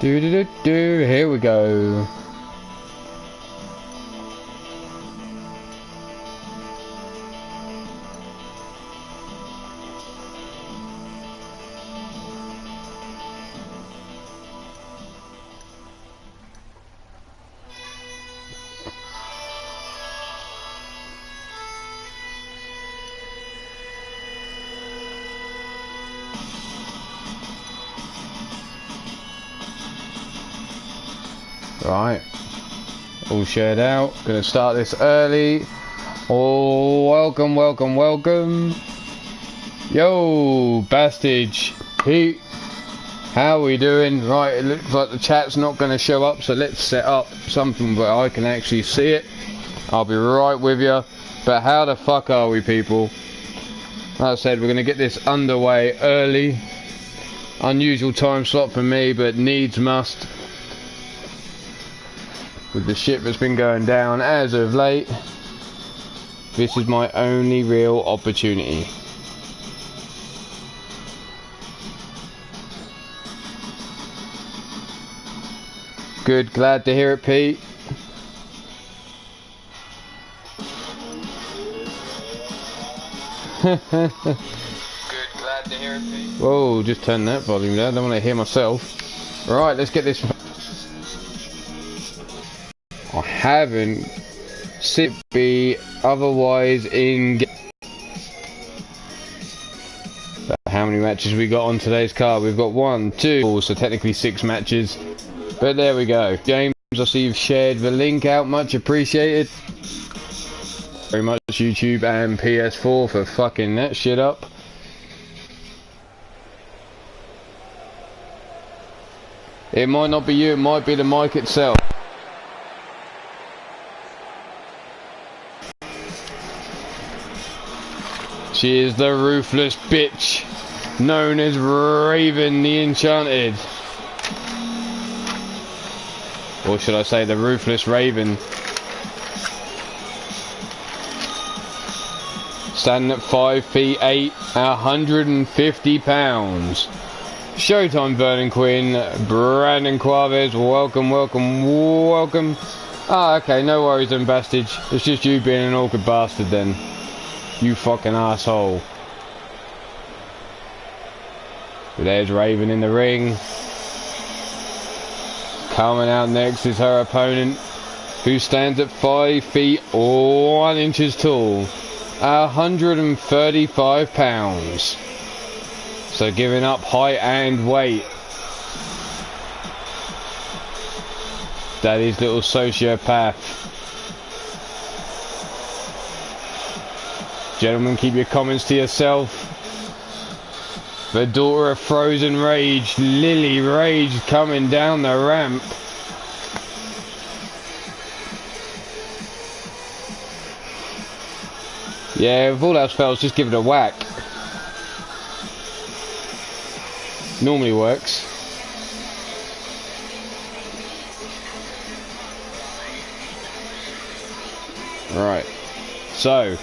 Do do do do. Here we go. Right, all shared out. Gonna start this early. Oh, welcome, welcome, welcome. Yo, Bastage, Pete, how we doing? Right, it looks like the chat's not gonna show up, so let's set up something where I can actually see it. I'll be right with you. But how the fuck are we, people? Like I said, we're gonna get this underway early. Unusual time slot for me, but needs must. With the shit that's been going down as of late, this is my only real opportunity. Good, glad to hear it, Pete. Good, glad to hear it, Pete. Whoa, just turn that volume down, I don't want to hear myself. Right, let's get this. I haven't seen it be otherwise in. How many matches we got on today's card? We've got 1, 2, so technically 6 matches. But there we go. James, I see you've shared the link out. Much appreciated. Very much YouTube and PS4 for fucking that shit up. It might not be you, it might be the mic itself. She is the ruthless bitch, known as Raven the Enchanted. Or should I say the ruthless Raven. Standing at 5'8", 150 pounds. Showtime Vernon Quinn, Brandon Quaves, welcome, welcome, welcome. Ah, okay, no worries then, Bastage. It's just you being an awkward bastard then. You fucking asshole. There's Raven in the ring. Coming out next is her opponent, who stands at 5 feet 1 inches tall, 135 pounds. So giving up height and weight. Daddy's little sociopath. Gentlemen, keep your comments to yourself. The daughter of Frozen Rage, Lily Rage, coming down the ramp. Yeah, if all else fails, just give it a whack. Normally works. Right. So,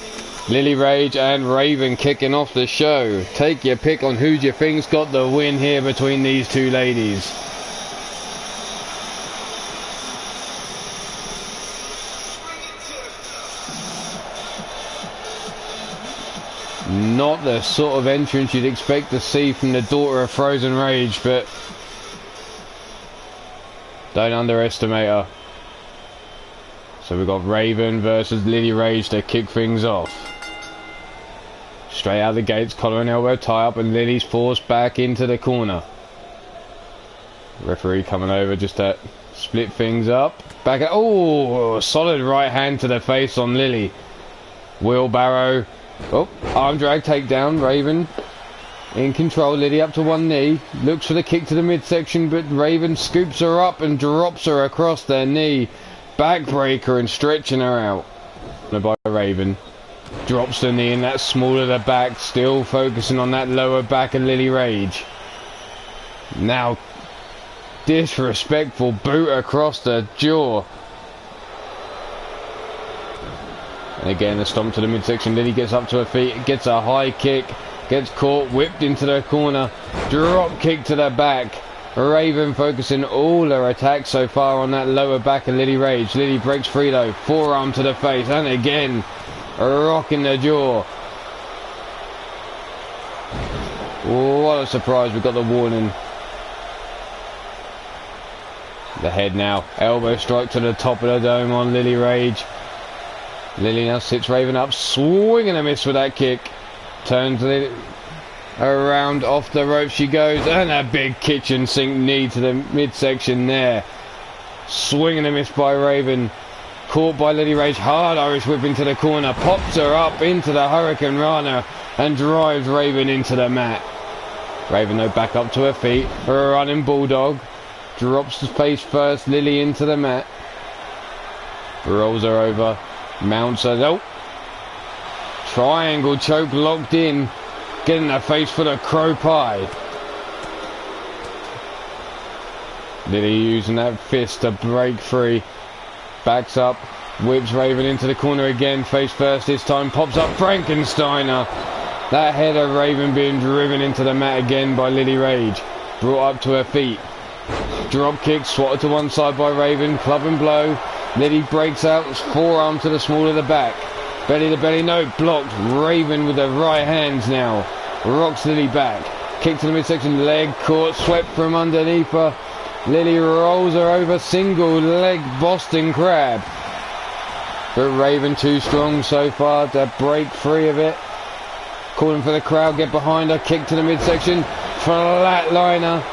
Lily Rage and Raven kicking off the show. Take your pick on who you think's got the win here between these two ladies. Not the sort of entrance you'd expect to see from the daughter of Frozen Rage, but don't underestimate her. So we've got Raven versus Lily Rage to kick things off. Straight out the gates, collar and elbow tie up, and Lily's forced back into the corner. Referee coming over just to split things up. Back at, oh, solid right hand to the face on Lily. Wheelbarrow. Oh, arm drag takedown. Raven in control. Lily up to one knee. Looks for the kick to the midsection, but Raven scoops her up and drops her across their knee. Backbreaker and stretching her out. By Raven. Drops the knee, and that's small of the back. Still focusing on that lower back of Lily Rage. Now, disrespectful boot across the jaw. And again, a stomp to the midsection. Lily gets up to her feet, gets a high kick, gets caught, whipped into the corner. Drop kick to the back. Raven focusing all her attacks so far on that lower back of Lily Rage. Lily breaks free though, forearm to the face, and again, rocking the jaw. What a surprise, we got the warning. The head now, elbow strike to the top of the dome on Lily Rage. Lily now sits Raven up, swinging a miss with that kick. Turns Lily around, off the rope she goes, and a big kitchen sink knee to the midsection there. Swinging a miss by Raven. Caught by Lily Rage, hard Irish whip into the corner, pops her up into the Hurricane Rana and drives Raven into the mat. Raven though back up to her feet, running bulldog, drops the face first, Lily into the mat, rolls her over, mounts her, oh, triangle choke locked in, getting her face for the crow pie. Lily using that fist to break free, backs up, whips Raven into the corner again, face first this time, pops up Frankensteiner. That head of Raven being driven into the mat again by Lily Rage. Brought up to her feet. Drop kick, swatted to one side by Raven, club and blow. Lily breaks out, forearm to the small of the back. Belly to belly, no, blocked. Raven with the right hands now. Rocks Lily back. Kick to the midsection, leg caught, swept from underneath her. Lily rolls her over, single leg Boston Crab. But Raven too strong so far to break free of it. Calling for the crowd, get behind her, kick to the midsection, flatliner.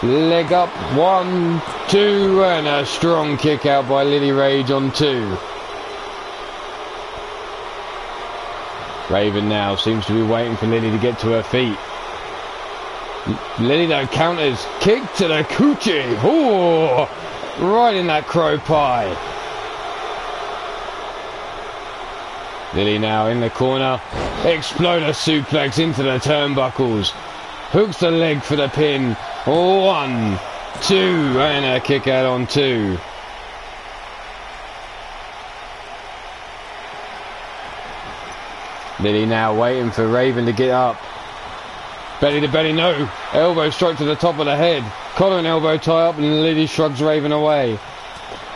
Leg up, 1, 2, and a strong kick out by Lily Rage on 2. Raven now seems to be waiting for Lily to get to her feet. Lily though counters, kick to the coochie, ooh, right in that crow pie. Lily now in the corner, exploder suplex into the turnbuckles, hooks the leg for the pin, 1, 2, and a kick out on 2. Lily now waiting for Raven to get up. Belly to belly, no, elbow strike to the top of the head, collar and elbow tie up, and Lily shrugs Raven away.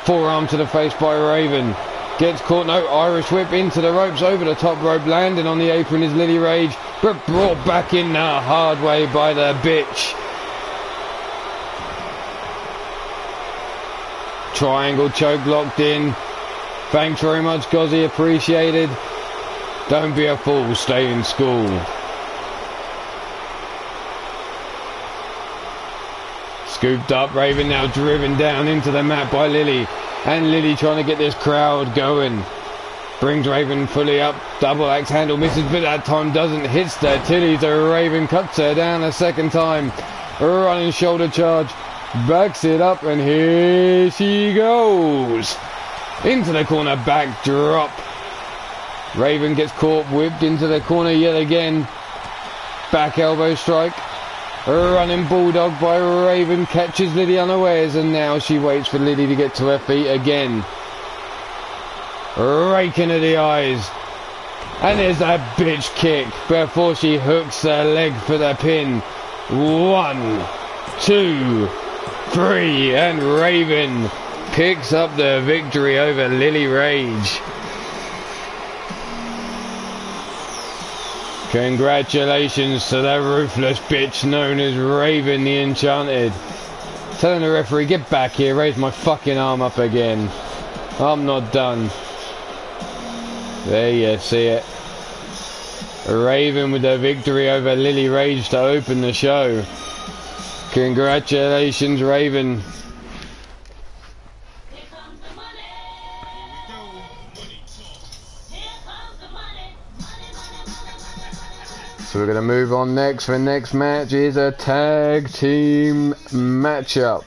Forearm to the face by Raven. Gets caught, no, Irish whip into the ropes, over the top rope, landing on the apron is Lily Rage, but brought back in the hard way by the bitch. Triangle choke locked in. Thanks very much, Gozzy, appreciated. Don't be a fool, stay in school. Scooped up, Raven now driven down into the mat by Lily. And Lily trying to get this crowd going. Brings Raven fully up. Double axe handle misses, but that time doesn't. Hits the titties. Raven cuts her down a second time. Running shoulder charge. Backs it up, and here she goes. Into the corner, back drop. Raven gets caught, whipped into the corner yet again. Back elbow strike. Running bulldog by Raven, catches Lily unawares, and now she waits for Lily to get to her feet again. Raking at the eyes. And there's that bitch kick before she hooks her leg for the pin. 1, 2, 3, and Raven picks up the victory over Lily Rage. Congratulations to that ruthless bitch known as Raven the Enchanted. Telling the referee, get back here, raise my fucking arm up again. I'm not done. There you see it. Raven with the victory over Lily Rage to open the show. Congratulations, Raven. So we're going to move on next. The next match is a tag team matchup.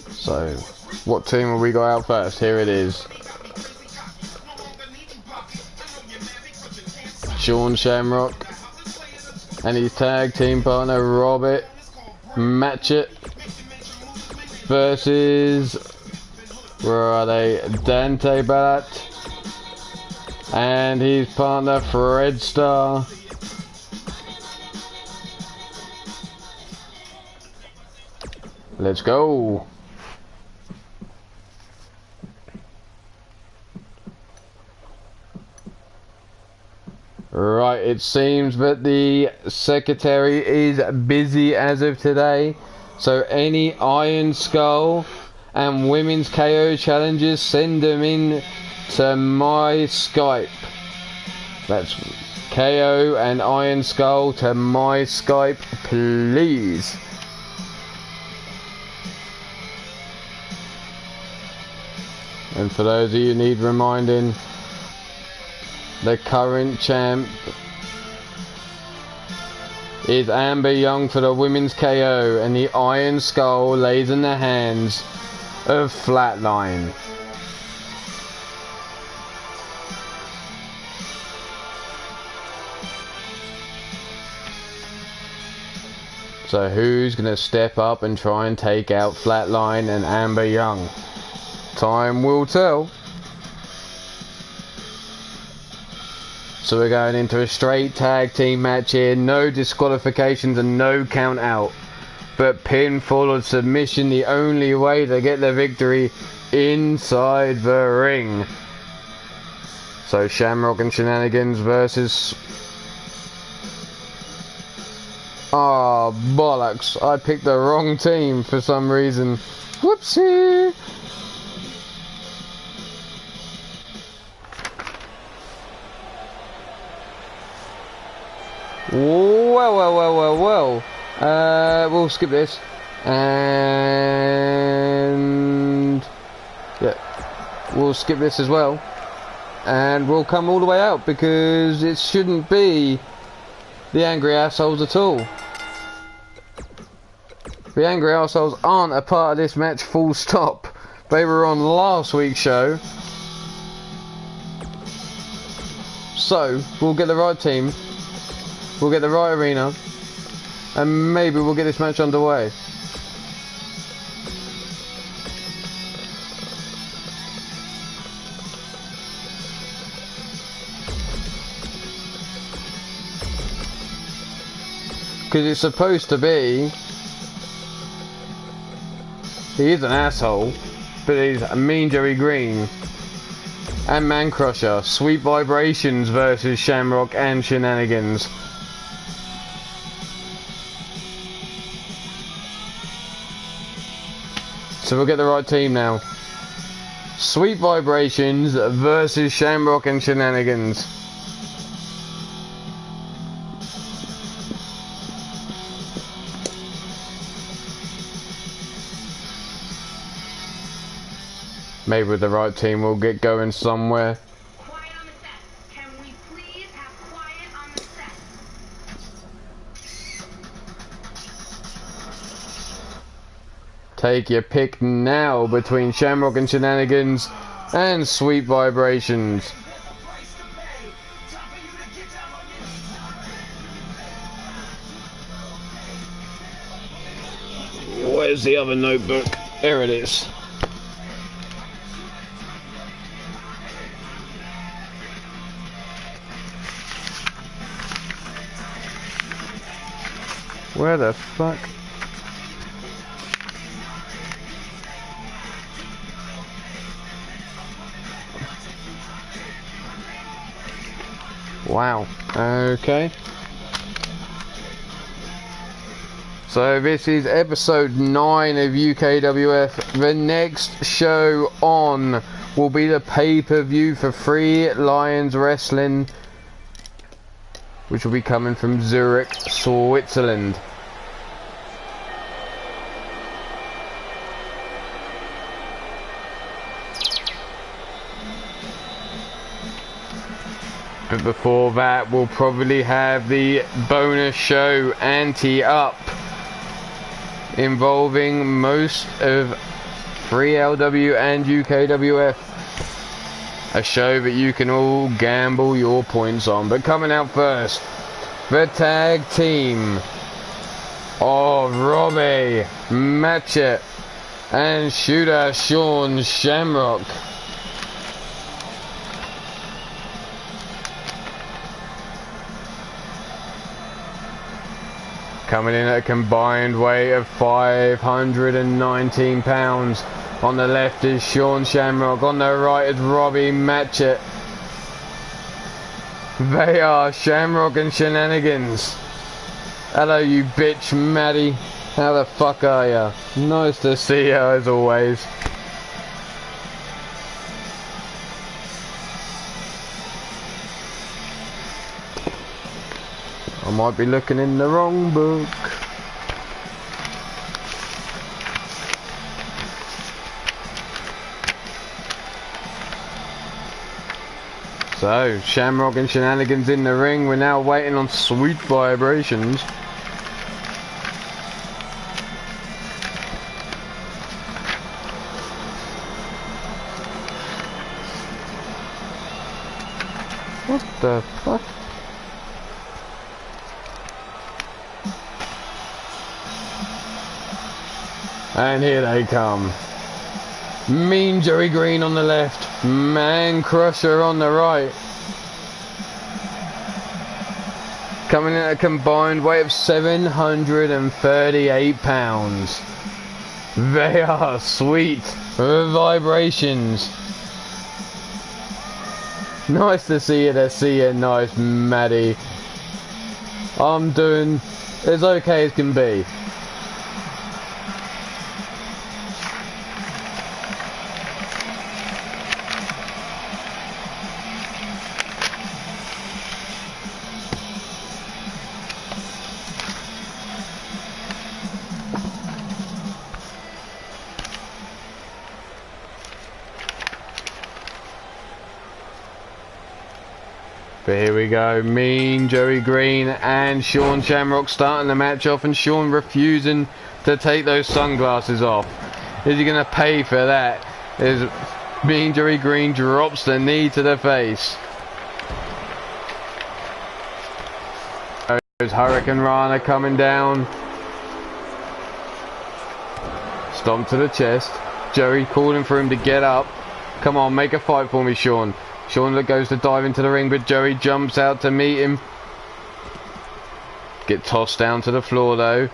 So, what team have we got out first? Here it is. Sean Shamrock and his tag team partner Robert Matchett versus, where are they, Dante Ballat and his partner Fred Starr. Let's go. Right, it seems that the secretary is busy as of today, so any Iron Skull and Women's KO challenges, send them in to my Skype. That's KO and Iron Skull to my Skype, please. And for those of you who need reminding, the current champ is Amber Young for the Women's KO, and the Iron Skull lays in the hands of Flatline. So who's going to step up and try and take out Flatline and Amber Young? Time will tell. So we're going into a straight tag team match here. No disqualifications and no count out. But pinfall or submission, the only way to get the victory inside the ring. So Shamrock and Shenanigans versus... Oh, bollocks. I picked the wrong team for some reason. Whoopsie. Well. We'll skip this. And... yeah, we'll skip this as well. And we'll come all the way out because it shouldn't be the Angry Assholes at all. The Angry Assholes aren't a part of this match, full stop. They were on last week's show. So, we'll get the right team. We'll get the right arena, and maybe we'll get this match underway. Because it's supposed to be... he is an asshole, but he's a Mean Joey Green. And Man Crusher. Sweet Vibrations versus Shamrock and Shenanigans. So we'll get the right team now. Sweet Vibrations versus Shamrock and Shenanigans. Maybe with the right team we'll get going somewhere. Quiet on the set. Can we please have quiet on the set? Take your pick now between Shamrock and Shenanigans and Sweet Vibrations. Where's the other notebook? There it is. Where the fuck? Wow. Okay. So this is episode 9 of UKWF. The next show on will be the pay-per-view for Free Lions Wrestling, which will be coming from Zurich, Switzerland. But before that, we'll probably have the bonus show Ante Up, involving most of 3LW and UKWF. A show that you can all gamble your points on. But coming out first, the tag team of Robbie Matchett and shooter Sean Shamrock. Coming in at a combined weight of 519 pounds. On the left is Sean Shamrock. On the right is Robbie Matchett. They are Shamrock and Shenanigans. Hello, you bitch, Maddie. How the fuck are ya? Nice to see you as always. I might be looking in the wrong book. So, Shamrock and Shenanigans in the ring. We're now waiting on Sweet Vibrations. What the fuck? And here they come. Mean Joey Green on the left, Man Crusher on the right. Coming in at a combined weight of 738 pounds. They are Sweet Vibrations. Nice to see you nice, Maddie. I'm doing as okay as can be. But here we go, Mean Joey Green and Sean Shamrock starting the match off, and Sean refusing to take those sunglasses off. Is he going to pay for that? As Mean Joey Green drops the knee to the face. There's Hurricane Rana coming down. Stomp to the chest. Joey calling for him to get up. Come on, make a fight for me, Sean. Sean goes to dive into the ring, but Joey jumps out to meet him. Get tossed down to the floor though.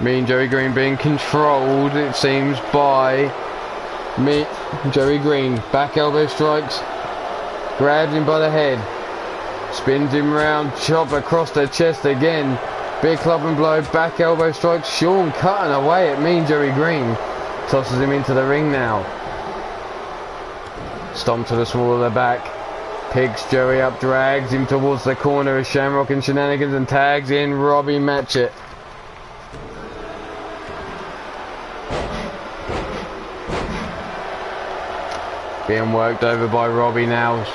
Mean Joey Green being controlled, it seems, by Joey Green. Back elbow strikes. Grabs him by the head. Spins him round. Chop across the chest again. Big club and blow. Back elbow strikes. Sean cutting away at Mean Joey Green. Tosses him into the ring now. Stomp to the small of the back. Picks Joey up, drags him towards the corner of Shamrock and Shenanigans and tags in Robbie Matchett. Being worked over by Robbie now.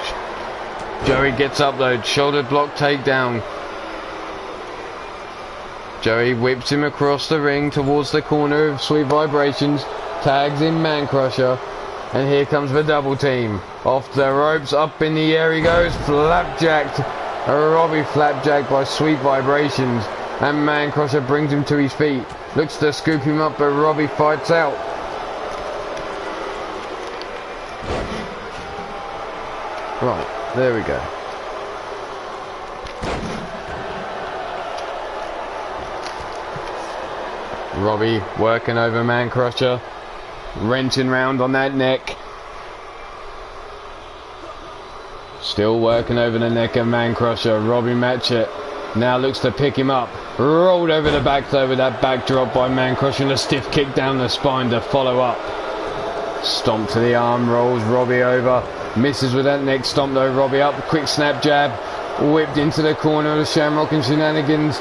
Joey gets up though, shoulder block takedown. Joey whips him across the ring towards the corner of Sweet Vibrations. Tags in Man Crusher. And here comes the double team. Off the ropes, up in the air he goes. Flapjacked. Robbie flapjacked by Sweet Vibrations. And Man Crusher brings him to his feet. Looks to scoop him up, but Robbie fights out. Right, there we go. Robbie working over Man Crusher. Wrenching round on that neck. Still working over the neck of Man Crusher. Robbie Matchett now looks to pick him up. Rolled over the back though with that backdrop by Man Crusher, and a stiff kick down the spine to follow up. Stomp to the arm, rolls Robbie over. Misses with that neck stomp though. Robbie up, quick snap jab. Whipped into the corner of the Shamrock and Shenanigans.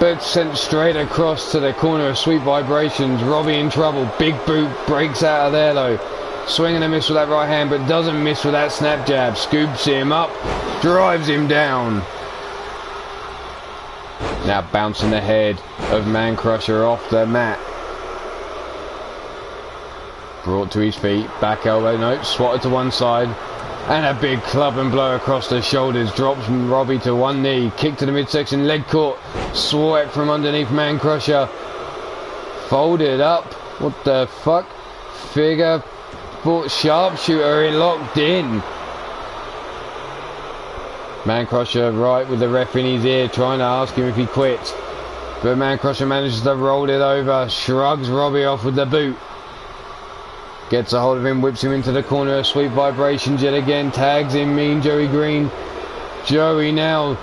But sent straight across to the corner of Sweet Vibrations. Robbie in trouble. Big boot breaks out of there though. Swinging a miss with that right hand, but doesn't miss with that snap jab. Scoops him up. Drives him down. Now bouncing the head of Man Crusher off the mat. Brought to his feet. Back elbow, no, swatted to one side. And a big club and blow across the shoulders. Drops Robbie to one knee. Kick to the midsection. Leg caught. Swept from underneath Man Crusher. Folded up. What the fuck? Figure foot sharpshooter. It locked in. Man Crusher right with the ref in his ear, trying to ask him if he quits. But Man Crusher manages to roll it over. Shrugs Robbie off with the boot. Gets a hold of him, whips him into the corner. Sweet vibrations yet again. Tags in Mean Joey Green. Joey now.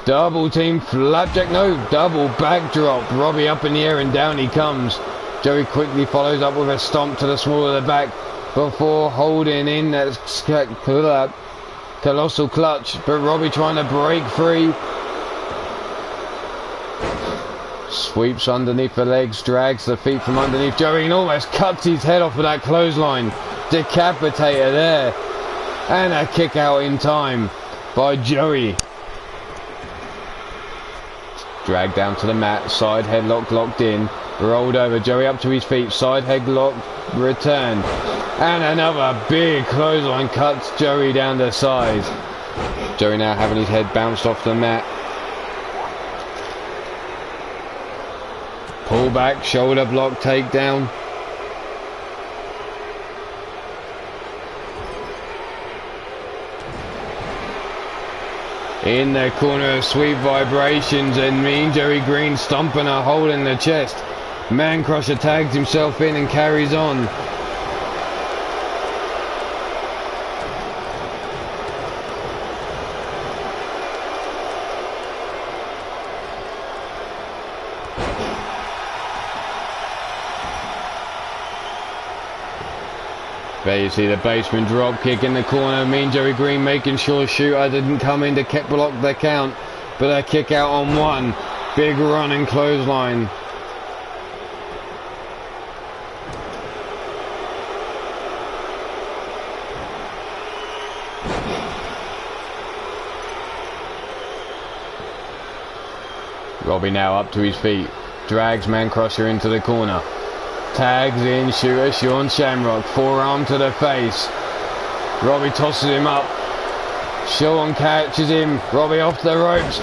Double team flapjack. No, double backdrop. Robbie up in the air and down he comes. Joey quickly follows up with a stomp to the small of the back before holding in that colossal clutch. But Robbie trying to break free. Sweeps underneath the legs, drags the feet from underneath Joey and almost cuts his head off with that clothesline. Decapitator there. And a kick out in time by Joey. Dragged down to the mat, side headlock locked in. Rolled over, Joey up to his feet, side headlock returned. And another big clothesline cuts Joey down to size. Joey now having his head bounced off the mat. Pull back, shoulder block, takedown. In the corner of Sweet Vibrations and Mean Joey Green stomping a hole in the chest. Man Crusher tags himself in and carries on. There you see the basement drop kick in the corner. Mean Joey Green making sure Shooter didn't come in to block the count. But a kick out on one. Big running clothesline. Robbie now up to his feet. Drags Man Crusher into the corner. Tags in Shooter Sean Shamrock. Forearm to the face. Robbie tosses him up. Sean catches him. Robbie off the ropes.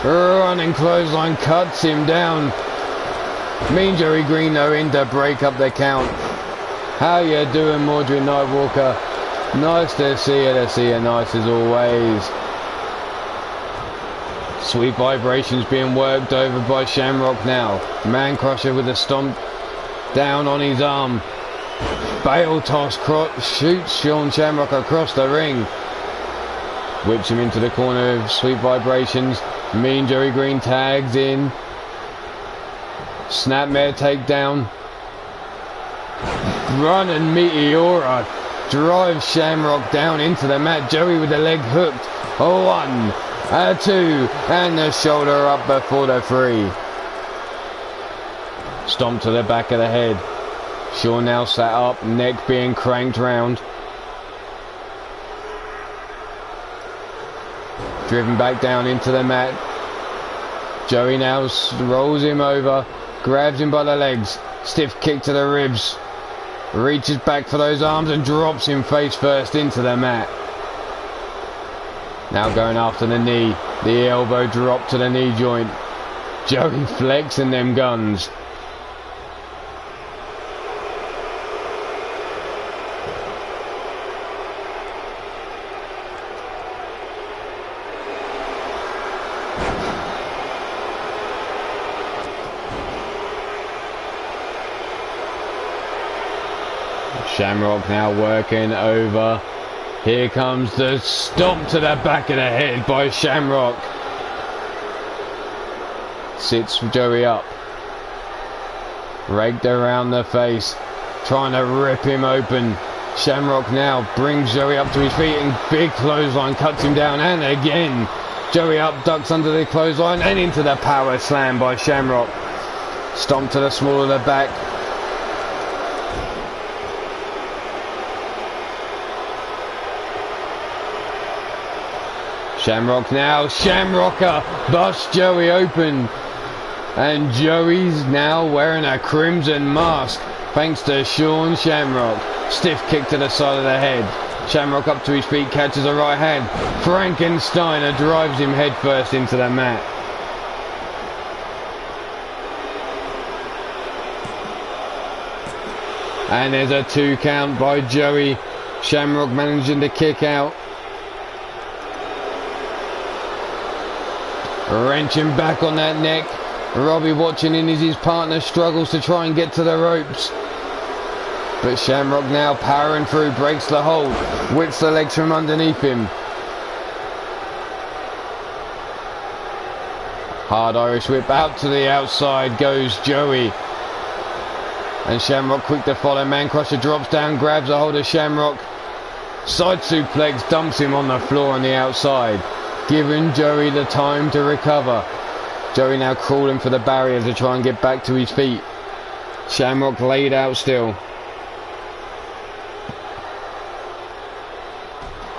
Running clothesline cuts him down. Mean Joey Green though in to break up the count. How you doing, Mordred Nightwalker? Nice to see you nice as always. Sweet Vibrations being worked over by Shamrock now. Man Crusher with a stomp down on his arm. Bale toss shoots Sean Shamrock across the ring. Whips him into the corner of Sweet Vibrations. Mean Joey Green tags in. Snapmare takedown. Run and Meteora drives Shamrock down into the mat. Joey with the leg hooked. A one, a two, and the shoulder up before the three. Stomp to the back of the head. Sean now sat up, neck being cranked round. Driven back down into the mat. Joey now rolls him over, grabs him by the legs, stiff kick to the ribs, reaches back for those arms and drops him face first into the mat. Now going after the knee, the elbow drop to the knee joint. Joey flexing them guns. Shamrock now working over. Here comes the stomp to the back of the head by Shamrock. Sits Joey up. Raked around the face. Trying to rip him open. Shamrock now brings Joey up to his feet and big clothesline cuts him down. And again, Joey up, ducks under the clothesline and into the power slam by Shamrock. Stomp to the small of the back. Shamrock now, Shamrocker busts Joey open. And Joey's now wearing a crimson mask thanks to Sean Shamrock. Stiff kick to the side of the head. Shamrock up to his feet, catches a right hand. Frankensteiner drives him headfirst into the mat. And there's a 2 count by Joey. Shamrock managing to kick out. Wrenching back on that neck. Robbie watching in as his partner struggles to try and get to the ropes. But Shamrock now powering through, breaks the hold, whips the legs from underneath him. Hard Irish whip out to the outside goes Joey. And Shamrock quick to follow. Man Crusher drops down, grabs a hold of Shamrock. Side suplex, dumps him on the floor on the outside, giving Joey the time to recover. Joey now crawling for the barrier to try and get back to his feet. Shamrock laid out still.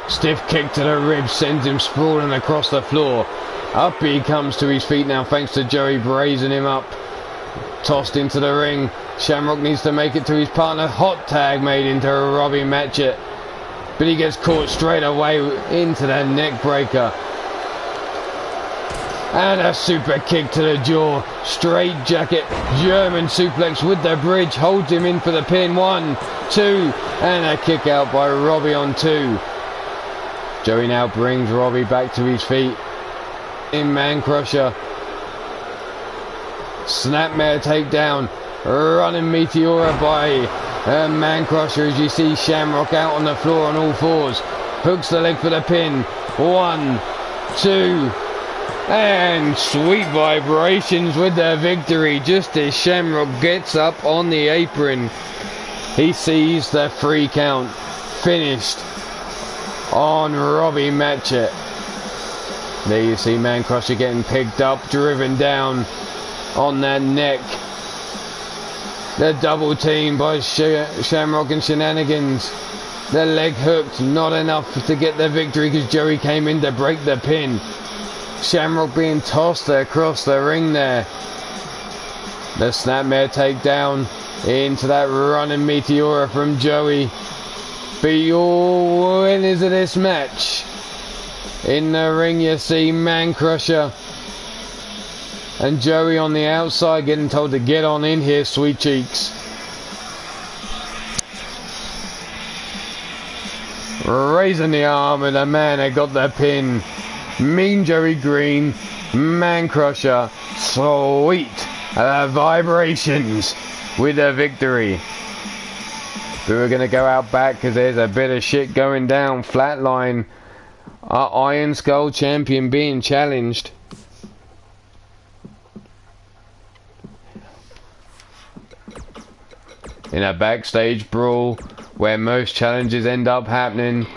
Stiff kick to the ribs sends him sprawling across the floor. Up he comes to his feet now thanks to Joey brazing him up. Tossed into the ring. Shamrock needs to make it to his partner. Hot tag made into Robbie Matchett. But he gets caught straight away into the neck breaker. And a super kick to the jaw. Straight jacket. German suplex with the bridge. Holds him in for the pin. 1, 2. And a kick out by Robbie on 2. Joey now brings Robbie back to his feet. In Man Crusher. Snapmare takedown. Running Meteora by Man Crusher as you see Shamrock out on the floor on all fours. Hooks the leg for the pin. 1, 2. And sweet vibrations with the victory just as Shamrock gets up on the apron. He sees the 3 count finished on Robbie Matchett. There you see Man Crusher getting picked up, driven down on that neck. The double team by Shamrock and Shenanigans. The leg hooked, not enough to get the victory because Joey came in to break the pin. Shamrock being tossed across the ring there. The snapmare takedown into that running Meteora from Joey. Be your winners of this match. In the ring you see Man Crusher and Joey on the outside getting told to get on in here, sweet cheeks. Raising the arm and the man that got the pin. Mean Joey Green, Man Crusher, sweet vibrations with a victory. But we're going to go out back because there's a bit of shit going down. Flatline, our Iron Skull champion being challenged. In a backstage brawl where most challenges end up happening.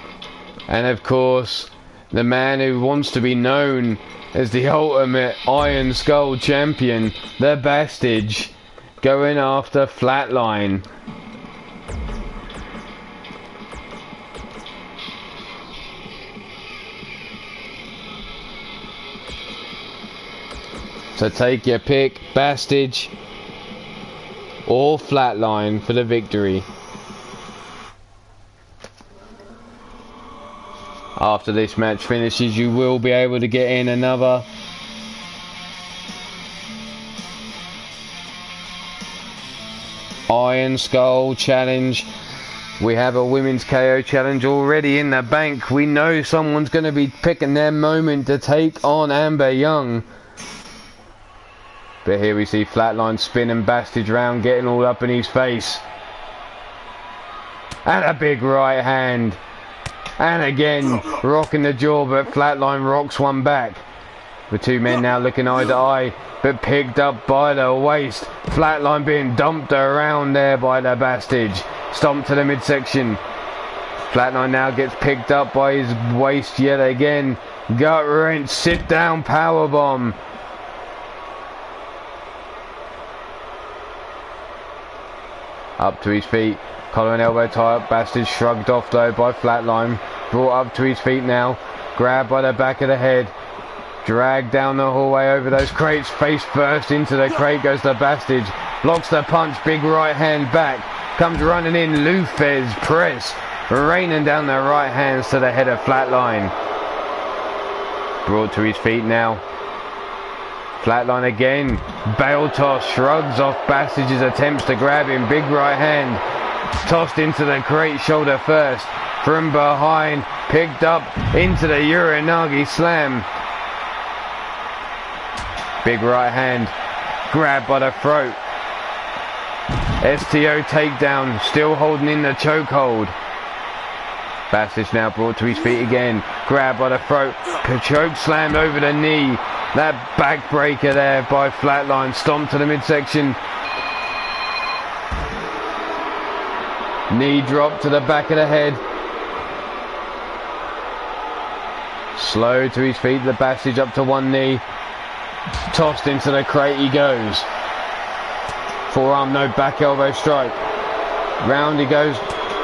And of course, the man who wants to be known as the ultimate Iron Skull champion, the Bastage, going after Flatline. So take your pick, Bastage or Flatline for the victory. After this match finishes, you will be able to get in another Iron Skull challenge. We have a women's KO challenge already in the bank. We know someone's going to be picking their moment to take on Amber Young. But here we see Flatline spinning Bastage round, getting all up in his face. And a big right hand. And again, rocking the jaw, but Flatline rocks one back. The two men now looking eye to eye, but picked up by the waist. Flatline being dumped around there by the Bastage. Stomped to the midsection. Flatline now gets picked up by his waist yet again. Gut wrench, sit down powerbomb. Up to his feet. Collar and elbow tie up. Bastage shrugged off though by Flatline. Brought up to his feet now. Grabbed by the back of the head. Dragged down the hallway over those crates. Face first into the crate goes the Bastage. Blocks the punch. Big right hand back. Comes running in. Lufez press. raining down their right hands to the head of Flatline. Brought to his feet now. Flatline again. Bail toss, shrugs off Bassage's attempts to grab him. Big right hand. Tossed into the crate, shoulder first. From behind, picked up into the Uranagi slam. Big right hand. Grabbed by the throat. STO takedown, still holding in the chokehold. Bassage now brought to his feet again. Grabbed by the throat. Choke slammed over the knee. That backbreaker there by Flatline. Stomped to the midsection. Knee drop to the back of the head. Slow to his feet. The Bassage up to one knee. Tossed into the crate he goes. Forearm, no back elbow strike. Round he goes.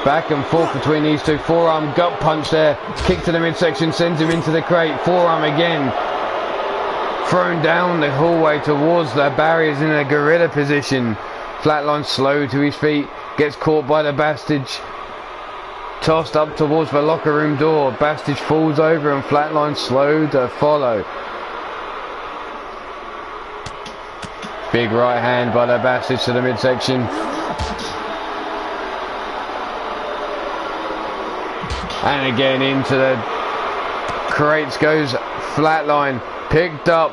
Back and forth between these two. Forearm gut punch there. Kick to the midsection sends him into the crate. Forearm again. Thrown down the hallway towards the barriers in a gorilla position. Flatline slow to his feet. Gets caught by the Bastage. Tossed up towards the locker room door. Bastage falls over and Flatline slow to follow. Big right hand by the Bastage to the midsection. And again into the crates goes Flatline. Picked up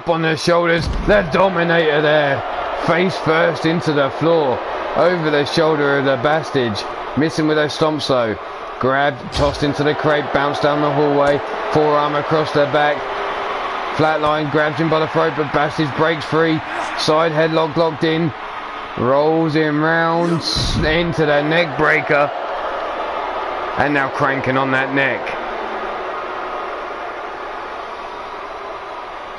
on the shoulders. The Dominator there. Face first into the floor. Over the shoulder of the Bastage. Missing with those stomps though. Grabbed, tossed into the crate, bounced down the hallway. Forearm across the back. Flatline grabs him by the throat, but Bastage breaks free. Side headlock locked in. Rolls him round into the neck breaker. And now cranking on that neck.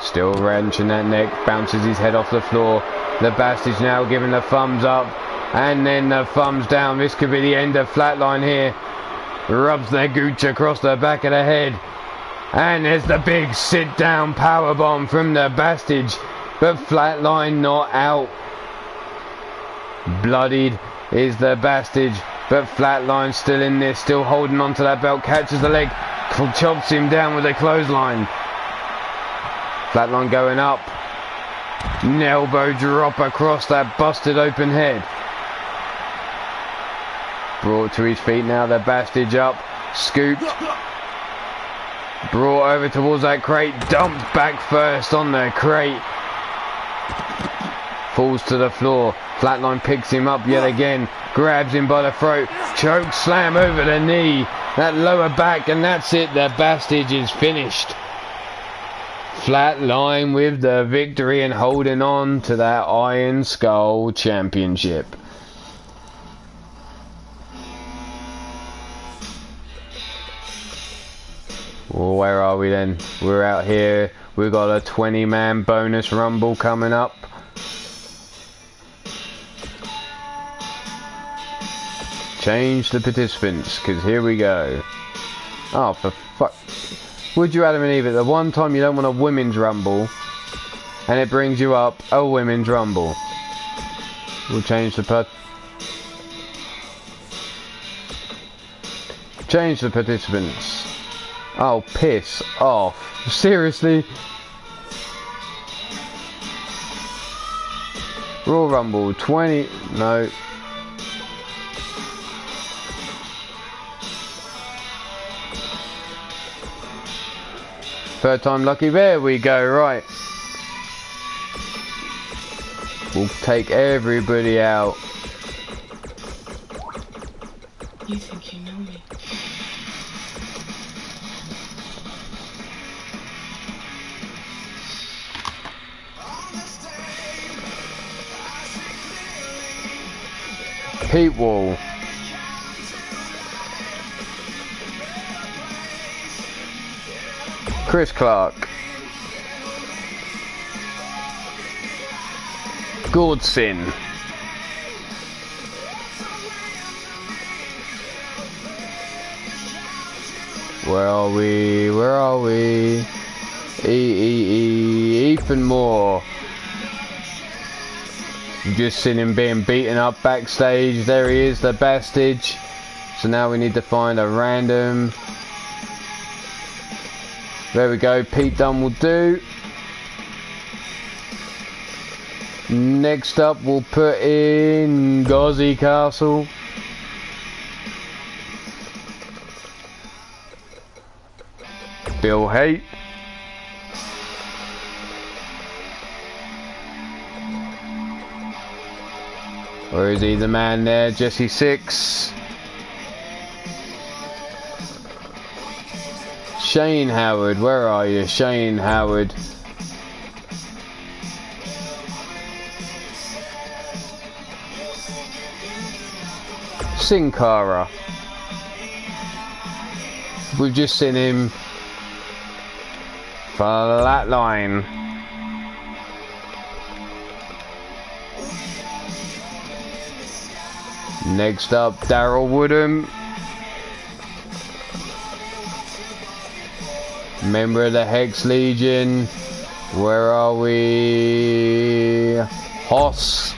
Still wrenching that neck. Bounces his head off the floor. The Bastage now giving the thumbs up. And then the thumbs down. This could be the end of Flatline here. Rubs their gooch across the back of the head. And there's the big sit down powerbomb from the Bastage. But Flatline not out. Bloodied is the Bastage. But Flatline still in this. Still holding on to that belt. Catches the leg. Chops him down with a clothesline. Flatline going up. An elbow drop across that busted open head. Brought to his feet now. The Bastage up. Scooped. Brought over towards that crate. Dumped back first on the crate. Falls to the floor. Flatline picks him up yet again. Grabs him by the throat. Choke slam over the knee. That lower back, and that's it. The Bastage is finished. Flatline with the victory and holding on to that Iron Skull Championship. Well, where are we then? We're out here. We've got a 20-man bonus rumble coming up. Change the participants, because here we go. Oh, for fuck. Would you, Adam and Eve, at the one time you don't want a women's rumble, and it brings you up a women's rumble. We'll change the participants. Oh, piss off. Seriously? Raw Rumble 20... No. Third time lucky. There we go. Right. We'll take everybody out. You think you know me? Pete Wall. Chris Clark. Gordson. Where are we? Where are we? Ethan Moore. You've just seen him being beaten up backstage. There he is, the Bastage. So now we need to find a random. There we go, Pete Dunne will do. Next up we'll put in Gauzy Castle. Bill Haight. Or is he the man there? Jesse Six. Shane Howard, where are you? Shane Howard. Sin Cara. We've just seen him flatline. Next up, Daryl Woodham. Member of the Hex Legion. Where are we? Hoss.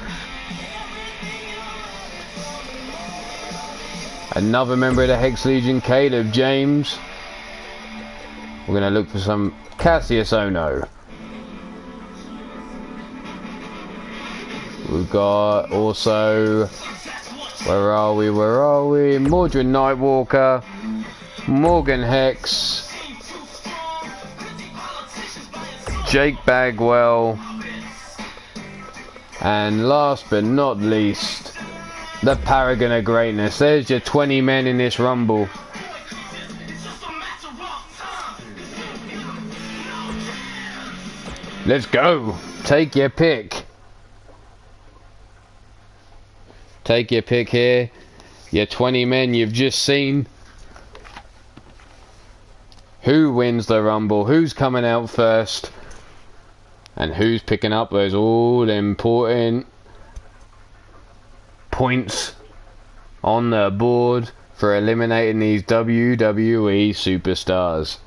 Another member of the Hex Legion, Caleb James. We're going to look for some Cassius Ono. We've got also, where are we? Mordred Nightwalker, Morgan Hex, Jake Bagwell, and last but not least, the Paragon of Greatness. There's your 20 men in this Rumble. Let's go. Take your pick. Take your pick here. Your 20 men you've just seen. Who wins the Rumble? Who's coming out first? And who's picking up those all important points on the board for eliminating these WWE superstars?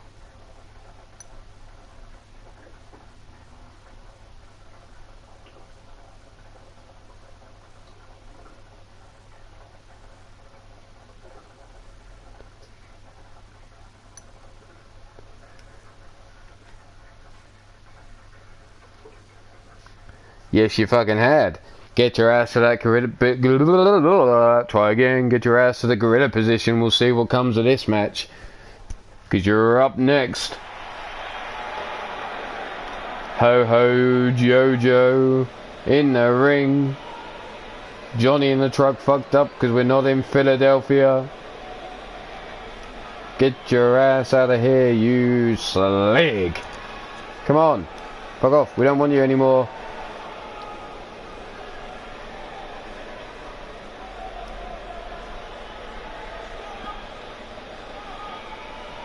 Yes, you fucking had. Get your ass to that gorilla. Try again. Get your ass to the gorilla position. We'll see what comes of this match. Because you're up next. Ho Ho Jojo in the ring. Johnny in the truck fucked up because we're not in Philadelphia. Get your ass out of here, you slag. Come on. Fuck off. We don't want you anymore.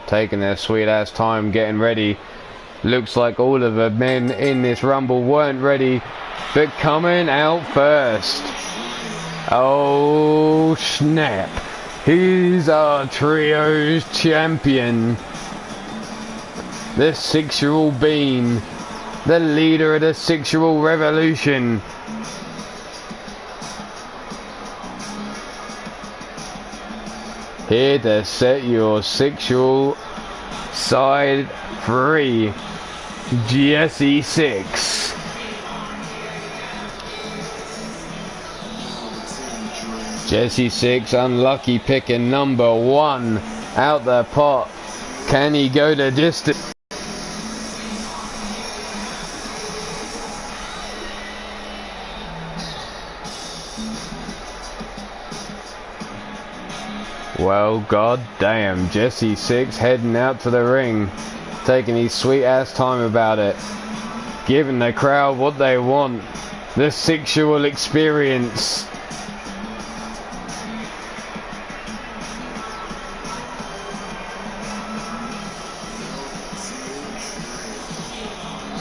Taking their sweet ass time getting ready. Looks like all of the men in this Rumble weren't ready, but coming out first. Oh snap. He's our trios champion. The 6-year-old Bean. The leader of the 6-year-old revolution. Here to set your sexual side free. Jesse Six. Jesse Six, unlucky picking number 1 out the pot. Can he go the distance? Well, goddamn, Jesse Six heading out to the ring, taking his sweet ass time about it, giving the crowd what they want, the sexual experience.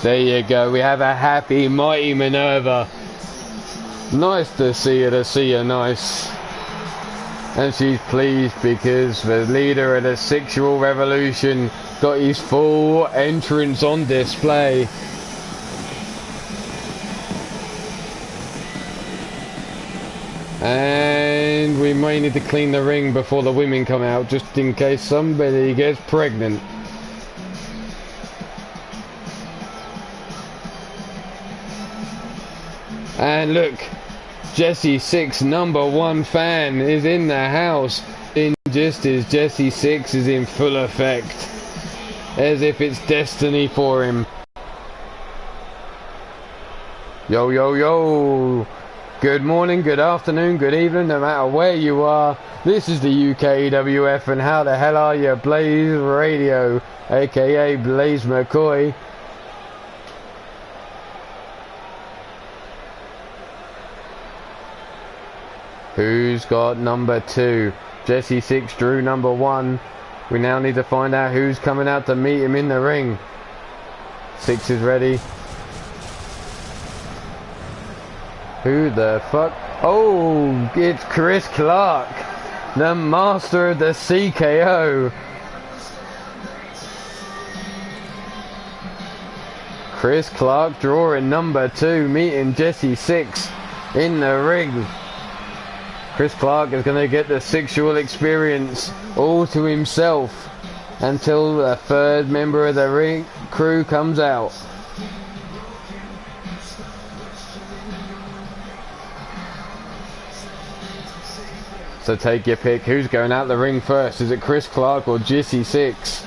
There you go, we have a happy, mighty Minerva. Nice to see her nice. And she's pleased because the leader of the sexual revolution got his full entrance on display. And we we may need to clean the ring before the women come out, just in case somebody gets pregnant. And look, Jesse 6, #1 fan, is in the house. In just as Jesse 6 is in full effect, as if it's destiny for him. Yo, yo, yo. Good morning, good afternoon, good evening, no matter where you are. This is the UKWF, and how the hell are you? Blaze Radio, aka Blaze McCoy. Who's got #2? Jesse 6 drew #1. We now need to find out who's coming out to meet him in the ring. 6 is ready. Who the fuck? Oh, it's Chris Clark, the master of the CKO. Chris Clark drawing #2, meeting Jesse 6 in the ring. Chris Clark is going to get the sexual experience all to himself until the third member of the ring crew comes out. So take your pick. Who's going out the ring first? Is it Chris Clark or Jesse 6?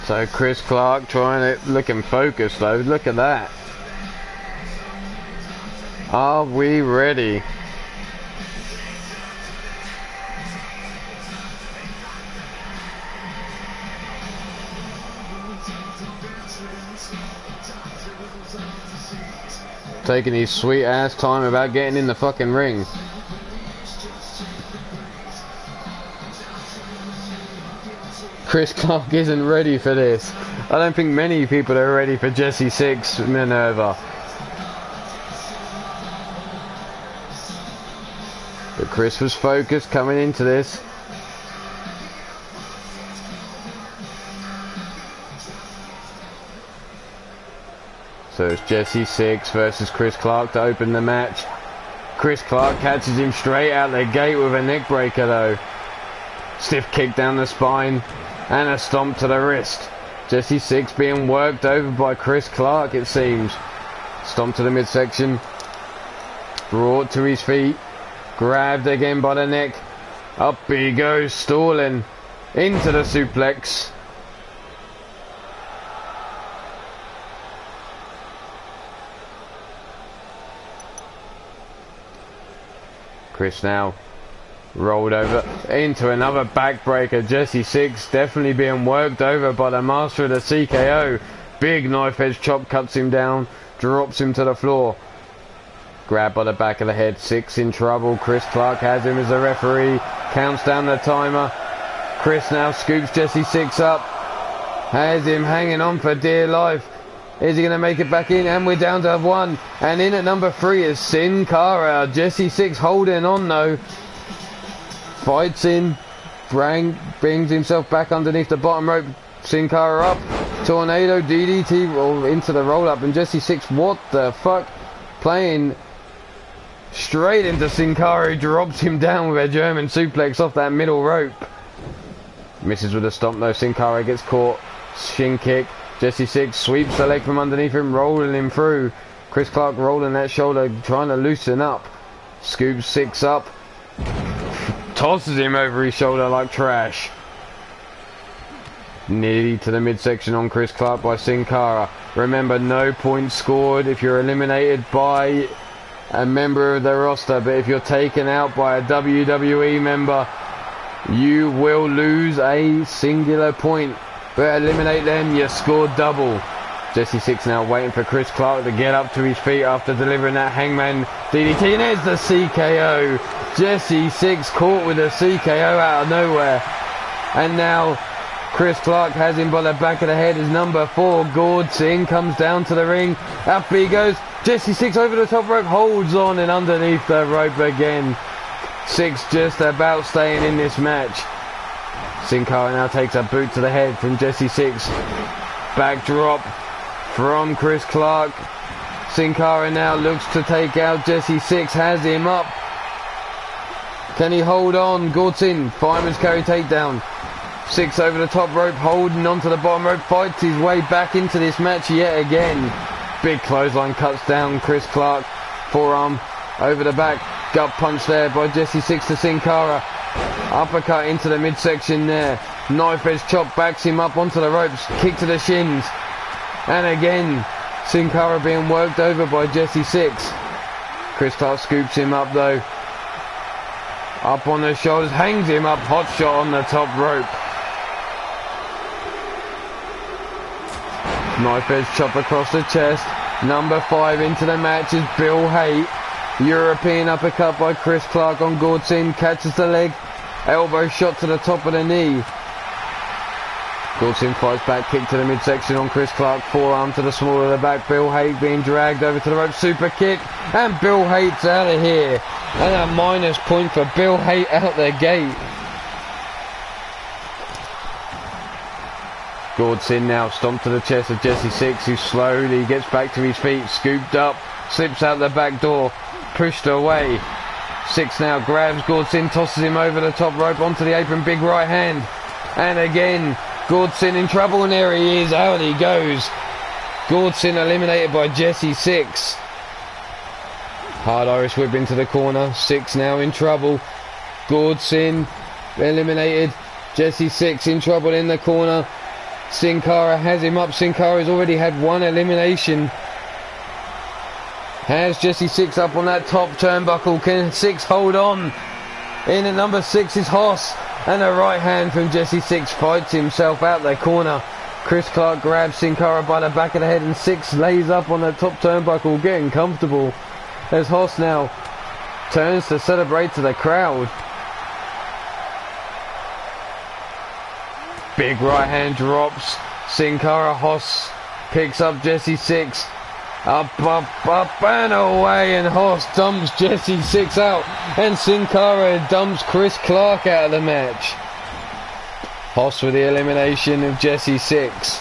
So Chris Clark trying to looking focused though. Look at that. Are we ready? Taking his sweet ass time about getting in the fucking ring. Chris Clark isn't ready for this. I don't think many people are ready for Jesse 6 Minerva. But Chris was focused coming into this. So it's Jesse 6 versus Chris Clark to open the match. Chris Clark catches him straight out the gate with a neck breaker though. Stiff kick down the spine. And a stomp to the wrist. Jesse 6 being worked over by Chris Clark, it seems. Stomp to the midsection. Brought to his feet. Grabbed again by the neck. Up he goes, stalling. Into the suplex. Chris now rolled over into another backbreaker. Jesse 6 definitely being worked over by the master of the CKO. Big knife edge chop cuts him down, drops him to the floor. Grab by the back of the head. 6 in trouble. Chris Clark has him as the referee. Counts down the timer. Chris now scoops Jesse 6 up. Has him hanging on for dear life. Is he going to make it back in? And we're down to 1. And in at #3 is Sin Cara. Jesse 6 holding on though. Fights in, brings himself back underneath the bottom rope. Sin Cara up, tornado DDT into the roll up, and Jesse 6, what the fuck, playing straight into Sin Cara, who drops him down with a German suplex off that middle rope. Misses with a stomp though. Sin Cara gets caught, shin kick. Jesse 6 sweeps the leg from underneath him, rolling him through. Chris Clark rolling that shoulder, trying to loosen up. Scoops 6 up. Tosses him over his shoulder like trash. Nearly to the midsection on Chris Clark by Sin Cara. Remember, no points scored if you're eliminated by a member of the roster, but if you're taken out by a WWE member, you will lose a singular point. But eliminate them, you score double. Jesse Six now waiting for Chris Clark to get up to his feet after delivering that hangman DDT, and there's the CKO. Jesse Six caught with a CKO out of nowhere, and now Chris Clark has him by the back of the head as number 4 Gord Singh comes down to the ring. Up he goes. Jesse Six over the top rope, holds on and underneath the rope again. Six just about staying in this match. Sin Cara now takes a boot to the head from Jesse Six. Backdrop from Chris Clark. Sin Cara now looks to take out Jesse Six, has him up. Can he hold on? Gordon, fireman's carry takedown. Six over the top rope, holding onto the bottom rope, fights his way back into this match yet again. Big clothesline cuts down Chris Clark. Forearm over the back. Gut punch there by Jesse Six to Sin Cara. Uppercut into the midsection there. Knife edge chop backs him up onto the ropes. Kick to the shins. And again, Sin Cara being worked over by Jesse Six. Chris Clark scoops him up though. Up on the shoulders, hangs him up, hot shot on the top rope. Knife edge chop across the chest. Number 5 into the match is Bill Haight. European uppercut by Chris Clark on Gordon. Catches the leg. Elbow shot to the top of the knee. Gordon fights back. Kick to the midsection on Chris Clark. Forearm to the small of the back. Bill Haight being dragged over to the rope. Super kick. And Bill Haight's out of here. And a minus point for Bill Haight out the gate. Gordon now stomped to the chest of Jesse Six, who slowly gets back to his feet, scooped up, slips out the back door, pushed away. Six now grabs Gordon, tosses him over the top rope onto the apron, big right hand. And again, Gordon in trouble, and there he is, out he goes. Gordon eliminated by Jesse Six. Hard Irish whip into the corner, Six now in trouble. Gordon eliminated, Jesse Six in trouble in the corner. Sin Cara has him up. Sin Cara has already had 1 elimination. Has Jesse Six up on that top turnbuckle. Can Six hold on? In at number 6 is Hoss. And a right hand from Jesse Six fights himself out the corner. Chris Clark grabs Sin Cara by the back of the head, and Six lays up on the top turnbuckle, getting comfortable. As Hoss now turns to celebrate to the crowd. Big right hand drops. Sin Cara. Hoss picks up Jesse Six. Up, and away. And Hoss dumps Jesse Six out. And Sin Cara dumps Chris Clark out of the match. Hoss with the elimination of Jesse Six.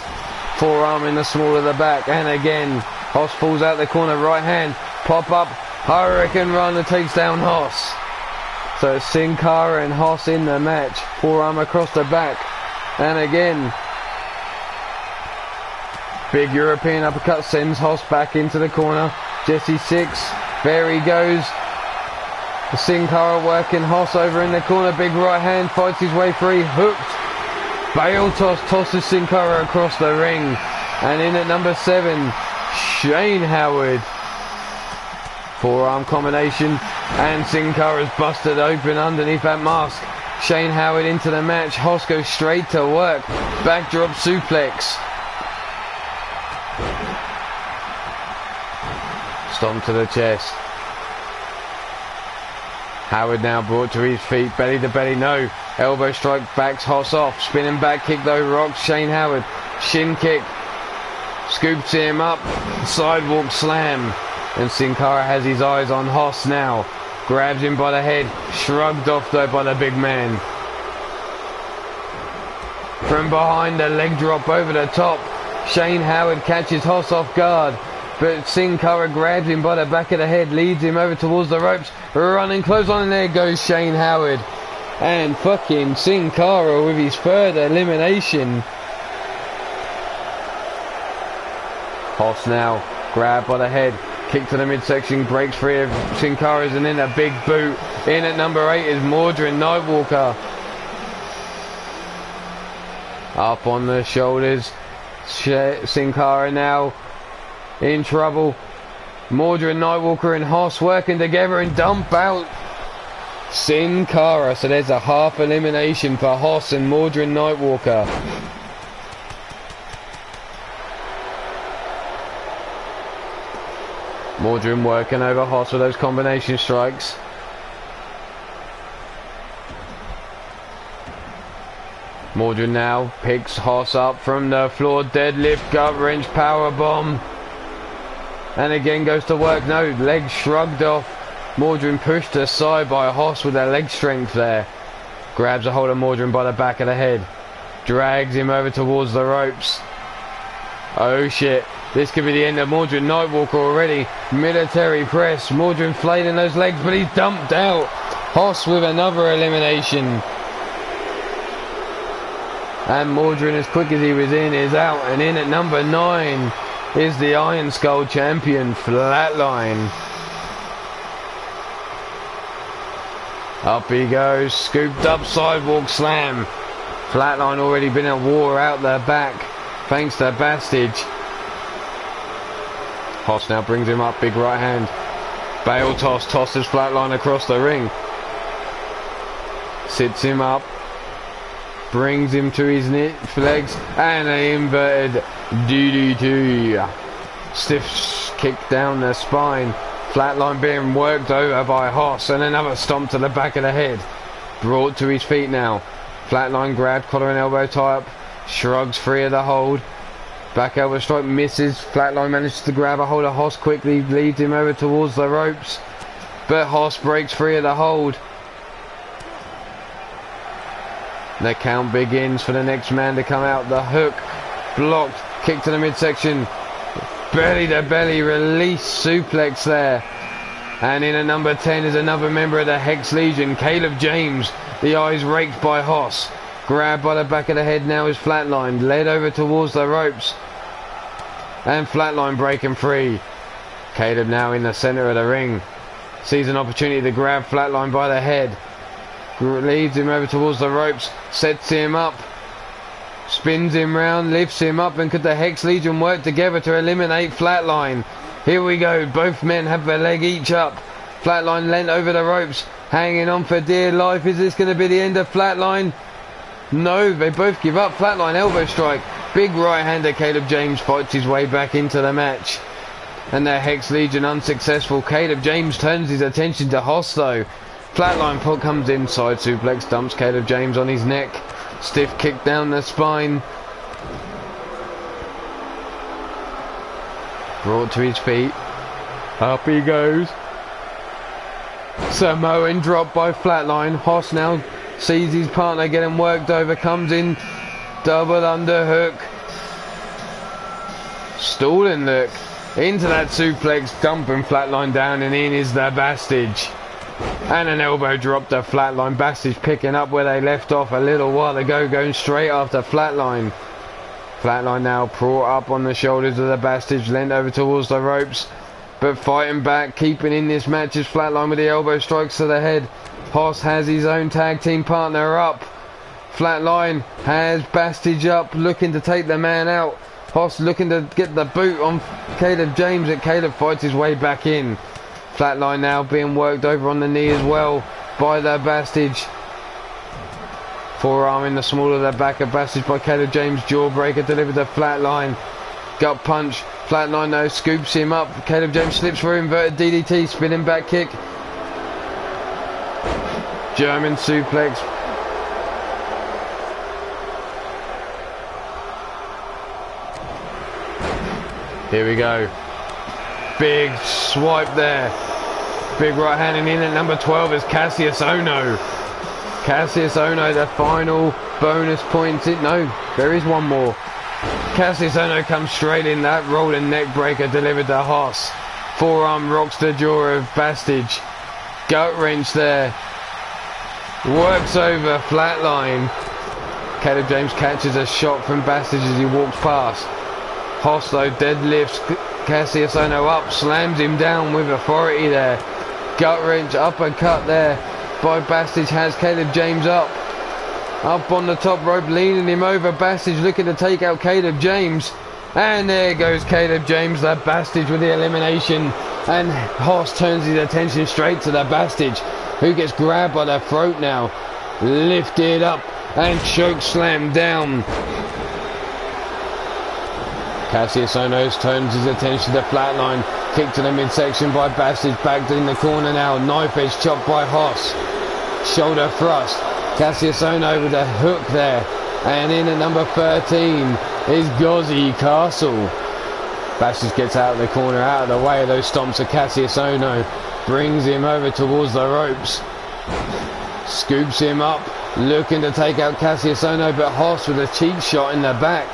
Forearm in the small of the back. And again, Hoss falls out the corner. Right hand. Pop up. Hurricane Run that takes down Hoss. So it's Sin Cara and Hoss in the match. Forearm across the back. And again, big European uppercut sends Hoss back into the corner. Jesse Six, there he goes. Sin Cara working Hoss over in the corner. Big right hand, fights his way free. Hooked. Bale toss, tosses Sin Cara across the ring. And in at number 7, Shane Howard. Forearm combination. And Sin Cara's busted open underneath that mask. Shane Howard into the match. Hoss goes straight to work. Backdrop suplex. Stomp to the chest. Howard now brought to his feet. Belly to belly, no. Elbow strike, backs Hoss off. Spinning back kick though, rocks Shane Howard. Shin kick. Scoops him up. Sidewalk slam. And Sin Cara has his eyes on Hoss now. Grabs him by the head, shrugged off though by the big man. From behind, a leg drop over the top. Shane Howard catches Hoss off guard, but Sin Cara grabs him by the back of the head, leads him over towards the ropes, running close on, and there goes Shane Howard. And fucking Sin Cara with his third elimination. Hoss now grabbed by the head. Kick to the midsection, breaks free of Sin Cara's, and then a big boot. In at number 8 is Mordred Nightwalker. Up on the shoulders. Sin Cara now in trouble. Mordred Nightwalker and Hoss working together and dump out Sin Cara. So there's a half elimination for Hoss and Mordred Nightwalker. Mordrin working over Hoss with those combination strikes. Mordrin now picks Hoss up from the floor, deadlift, gut wrench, power bomb. And again goes to work. No, legs shrugged off. Mordrin pushed aside by Hoss with their leg strength there. Grabs a hold of Mordrin by the back of the head. Drags him over towards the ropes. Oh shit. This could be the end of Mordrin. Nightwalker already. Military press. Mordrin flailing those legs, but he's dumped out. Hoss with another elimination. And Mordrin, as quick as he was in, is out. And in at number 9 is the Iron Skull champion, Flatline. Up he goes. Scooped up sidewalk slam. Flatline already been at war out their back, thanks to Bastage. Hoss now brings him up, big right hand. Bale toss, tosses Flatline across the ring. Sits him up. Brings him to his legs. And an inverted DDT. Stiff kick down the spine. Flatline being worked over by Hoss. And another stomp to the back of the head. Brought to his feet now. Flatline grabbed, collar and elbow tie up. Shrugs free of the hold. Back elbow strike misses. Flatline manages to grab a hold of Hoss quickly, leads him over towards the ropes. But Hoss breaks free of the hold. The count begins for the next man to come out. The hook blocked. Kick to the midsection. Belly to belly release suplex there. And in at number 10 is another member of the Hex Legion, Caleb James. The eyes raked by Hoss. Grabbed by the back of the head now is Flatline. Led over towards the ropes. And Flatline breaking free. Caleb now in the center of the ring. Sees an opportunity to grab Flatline by the head. Leads him over towards the ropes. Sets him up. Spins him round. Lifts him up. And could the Hex Legion work together to eliminate Flatline? Here we go. Both men have their leg each up. Flatline leant over the ropes. Hanging on for dear life. Is this going to be the end of Flatline? No, they both give up. Flatline elbow strike. Big right hander. Caleb James fights his way back into the match. And the Hex Legion unsuccessful. Caleb James turns his attention to Hoss though. Flatline pull comes inside suplex, dumps Caleb James on his neck. Stiff kick down the spine. Brought to his feet. Up he goes. Samoan drop by Flatline. Hoss now sees his partner getting worked over. Comes in. Double underhook. Stalling look. Into that suplex. Dumping Flatline down. And in is the Bastage. And an elbow drop to Flatline. Bastage picking up where they left off a little while ago. Going straight after Flatline. Flatline now brought up on the shoulders of the Bastage. Leant over towards the ropes. But fighting back, keeping in this match is Flatline with the elbow strikes to the head. Hoss has his own tag team partner up. Flatline has Bastage up, looking to take the man out. Hoss looking to get the boot on Caleb James, and Caleb fights his way back in. Flatline now being worked over on the knee as well by the Bastage. Forearm in the small of the back of Bastage by Caleb James. Jawbreaker delivered to Flatline. Gut punch. Flatline though scoops him up. Caleb James slips for inverted DDT. Spinning back kick. German suplex. Here we go. Big swipe there. Big right hand, and in at number 12 is Cassius Ono. Cassius Ono, the final bonus point. No, there is one more. Cassius Ono comes straight in. That rolling neck breaker delivered to Hoss. Forearm rocks the jaw of Bastage. Gut wrench there. Works over Flatline. Caleb James catches a shot from Bastage as he walks past. Hoss though deadlifts Cassius Ono up, slams him down with authority there. Gut wrench, uppercut there by Bastage has Caleb James up. Up on the top rope, leaning him over. Bastage looking to take out Caleb James. And there goes Caleb James, the Bastage with the elimination. And Hoss turns his attention straight to the Bastage, who gets grabbed by the throat now. Lifted up and choke slammed down. Cassius Ono turns his attention to Flatline. Kick to the midsection by Bastard. Back in the corner now. Knife edge chop by Hoss. Shoulder thrust. Cassius Ohno with a hook there. And in at number 13 is Gozzy Castle. Bastard gets out of the corner, out of the way of those stomps of Cassius Ohno. Brings him over towards the ropes. Scoops him up. Looking to take out Cassius Ohno, but Hoss with a cheap shot in the back.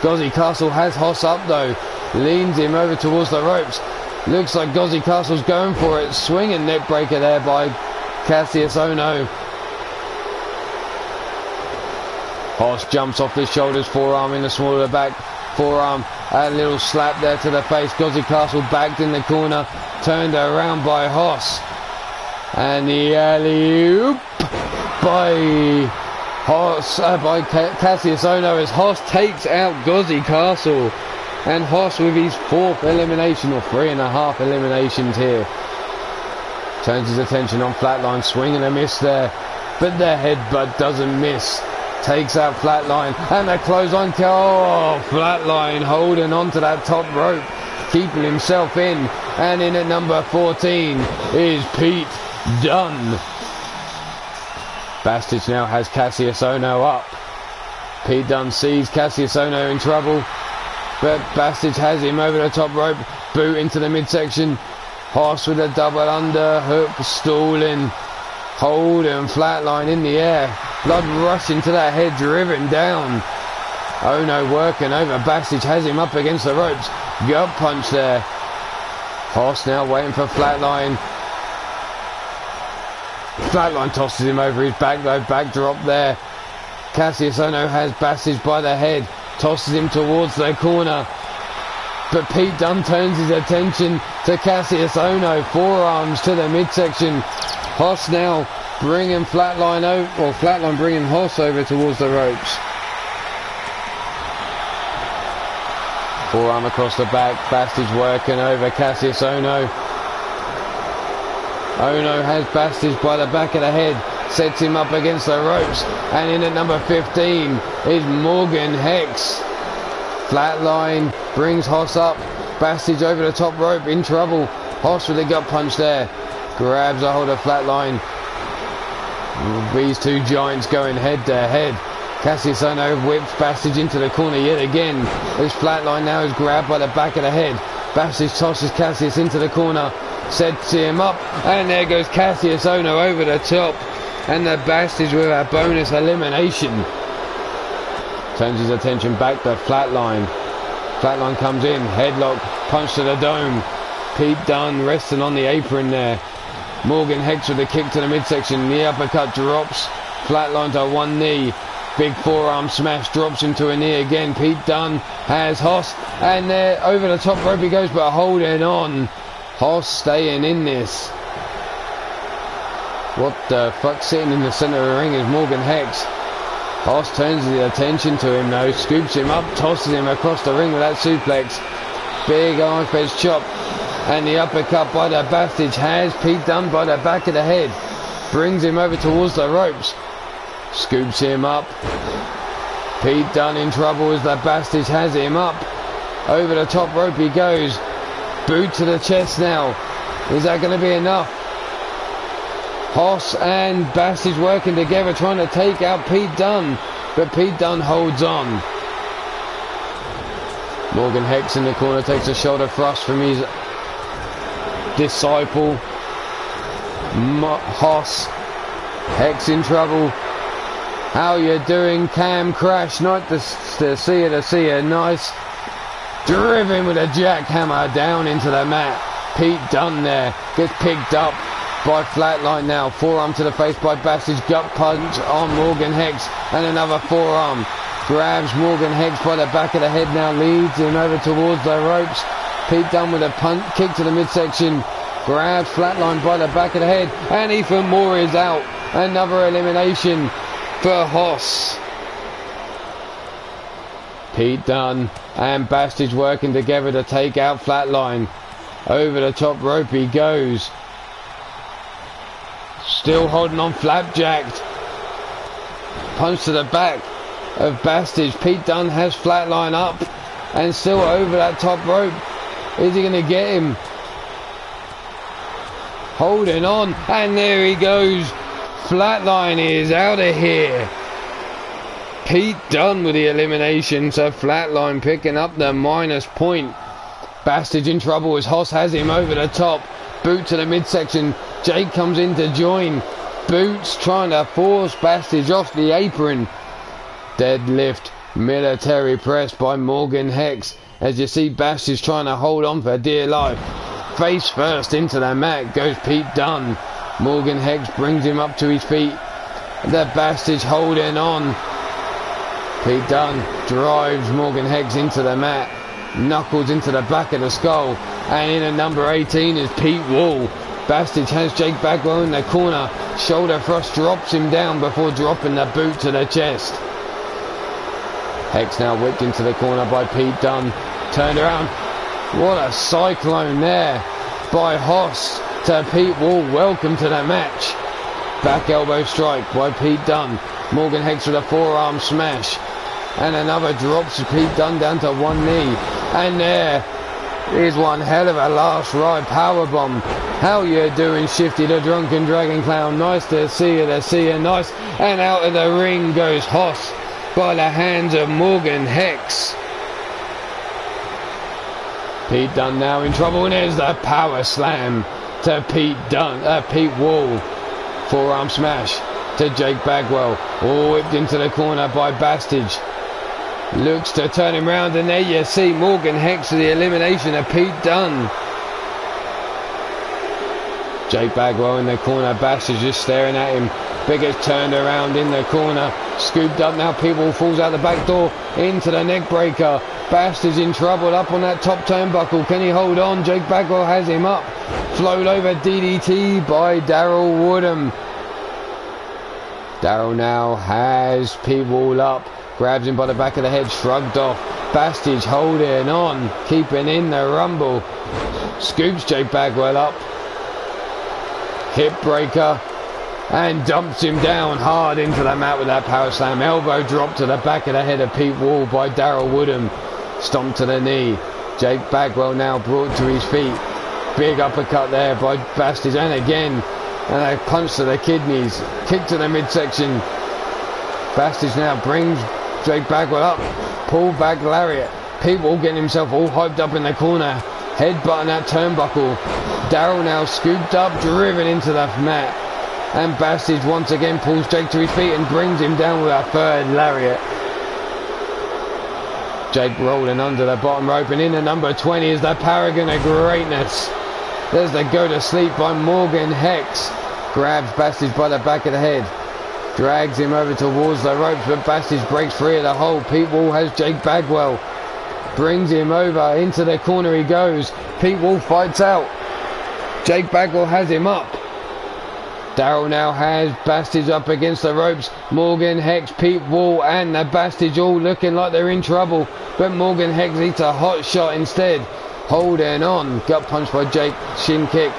Gozzy Castle has Hoss up though. Leans him over towards the ropes. Looks like Gozzy Castle's going for it. Swinging neck breaker there by Cassius Ohno. Hoss jumps off the shoulders, forearm in the small of the back. Forearm, a little slap there to the face. Gozzy Castle backed in the corner. Turned around by Hoss. And the alley-oop by Hoss, by Cassius Ohno as Hoss takes out Gozzy Castle. And Hoss with his 4th elimination, or 3.5 eliminations here. Turns his attention on Flatline, swing and a miss there. But the headbutt doesn't miss. Takes out Flatline, and the clothesline. Oh, Flatline holding on to that top rope, keeping himself in. And in at number 14 is Pete Dunne. Bastard now has Cassius Ohno up. Pete Dunne sees Cassius Ohno in trouble, but Bastard has him over the top rope. Boot into the midsection. Hoss with a double under hook, stalling. Holding Flatline in the air. Blood rushing to that head, driven down. Ohno working over. Bastard has him up against the ropes. Gut punch there. Hoss now waiting for Flatline. Flatline tosses him over his back though. Backdrop there. Cassius Ohno has Bastard by the head. Tosses him towards the corner. But Pete Dunne turns his attention to Cassius Ohno. Forearms to the midsection. Hoss now bringing Flatline over, or Flatline bringing Hoss over towards the ropes. Forearm across the back. Bastard's working over Cassius Ohno. Ohno has Bastard by the back of the head. Sets him up against the ropes. And in at number 15 is Morgan Hex. Flatline brings Hoss up. Bastard over the top rope, in trouble. Hoss with a gut punch there. Grabs a hold of Flatline. These two giants going head to head. Cassius Ohno whips Bastard into the corner yet again. This Flatline now is grabbed by the back of the head. Bastard tosses Cassius into the corner. Sets him up. And there goes Cassius Ohno over the top. And the Bastards with a bonus elimination. Turns his attention back to Flatline. Flatline comes in. Headlock. Punch to the dome. Pete Dunne resting on the apron there. Morgan Hex with a kick to the midsection. The uppercut drops Flatline to one knee. Big forearm smash drops him to a knee again. Pete Dunne has Hoss. And there over the top rope he goes, but holding on. Hoss staying in this. What the fuck? Sitting in the centre of the ring is Morgan Hex. Hoss turns the attention to him though. Scoops him up. Tosses him across the ring with that suplex. Big arm fist chop. And the uppercut by the Bastard has Pete Dunne by the back of the head. Brings him over towards the ropes. Scoops him up. Pete Dunne in trouble as the Bastard has him up. Over the top rope he goes. Boot to the chest now. Is that going to be enough? Hoss and Bastard working together trying to take out Pete Dunne. But Pete Dunne holds on. Morgan Hex in the corner takes a shoulder thrust from his disciple. Hoss. Hex in trouble. How you doing, Cam Crash? Nice to see you. Nice. Driven with a jackhammer down into the mat. Pete Dunne there. Gets picked up by Flatline now. Forearm to the face by Bastard's gut punch on Morgan Hex. And another forearm. Grabs Morgan Hex by the back of the head now. Leads him over towards the ropes. Pete Dunne with a punt, kick to the midsection. Grabs Flatline by the back of the head. And Ethan Moore is out. Another elimination for Hoss. Pete Dunne and Bastard working together to take out Flatline. Over the top rope he goes. Still holding on, flapjacked. Punch to the back of Bastard. Pete Dunne has Flatline up and still over that top rope. Is he going to get him? Holding on, and there he goes. Flatline is out of here. Pete Dunne with the elimination, so Flatline picking up the minus point. Bastard in trouble as Hoss has him over the top. Boot to the midsection. Jake comes in to join. Boots trying to force Bastard off the apron. Deadlift, military press by Morgan Hex. As you see, Bastard's trying to hold on for dear life. Face first into the mat goes Pete Dunne. Morgan Hex brings him up to his feet. The Bastard's holding on. Pete Dunne drives Morgan Hex into the mat. Knuckles into the back of the skull. And in at number 18 is Pete Wall. Bastard has Jake Bagwell in the corner. Shoulder thrust drops him down before dropping the boot to the chest. Hex now whipped into the corner by Pete Dunne. Turned around. What a cyclone there by Hoss to Pete Wall. Welcome to the match. Back elbow strike by Pete Dunne. Morgan Hex with a forearm smash. And another drops Pete Dunne down to one knee. And there is one hell of a last ride powerbomb. How you doing, Shifty the Drunken Dragon Clown? Nice to see you, nice. And out of the ring goes Hoss by the hands of Morgan Hex. Pete Dunne now in trouble, and there's the power slam to Pete Wall. Forearm smash to Jake Bagwell. All whipped into the corner by Bastard. Looks to turn him round, and there you see Morgan Hex to the elimination of Pete Dunne. Jake Bagwell in the corner, Bastard just staring at him. Biggest turned around in the corner, scooped up now. People falls out the back door into the neck breaker. Bastard's in trouble up on that top turnbuckle. Can he hold on? Jake Bagwell has him up. Float over DDT by Daryl Woodham. Daryl now has people up. Grabs him by the back of the head, shrugged off. Bastard holding on, keeping in the rumble. Scoops Jake Bagwell up. Hip breaker. And dumps him down hard into the mat with that power slam. Elbow drop to the back of the head of Pete Wall by Daryl Woodham. Stomp to the knee. Jake Bagwell now brought to his feet. Big uppercut there by Bastard. And again. And a punch to the kidneys. Kick to the midsection. Bastard now brings Jake Bagwell up. Pull back lariat. Pete Wall getting himself all hyped up in the corner. Headbutting that turnbuckle. Daryl now scooped up, driven into the mat. And Bastard once again pulls Jake to his feet and brings him down with a third lariat. Jake rolling under the bottom rope, and in at number 20 is the Paragon of Greatness. There's the go to sleep by Morgan Hex. Grabs Bastard by the back of the head. Drags him over towards the ropes, but Bastard breaks free of the hold. Pete Wall has Jake Bagwell. Brings him over. Into the corner he goes. Pete Wall fights out. Jake Bagwell has him up. Daryl now has Bastard up against the ropes. Morgan Hex, Pete Wall and the Bastard all looking like they're in trouble. But Morgan Hex eats a hot shot instead. Holding on. Gut punch by Jake. Shin kick.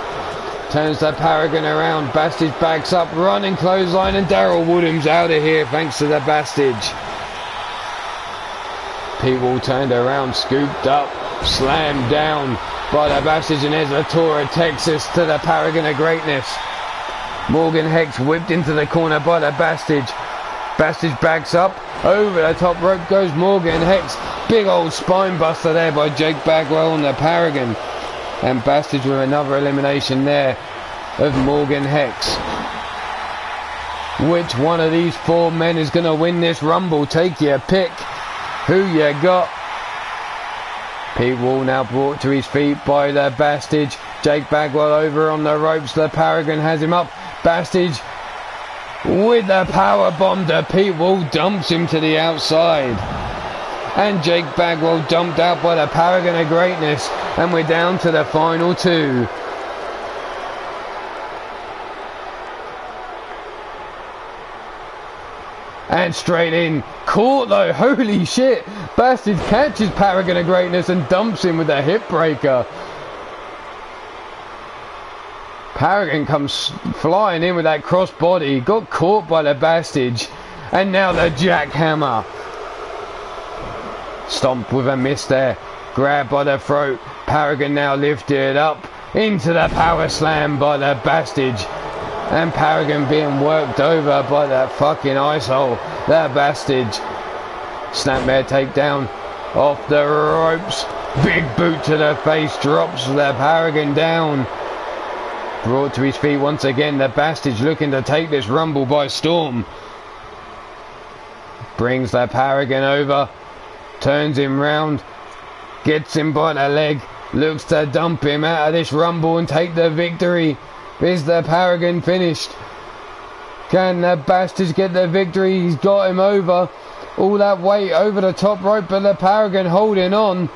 Turns the Paragon around. Bastard backs up. Running clothesline, and Daryl Woodham's out of here thanks to the Bastard. Pete Wall turned around. Scooped up. Slammed down by the Bastard, and there's the Tour of Texas to the Paragon of Greatness. Morgan Hex whipped into the corner by the Bastard. Bastard backs up. Over the top rope goes Morgan Hex. Big old spine buster there by Jake Bagwell on the Paragon. And Bastard with another elimination there of Morgan Hex. Which one of these four men is going to win this Rumble? Take your pick. Who you got? Pete Wall now brought to his feet by the Bastard. Jake Bagwell over on the ropes. The Paragon has him up. Bastard with the power bomb to Pete Wall, dumps him to the outside. And Jake Bagwell dumped out by the Paragon of Greatness. And we're down to the final two. And straight in. Caught though. Holy shit. Bastard catches Paragon of Greatness and dumps him with a hip breaker. Paragon comes flying in with that crossbody. Got caught by the Bastard. And now the jackhammer. Stomp with a miss there. Grabbed by the throat. Paragon now lifted up into the power slam by the Bastage. And Paragon being worked over by that fucking icehole. That Bastage. Snapmare takedown off the ropes. Big boot to the face. Drops the Paragon down. Brought to his feet once again. The Bastage looking to take this Rumble by storm. Brings the Paragon over. Turns him round. Gets him by the leg. Looks to dump him out of this Rumble and take the victory. Is the Paragon finished? Can the Bastage get the victory? He's got him over. All that weight over the top rope, but the Paragon holding on.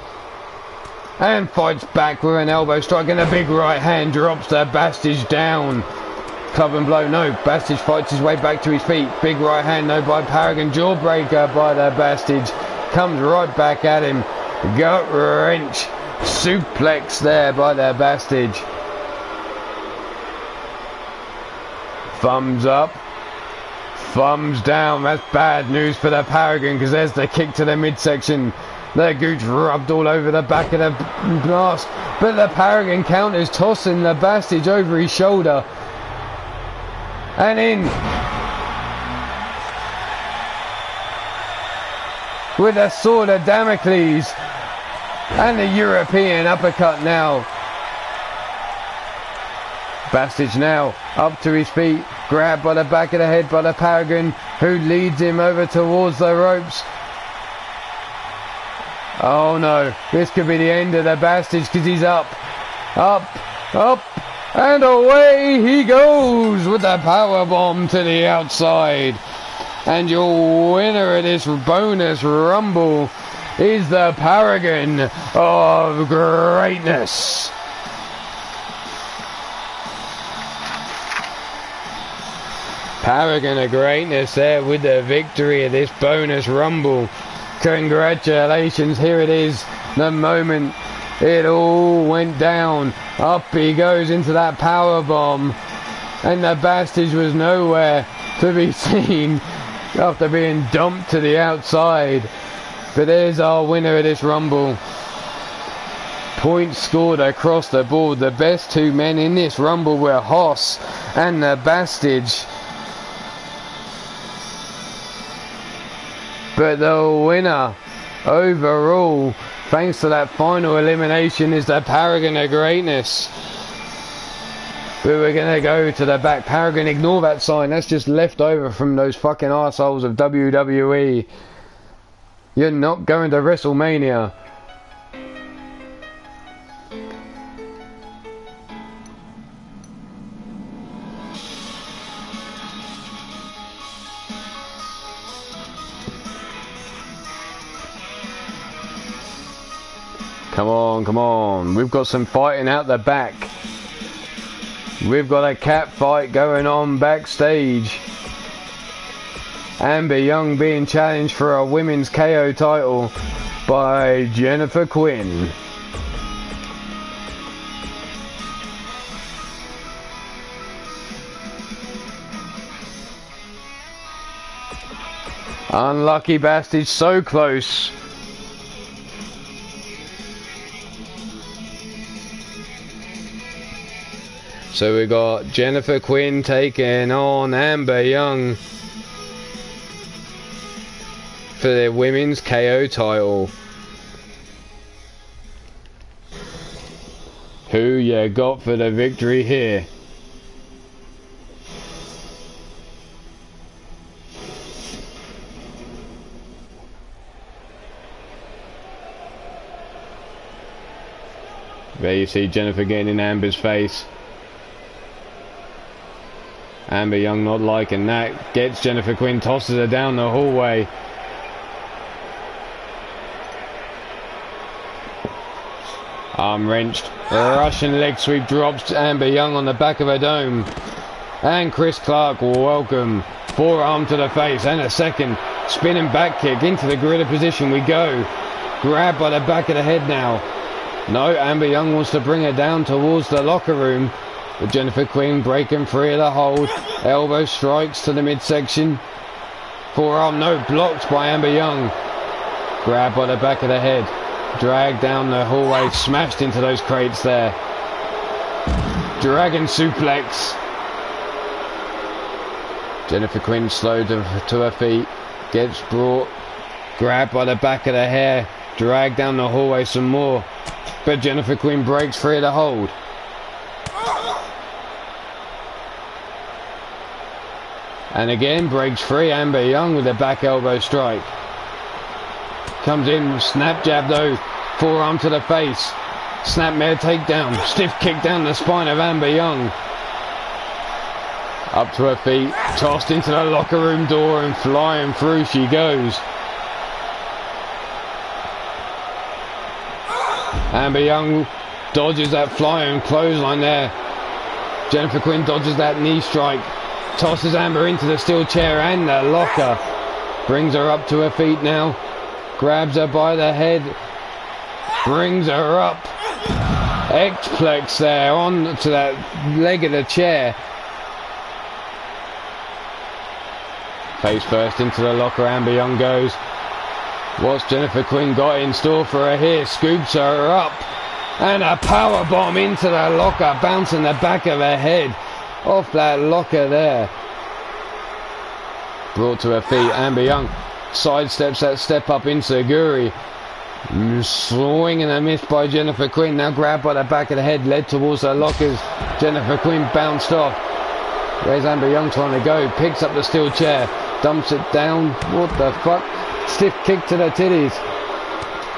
And fights back with an elbow strike and a big right hand drops the Bastage down. Club and blow, no. Bastage fights his way back to his feet. Big right hand, no, by Paragon. Jawbreaker by the Bastage. Comes right back at him. Gut wrench. Suplex there by the Bastage. Thumbs up. Thumbs down. That's bad news for the Paragon because there's the kick to the midsection. The gooch rubbed all over the back of the mask. But the Paragon counters, tossing the Bastage over his shoulder. And in. With a sword of Damocles. And the European uppercut now. Bastage now up to his feet. Grabbed by the back of the head by the Paragon, who leads him over towards the ropes. Oh no, this could be the end of the Bastage because he's up, and away he goes with the powerbomb to the outside. And your winner of this bonus Rumble is the Paragon of Greatness. Paragon of Greatness there with the victory of this bonus Rumble. Congratulations, here it is, the moment it all went down. Up he goes into that power bomb, and the Bastage was nowhere to be seen after being dumped to the outside. But there's our winner of this Rumble. Points scored across the board. The best two men in this Rumble were Hoss and the Bastage. But the winner overall, thanks to that final elimination, is the Paragon of Greatness. We were going to go to the back. Paragon, ignore that sign. That's just left over from those fucking arseholes of WWE. You're not going to WrestleMania. Come on, come on. We've got some fighting out the back. We've got a cat fight going on backstage. Amber Young being challenged for a women's KO title by Jennifer Quinn. Unlucky Bastage, so close. So we got Jennifer Quinn taking on Amber Young for the women's KO title. Who you got for the victory here? There you see Jennifer getting in Amber's face. Amber Young not liking that. Gets Jennifer Quinn, tosses her down the hallway. Arm wrenched. Russian leg sweep drops Amber Young on the back of her dome. And Chris Clark, welcome. Forearm to the face and a second. Spinning back kick into the gorilla position we go. Grabbed by the back of the head now. No, Amber Young wants to bring her down towards the locker room. But Jennifer Quinn breaking free of the hold. Elbow strikes to the midsection. Forearm, no, blocked by Amber Young. Grabbed by the back of the head. Dragged down the hallway, smashed into those crates there. Dragon suplex. Jennifer Quinn slowed to her feet. Gets brought. Grabbed by the back of the hair. Dragged down the hallway some more. But Jennifer Quinn breaks free of the hold. And again breaks free. Amber Young with a back elbow strike. Comes in, snap jab though. Forearm to the face. Snapmare takedown. Stiff kick down the spine of Amber Young. Up to her feet. Tossed into the locker room door and flying through she goes. Amber Young dodges that flying clothesline there. Jennifer Quinn dodges that knee strike. Tosses Amber into the steel chair and the locker. Brings her up to her feet now. Grabs her by the head. Brings her up. X-plex there on to that leg of the chair. Face first into the locker. Amber Young goes. What's Jennifer Quinn got in store for her here? Scoops her up. And a power bomb into the locker. Bouncing the back of her head off that locker there. Brought to her feet. Amber Young sidesteps that step up enziguri. Swing and a miss by Jennifer Quinn. Now grabbed by the back of the head. Led towards her lockers. Jennifer Quinn bounced off. Where's Amber Young trying to go? Picks up the steel chair. Dumps it down. What the fuck? Stiff kick to the titties.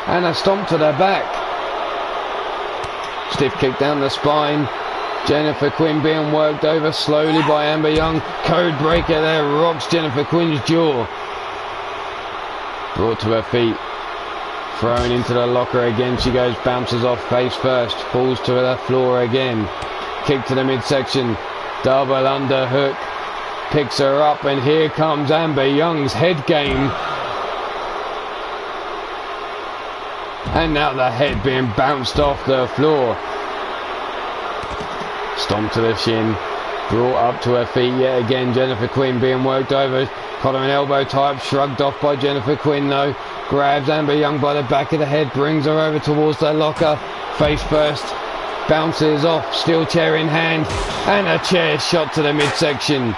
And a stomp to the back. Stiff kick down the spine. Jennifer Quinn being worked over slowly by Amber Young. Code breaker there. Rocks Jennifer Quinn's jaw. Brought to her feet. Thrown into the locker again. She goes, bounces off face first. Falls to the floor again. Kick to the midsection. Double underhook. Picks her up and here comes Amber Young's head game. And now the head being bounced off the floor. Stomp to the shin. Brought up to her feet yet again. Jennifer Quinn being worked over. Collar and elbow type. Shrugged off by Jennifer Quinn though. Grabs Amber Young by the back of the head. Brings her over towards the locker. Face first. Bounces off. Steel chair in hand. And a chair shot to the midsection.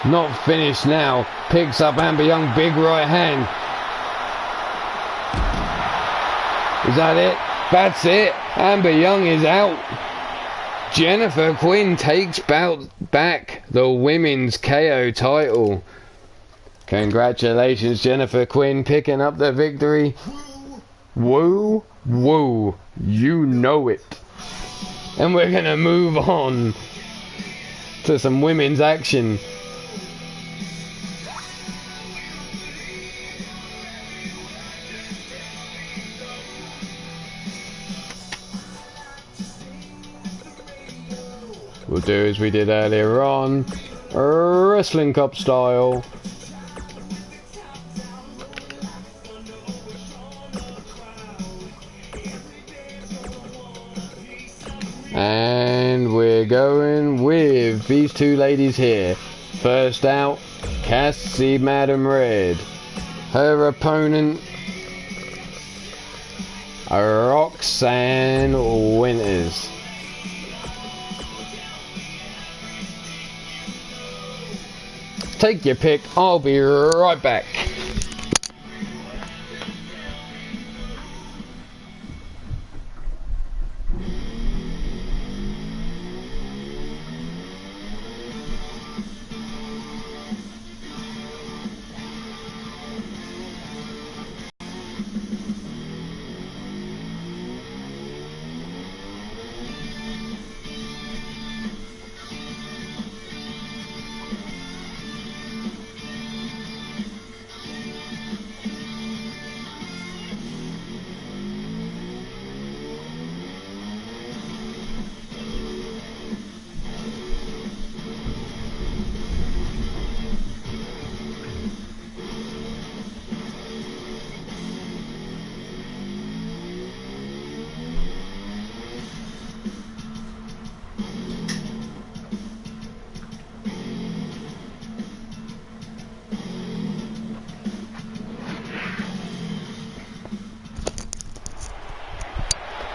Not finished now. Picks up Amber Young. Big right hand. Is that it? That's it. Amber Young is out. Jennifer Quinn takes back the women's KO title. Congratulations, Jennifer Quinn, picking up the victory. Woo, woo, you know it. And we're going to move on to some women's action. We'll do as we did earlier on, Wrestling Cup style. And we're going with these two ladies here. First out, Cassie Madam Red. Her opponent, Roxanne Winters. Take your pick, I'll be right back.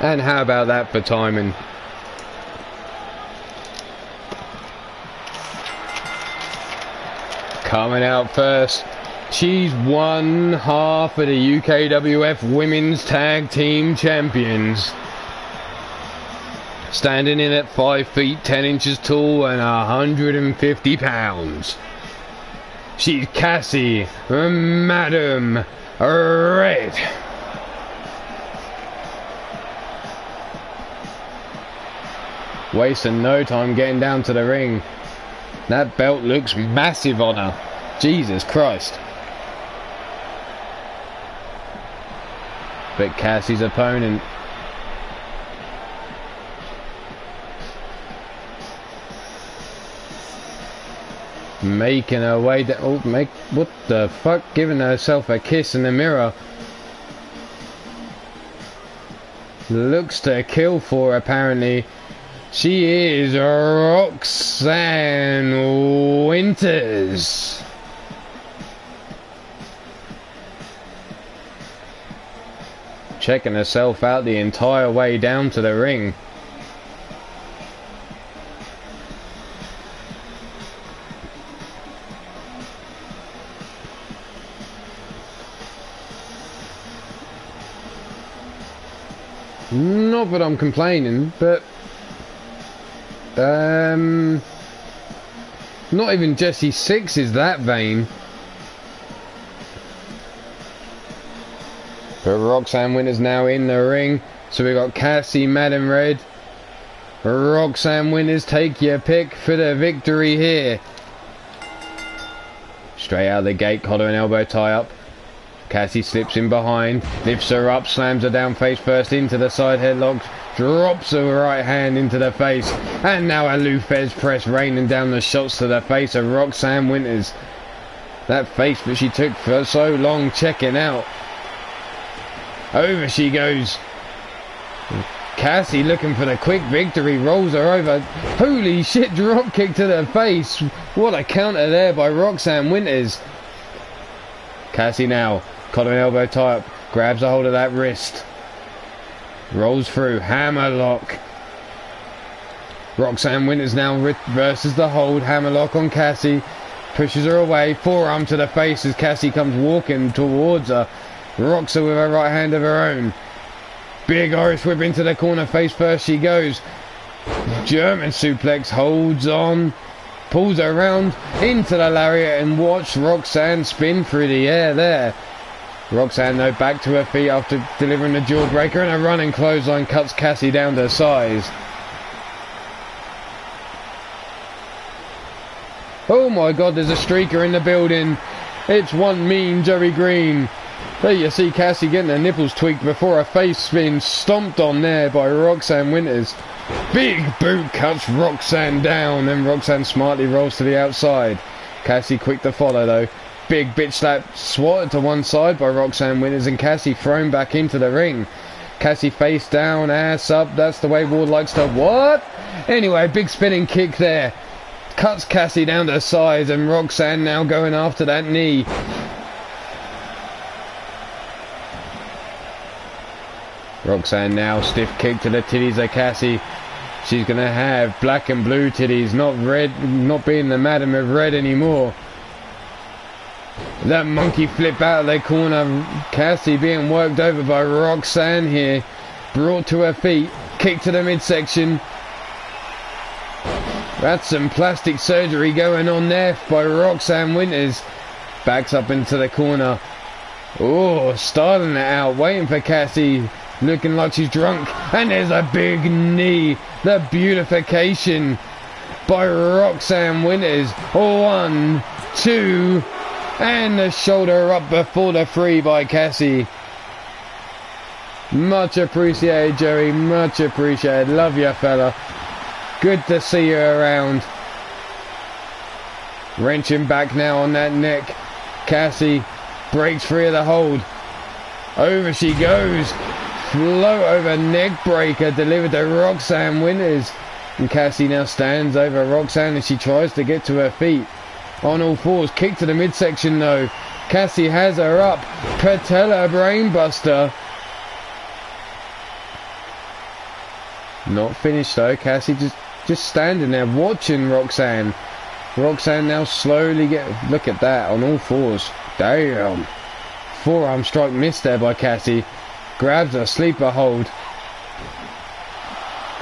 And how about that for timing? Coming out first, she's one half of the UKWF Women's Tag Team Champions. Standing in at 5 feet 10 inches tall and 150 pounds. She's Cassie, Madam Red. Wasting no time getting down to the ring. That belt looks massive on her. Jesus Christ. But Cassie's opponent, making her way down. Oh, what the fuck? Giving herself a kiss in the mirror. Looks to kill for, apparently. She is Roxanne Winters. Checking herself out the entire way down to the ring. Not that I'm complaining, but not even Jessie Six is that vain. But Roxanne Winters now in the ring. So we got Cassie, Madam Red. Roxanne Winters, take your pick for the victory here. Straight out of the gate, collar and elbow tie up. Cassie slips in behind, lifts her up, slams her down face first into the side headlock, drops her right hand into the face, and now a Lufez press raining down the shots to the face of Roxanne Winters. That face that she took for so long checking out. Over she goes. Cassie looking for the quick victory, rolls her over. Holy shit, drop kick to the face. What a counter there by Roxanne Winters. Cassie now, collar and elbow tie up, grabs a hold of that wrist. Rolls through, hammerlock. Roxanne Winters now reverses the hold, hammerlock on Cassie. Pushes her away, forearm to the face as Cassie comes walking towards her. Rocks her with her right hand of her own. Big Irish whip into the corner, face first she goes. German suplex, holds on. Pulls her around into the lariat and watch Roxanne spin through the air there. Roxanne though back to her feet after delivering the jawbreaker, and a running clothesline cuts Cassie down to size. Oh my god, there's a streaker in the building. It's one mean Joey Green. There you see Cassie getting her nipples tweaked before her face being stomped on there by Roxanne Winters. Big boot cuts Roxanne down, and Roxanne smartly rolls to the outside. Cassie quick to follow though. Big bitch slap swatted to one side by Roxanne Winters, and Cassie thrown back into the ring. Cassie face down, ass up, that's the way Ward likes to what? Anyway, big spinning kick there. Cuts Cassie down to size, and Roxanne now going after that knee. Roxanne now stiff kick to the titties of Cassie. She's going to have black and blue titties, not red, not being the Madam of Red anymore. That monkey flip out of the corner. Cassie being worked over by Roxanne here. Brought to her feet. Kick to the midsection. That's some plastic surgery going on there by Roxanne Winters. Backs up into the corner. Oh, styling it out, waiting for Cassie. Looking like she's drunk. And there's a big knee. The beautification by Roxanne Winters. 1, 2, and the shoulder up before the 3 by Cassie. Much appreciated, Joey. Much appreciated. Love you, fella. Good to see you around. Wrenching back now on that neck. Cassie breaks free of the hold. Over she goes. Float over neck breaker delivered to Roxanne Winters. And Cassie now stands over Roxanne as she tries to get to her feet. On all fours, kick to the midsection though. Cassie has her up. Patella brainbuster. Not finished though. Cassie just standing there watching Roxanne. Roxanne now slowly look at that, on all fours. Damn. Forearm strike missed there by Cassie. Grabs a sleeper hold.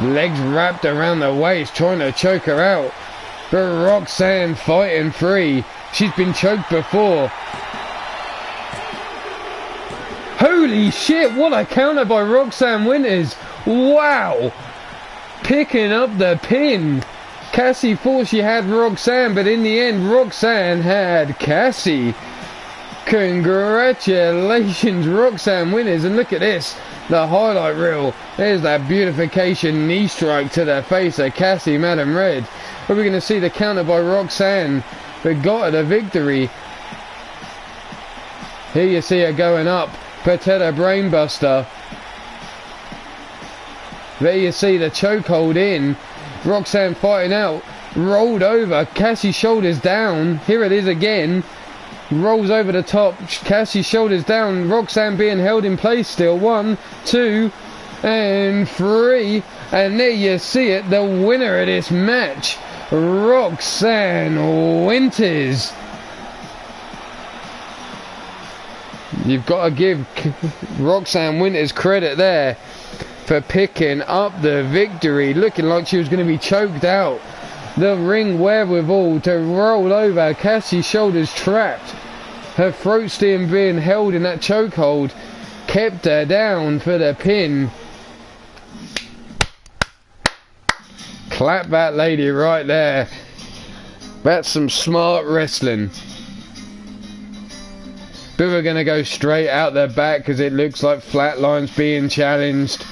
Legs wrapped around the waist, trying to choke her out. But Roxanne fighting free. She's been choked before. Holy shit, what a counter by Roxanne Winters. Wow. Picking up the pin. Cassie thought she had Roxanne, but in the end, Roxanne had Cassie. Congratulations, Roxanne Winters. And look at this, the highlight reel. There's that beautification knee strike to the face of Cassie, Madam Red. Are we going to see the counter by Roxanne that got her the victory? Here you see her going up. Patella brainbuster. There you see the chokehold in. Roxanne fighting out. Rolled over. Cassie's shoulders down. Here it is again. Rolls over the top. Cassie's shoulders down. Roxanne being held in place still. 1, 2, and 3. And there you see it. The winner of this match, Roxanne Winters. You've got to give Roxanne Winters credit there for picking up the victory. Looking like she was going to be choked out. The ring wherewithal to roll over. Cassie's shoulders trapped. Her throat still being held in that chokehold kept her down for the pin. Clap that lady right there. That's some smart wrestling. But we're going to go straight out the back because it looks like Flatline's being challenged.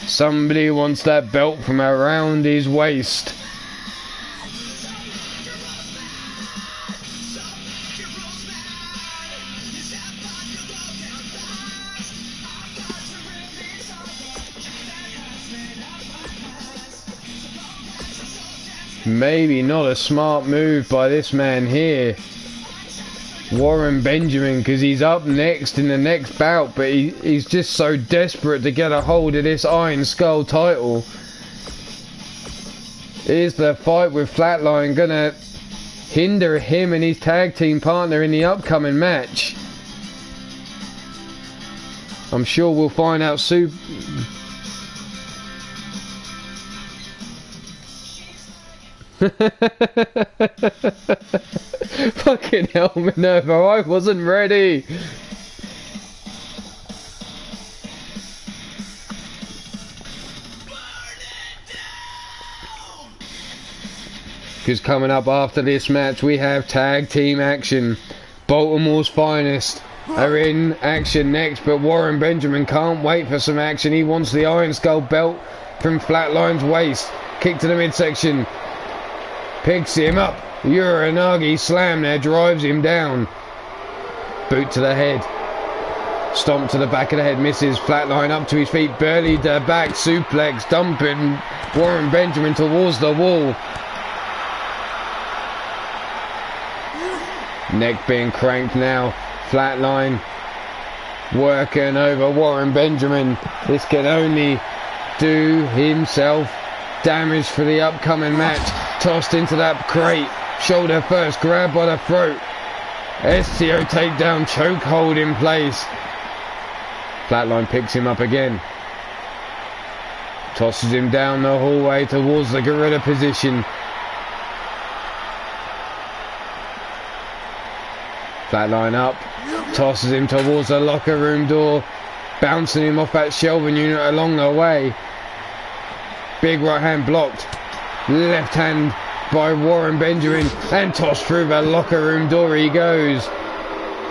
Somebody wants that belt from around his waist. Maybe not a smart move by this man here, Warren Benjamin, because he's up next in the next bout, but he's just so desperate to get a hold of this Iron Skull title. Is the fight with Flatline gonna hinder him and his tag team partner in the upcoming match? I'm sure we'll find out soon. Fucking hell, Minerva, I wasn't ready. Because coming up after this match, we have tag team action. Baltimore's finest are in action next, but Warren Benjamin can't wait for some action. He wants the Iron Skull belt from Flatline's waist. Kick to the midsection. Picks him up. Uranagi slam there, drives him down. Boot to the head. Stomp to the back of the head, misses. Flatline up to his feet, barely the back suplex, dumping Warren Benjamin towards the wall. Neck being cranked now. Flatline working over Warren Benjamin. This can only do himself damage for the upcoming match. Tossed into that crate. Shoulder first, grab by the throat. STO takedown, chokehold in place. Flatline picks him up again. Tosses him down the hallway towards the gorilla position. Flatline up. Tosses him towards the locker room door. Bouncing him off that shelving unit along the way. Big right hand blocked. Left hand by Warren Benjamin and tossed through the locker room door he goes.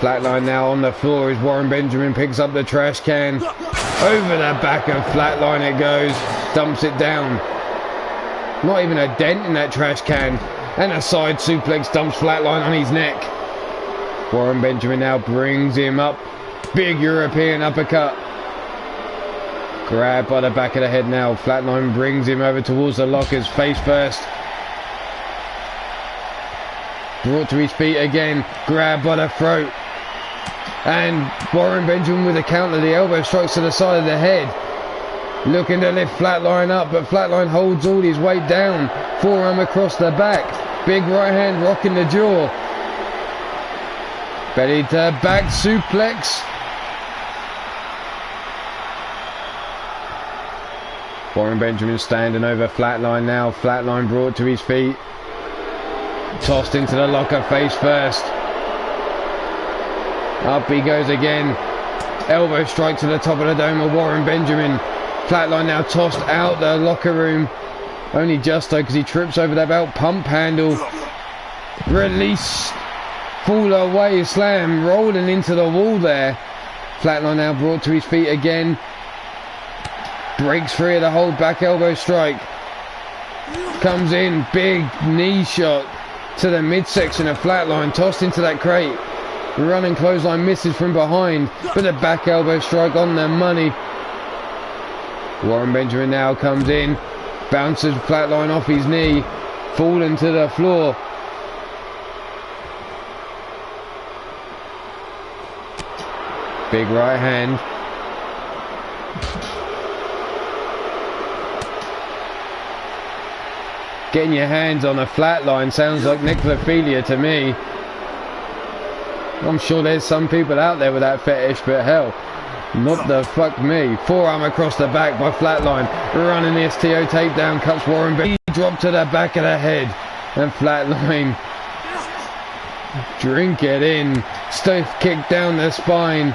Flatline now on the floor as Warren Benjamin picks up the trash can. Over the back of Flatline it goes. Dumps it down. Not even a dent in that trash can. And a side suplex dumps Flatline on his neck. Warren Benjamin now brings him up. Big European uppercut. Grab by the back of the head now. Flatline brings him over towards the lockers. Face first. Brought to his feet again. Grab by the throat. And Warren Benjamin with a counter. The elbow strikes to the side of the head. Looking to lift Flatline up, but Flatline holds all his weight down. Forearm across the back. Big right hand rocking the jaw. Belly to back suplex. Warren Benjamin standing over Flatline now. Flatline brought to his feet. Tossed into the locker face first. Up he goes again. Elbow strike to the top of the dome of Warren Benjamin. Flatline now tossed out the locker room. Only just though, because he trips over that belt. Pump handle. Release. Fall away. Slam. Rolling into the wall there. Flatline now brought to his feet again. Breaks free of the hold. Back elbow strike. Comes in. Big knee shot to the midsection of Flatline. Tossed into that crate. Running clothesline misses from behind. But a back elbow strike on the money. Warren Benjamin now comes in. Bounces Flatline off his knee. Falling to the floor. Big right hand. Getting your hands on a Flatline sounds like necrophilia to me. I'm sure there's some people out there with that fetish, but hell, not the fuck me. Forearm across the back by Flatline. Running the STO takedown, cuts Warren Benjamin. Drop to the back of the head. And Flatline. Drink it in. Stiff kick down the spine.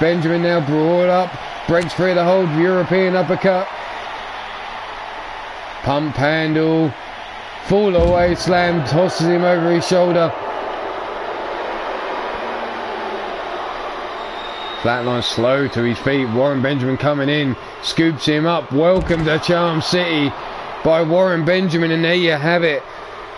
Benjamin now brought up. Breaks free of the hold. European uppercut. Pump handle. Fall away slam. Tosses him over his shoulder. Flatline slow to his feet. Warren Benjamin coming in. Scoops him up. Welcome to Charm City by Warren Benjamin. And there you have it.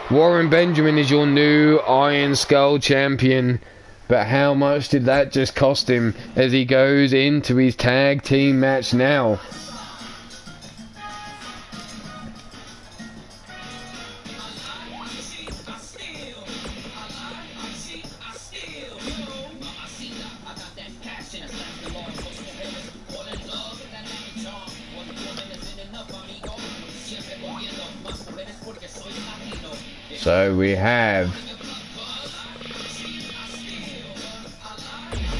Warren Benjamin is your new Iron Skull champion. But how much did that just cost him as he goes into his tag team match now? So we have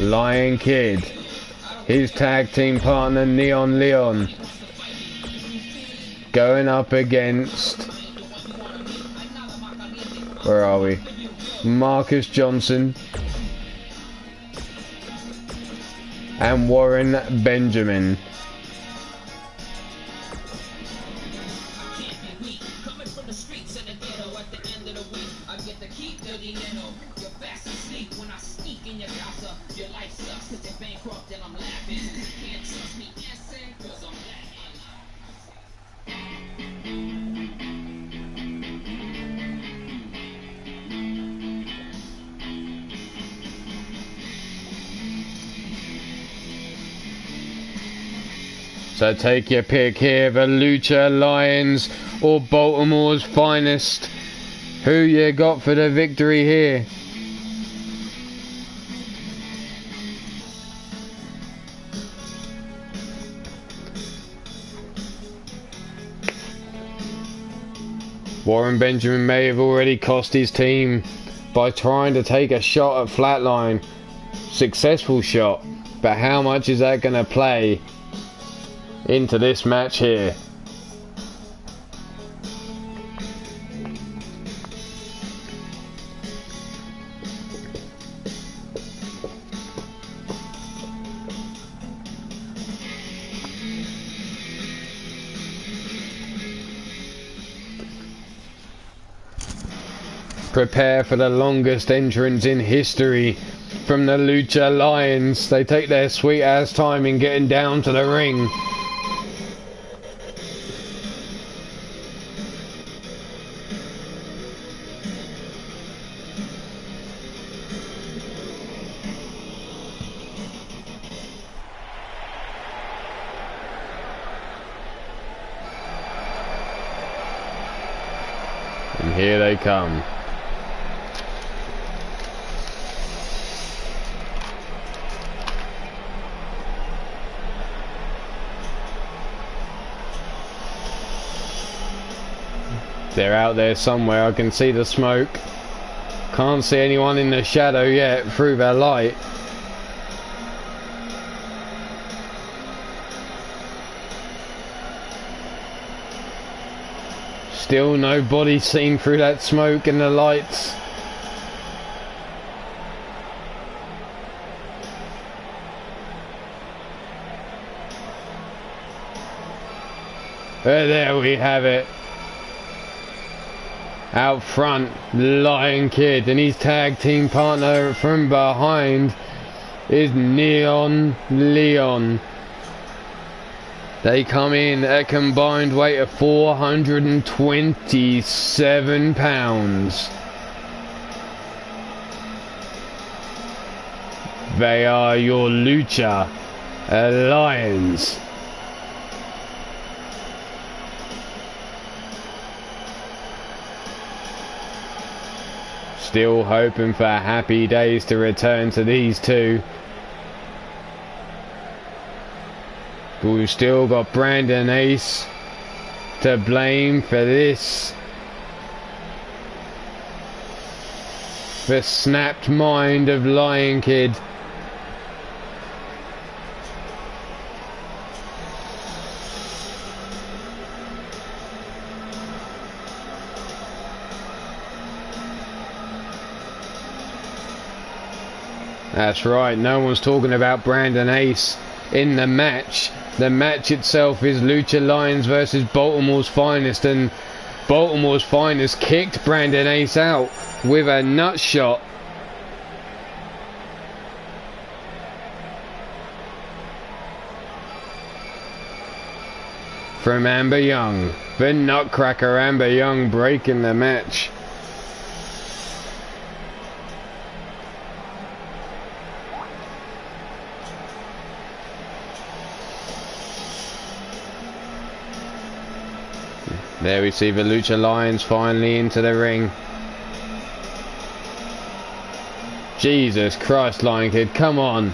Lion Kid, his tag team partner Neon Leon, going up against, where are we? Marcus Johnson and Warren Benjamin. So take your pick here, the Lucha Lions or Baltimore's finest. Who you got for the victory here? Warren Benjamin may have already cost his team by trying to take a shot at Flatline. Successful shot, but how much is that going to play into this match here? Prepare for the longest entrance in history from the Lucha Lions. They take their sweet ass time in getting down to the ring. And here they come. They're out there somewhere. I can see the smoke. Can't see anyone in the shadow yet through their light. Still nobody seen through that smoke and the lights. There we have it. Out front, Lion Kid, and his tag team partner from behind is Neon Leon. They come in at a combined weight of 427 pounds. They are your Lucha Lions. Still hoping for happy days to return to these two. But we've still got Brandon Ace to blame for this. The snapped mind of Lion Kid. That's right, no one's talking about Brandon Ace in the match. The match itself is Lucha Lions versus Baltimore's Finest, and Baltimore's Finest kicked Brandon Ace out with a nut shot. From Amber Young, the Nutcracker Amber Young breaking the match. There we see the Lucha Lions finally into the ring. Jesus Christ, Lion Kid, come on.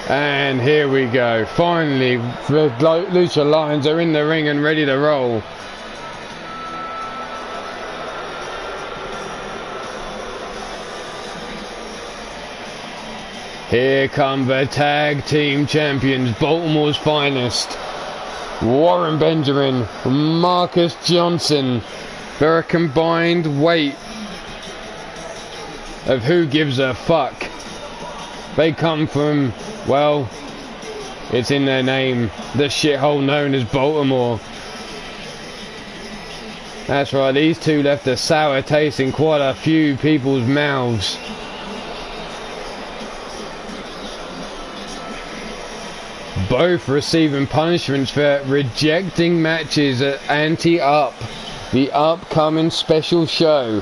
And here we go. Finally, the Lucha Lions are in the ring and ready to roll. Here come the tag team champions, Baltimore's Finest. Warren Benjamin, Marcus Johnson. For a combined weight of who gives a fuck. They come from, well, it's in their name, the shithole known as Baltimore. That's right, these two left a sour taste in quite a few people's mouths. Both receiving punishments for rejecting matches at Anti-Up, the upcoming special show.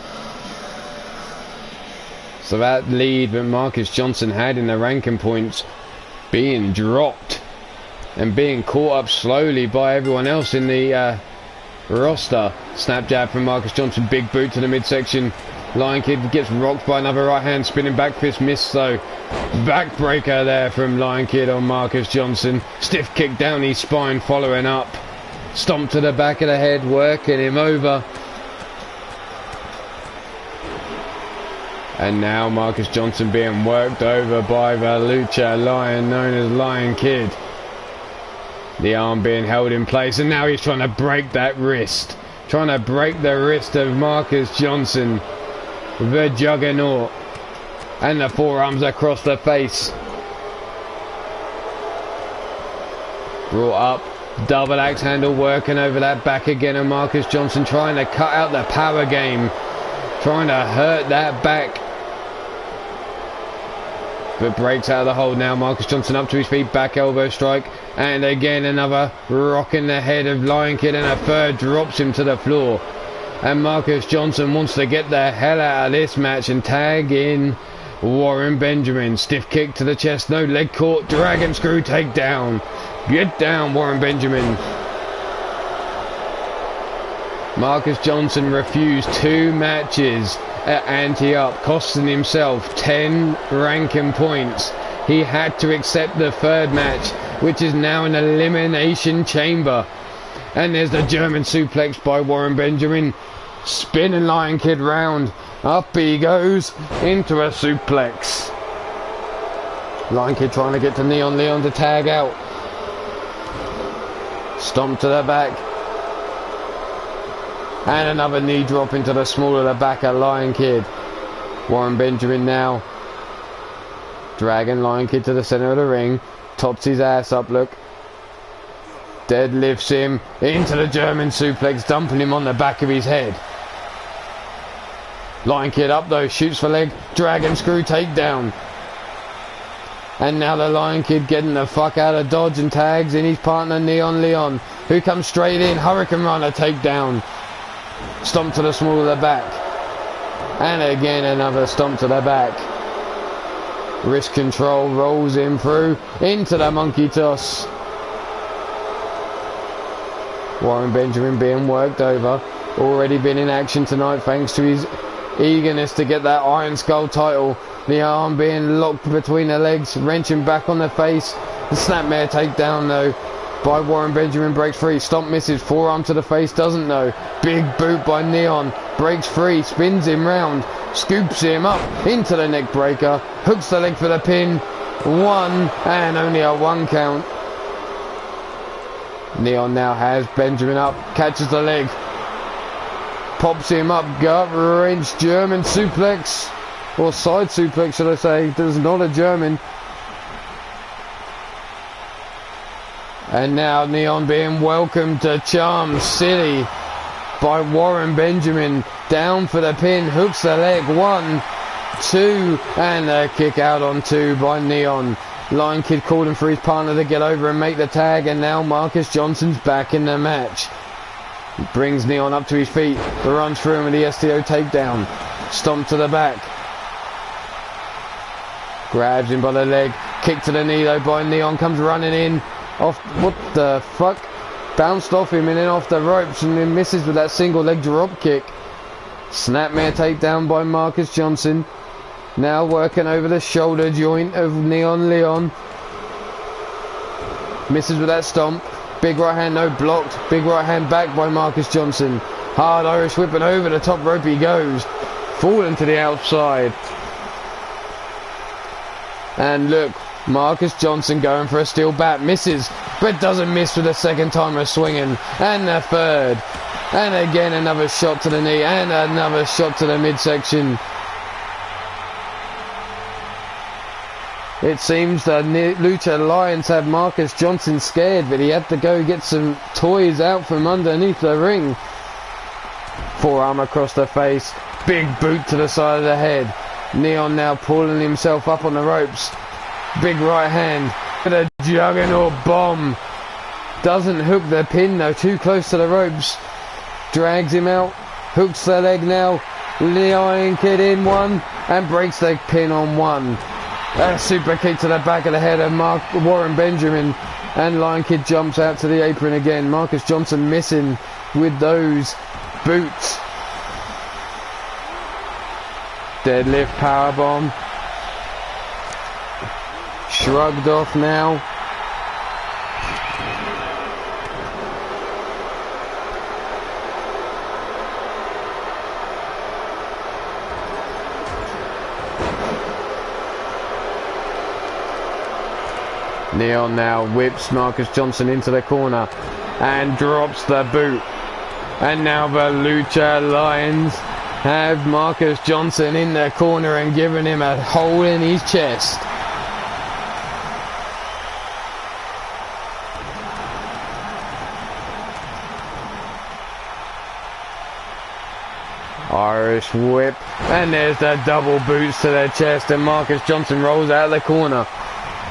So that lead that Marcus Johnson had in the ranking points being dropped and being caught up slowly by everyone else in the roster. Snap jab from Marcus Johnson, big boot to the midsection. Lion Kid gets rocked by another right hand, spinning back fist, missed though. Backbreaker there from Lion Kid on Marcus Johnson. Stiff kick down his spine following up. Stomp to the back of the head, working him over. And now Marcus Johnson being worked over by the Lucha Lion known as Lion Kid. The arm being held in place, and now he's trying to break that wrist. Trying to break the wrist of Marcus Johnson, the Juggernaut. And the forearms across the face. Brought up, double axe handle working over that back again, and Marcus Johnson trying to cut out the power game. Trying to hurt that back. But breaks out of the hold now. Marcus Johnson up to his feet, back elbow strike, and again another rock in the head of Lion Kid, and a third drops him to the floor. And Marcus Johnson wants to get the hell out of this match and tag in Warren Benjamin. Stiff kick to the chest, no leg caught, dragon screw takedown. Get down, Warren Benjamin. Marcus Johnson refused 2 matches at Ante-Up, costing himself 10 ranking points. He had to accept the 3rd match, which is now an elimination chamber. And there's the German suplex by Warren Benjamin. Spinning Lion Kid round. Up he goes into a suplex. Lion Kid trying to get to Neon Leon to tag out. Stomp to the back. And another knee drop into the small of the back of Lion Kid. Warren Benjamin now. Dragging Lion Kid to the center of the ring. Tops his ass up, look. Deadlifts him into the German suplex, dumping him on the back of his head. Lion Kid up though, shoots for leg, dragon screw takedown. And now the Lion Kid getting the fuck out of dodge and tags in his partner Neon Leon, who comes straight in, Hurricane Runner takedown. Stomp to the small of the back. And again another stomp to the back. Wrist control, rolls him through into the monkey toss. Warren Benjamin being worked over. Already been in action tonight thanks to his eagerness to get that Iron Skull title. The arm being locked between the legs, wrenching back on the face. The snapmare takedown though by Warren Benjamin, breaks free. Stomp misses, forearm to the face, doesn't know. Big boot by Neon, breaks free, spins him round, scoops him up into the neck breaker, hooks the leg for the pin. 1 and only a 1 count. Neon now has Benjamin up, catches the leg, pops him up, gut wrench, German suplex, or side suplex should I say. There's not a German. And now Neon being welcomed to Charm City by Warren Benjamin. Down for the pin, hooks the leg, 1, 2, and a kick out on 2 by Neon. Lion Kid calling for his partner to get over and make the tag, and now Marcus Johnson's back in the match. He brings Neon up to his feet, runs through him with the STO takedown. Stomp to the back. Grabs him by the leg, kick to the knee though by Neon, comes running in. Off, what the fuck? Bounced off him and then off the ropes and then misses with that single leg drop kick. Snapmare takedown by Marcus Johnson. Now working over the shoulder joint of Neon Leon. Misses with that stomp. Big right hand, no, blocked. Big right hand back by Marcus Johnson. Hard Irish whip and over the top rope he goes. Falling to the outside. And look, Marcus Johnson going for a steel bat, misses, but doesn't miss with the second timer swinging, and the third, and again another shot to the knee, and another shot to the midsection. It seems the Lucha Lions have Marcus Johnson scared, but he had to go get some toys out from underneath the ring. Forearm across the face, big boot to the side of the head. Neon now pulling himself up on the ropes. Big right hand with a juggernaut bomb. Doesn't hook the pin though, too close to the ropes. Drags him out, hooks the leg now. Lion Kid in 1 and breaks the pin on 1. A super kick to the back of the head of Warren Benjamin, and Lion Kid jumps out to the apron again. Marcus Johnson missing with those boots. Deadlift powerbomb. Shrugged off now. Neon now whips Marcus Johnson into the corner and drops the boot. And now the Lucha Lions have Marcus Johnson in the corner and giving him a hole in his chest. Irish whip, and there's the double boots to the chest, and Marcus Johnson rolls out of the corner.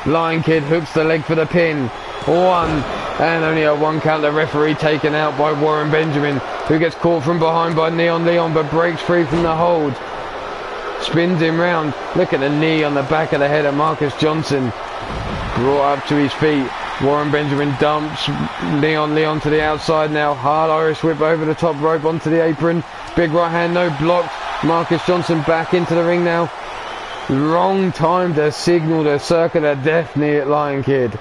Lion Kid hooks the leg for the pin. 1 and only a 1 count. The referee taken out by Warren Benjamin. who gets caught from behind by Neon Leon but breaks free from the hold. Spins him round. Look at the knee on the back of the head of Marcus Johnson. Brought up to his feet. Warren Benjamin dumps Neon Leon to the outside now. Hard Irish whip over the top rope onto the apron. Big right hand, no blocked. Marcus Johnson back into the ring now. Wrong time to signal the circle of death knee at Lion Kid.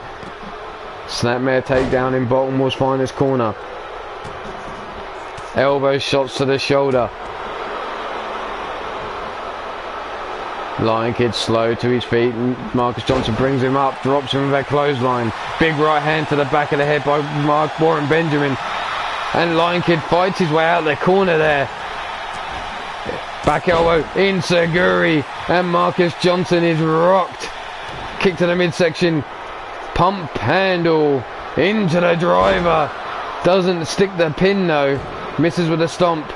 Snapmare takedown in Baltimore's finest corner. Elbow shots to the shoulder. Lion Kid slow to his feet, and Marcus Johnson brings him up, drops him with a clothesline. Big right hand to the back of the head by Warren Benjamin. And Lion Kid fights his way out the corner there. Back elbow, Insaguri, and Marcus Johnson is rocked. Kick to the midsection. Pump handle into the driver. Doesn't stick the pin though. Misses with a stomp.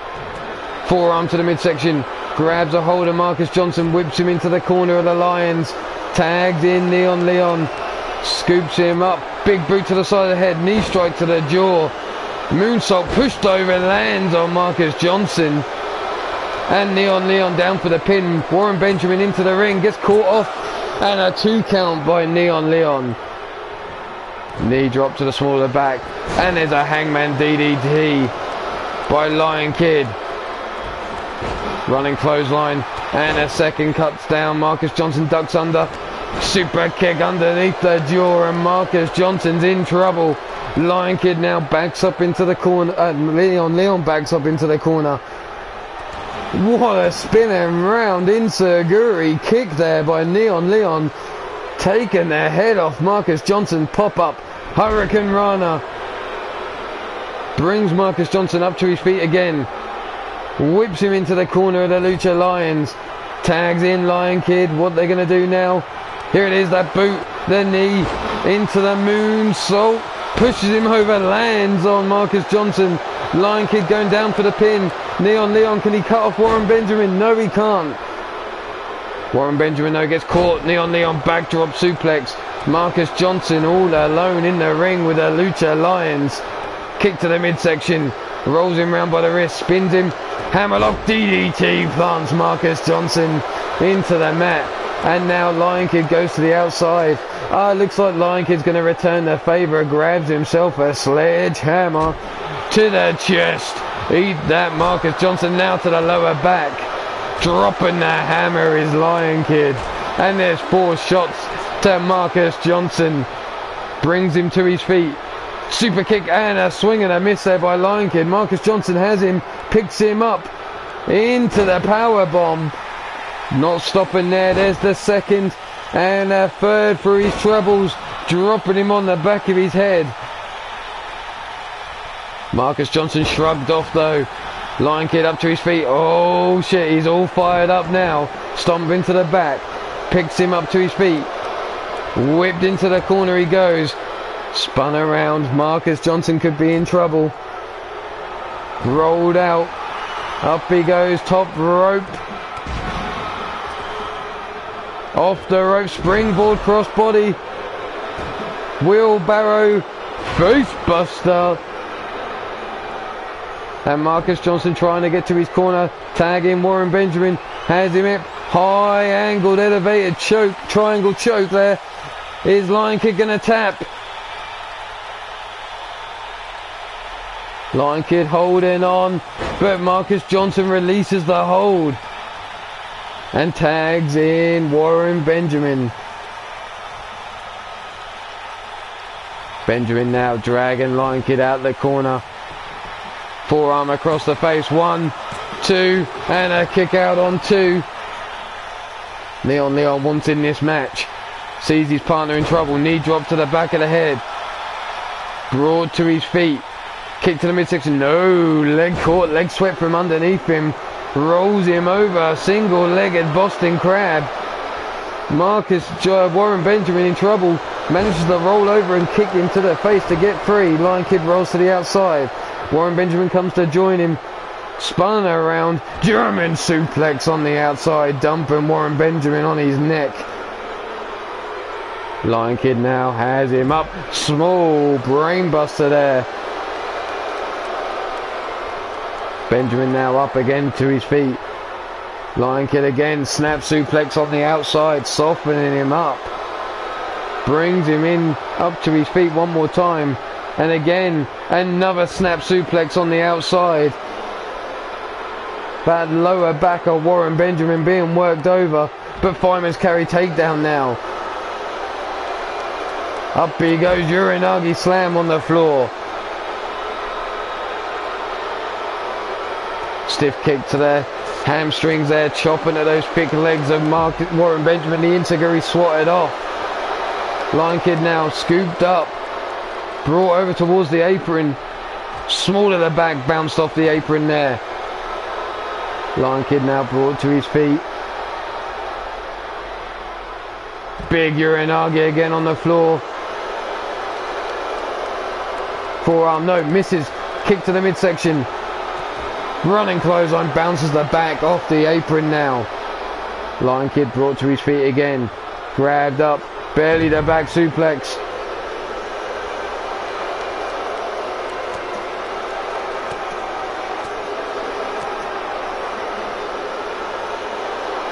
Forearm to the midsection. Grabs a hold of Marcus Johnson. Whips him into the corner of the Lions. Tags in Neon Leon. Scoops him up. Big boot to the side of the head. Knee strike to the jaw. Moonsault pushed over. Lands on Marcus Johnson. And Neon Leon down for the pin. Warren Benjamin into the ring. Gets caught off. And a 2 count by Neon Leon. Knee drop to the small of the back. And there's a Hangman DDT by Lion Kid. Running clothesline. And a second cuts down. Marcus Johnson ducks under. Super kick underneath the jaw. And Marcus Johnson's in trouble. Lion Kid now backs up into the corner. Leon backs up into the corner. What a spinning round Insaguri kick there by Neon Leon. Taking the head off Marcus Johnson. Pop up. Hurricane Rana. Brings Marcus Johnson up to his feet again. Whips him into the corner of the Lucha Lions. Tags in Lion Kid. What they're going to do now? Here it is. That boot. The knee. Into the moonsault. Pushes him over. Lands on Marcus Johnson. Lion Kid going down for the pin. Neon Leon, can he cut off Warren Benjamin? No, he can't. Warren Benjamin, though, gets caught. Neon Leon backdrop suplex. Marcus Johnson all alone in the ring with the Lucha Lions. Kick to the midsection. Rolls him round by the wrist. Spins him. Hammerlock DDT plants Marcus Johnson into the mat. And now Lion Kid goes to the outside. Looks like Lion Kid's going to return the favour. Grabs himself a sledgehammer to the chest. Eat that. Marcus Johnson now to the lower back. Dropping the hammer is Lion Kid. And there's 4 shots to Marcus Johnson. Brings him to his feet. Super kick and a swing and a miss there by Lion Kid. Marcus Johnson has him. Picks him up. Into the power bomb. Not stopping there. There's the second. And a third for his troubles. Dropping him on the back of his head. Marcus Johnson shrugged off though. Lion Kid up to his feet. Oh shit, he's all fired up now. Stomping to the back. Picks him up to his feet. Whipped into the corner he goes. Spun around. Marcus Johnson could be in trouble. Rolled out. Up he goes. Top rope. Off the rope. Springboard crossbody. Wheelbarrow. Facebuster. And Marcus Johnson trying to get to his corner. Tagging Warren Benjamin. Has him up. High angled elevated choke. Triangle choke there. Is Lion Kid going to tap? Lion Kid holding on. But Marcus Johnson releases the hold. And tags in Warren Benjamin. Benjamin now dragging Lion Kid out the corner. Forearm across the face. 1, 2, and a kick out on 2. Neon Leon wants in this match. Sees his partner in trouble. Knee drop to the back of the head. Broad to his feet. Kick to the midsection. No. Leg caught. Leg swept from underneath him. Rolls him over. Single-legged Boston Crab. Warren Benjamin in trouble. Manages to roll over and kick him to the face to get free. Lion Kid rolls to the outside. Warren Benjamin comes to join him. Spun around. German suplex on the outside. Dumping Warren Benjamin on his neck. Lion Kid now has him up. Small brainbuster there. Benjamin now up again to his feet. Lion Kid again, snap suplex on the outside, softening him up. Brings him in up to his feet one more time. And again, another snap suplex on the outside. That lower back of Warren Benjamin being worked over. But Fireman's carry takedown now. Up he goes, Uranagi slam on the floor. Stiff kick to the hamstrings there, chopping at those big legs of Warren Benjamin. The Insiguri swatted off. Lion Kid now scooped up, brought over towards the apron. Small at the back, bounced off the apron there. Lion Kid now brought to his feet. Big Uranagi again on the floor. Forearm, no, misses. Kick to the midsection. Running clothesline, bounces the back off the apron now. Lion Kid brought to his feet again. Grabbed up, barely the back suplex.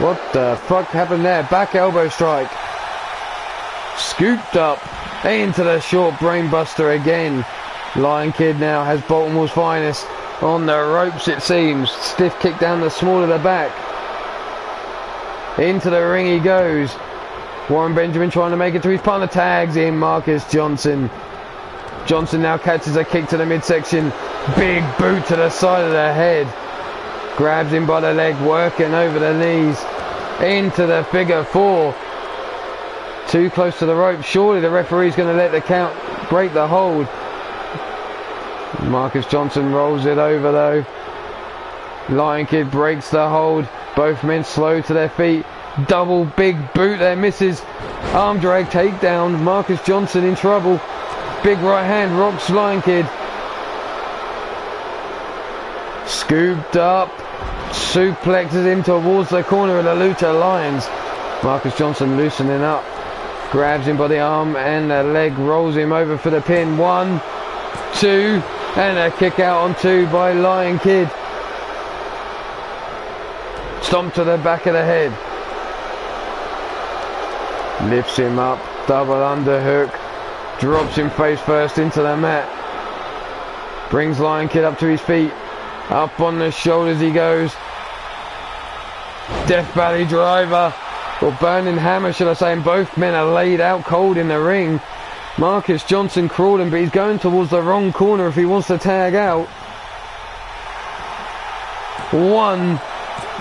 What the fuck happened there? Back elbow strike. Scooped up into the short brainbuster again. Lion Kid now has Baltimore's finest on the ropes, it seems. Stiff kick down the small of the back. Into the ring he goes. Warren Benjamin trying to make it to his partner. Tags in Marcus Johnson. Johnson now catches a kick to the midsection. Big boot to the side of the head. Grabs him by the leg, working over the knees. Into the figure four. Too close to the rope. Surely the referee's going to let the count break the hold. Marcus Johnson rolls it over though. Lion Kid breaks the hold. Both men slow to their feet. Double big boot there, misses. Arm drag takedown. Marcus Johnson in trouble. Big right hand rocks Lion Kid. Scooped up. Suplexes him towards the corner of the Lucha Lions. Marcus Johnson loosening up. Grabs him by the arm and the leg. Rolls him over for the pin. 1, 2. And a kick out on 2 by Lion Kid. Stomp to the back of the head. Lifts him up. Double underhook. Drops him face first into the mat. Brings Lion Kid up to his feet. Up on the shoulders he goes. Death Valley driver. Or burning hammer, should I say. And both men are laid out cold in the ring. Marcus Johnson crawling, but he's going towards the wrong corner if he wants to tag out. 1,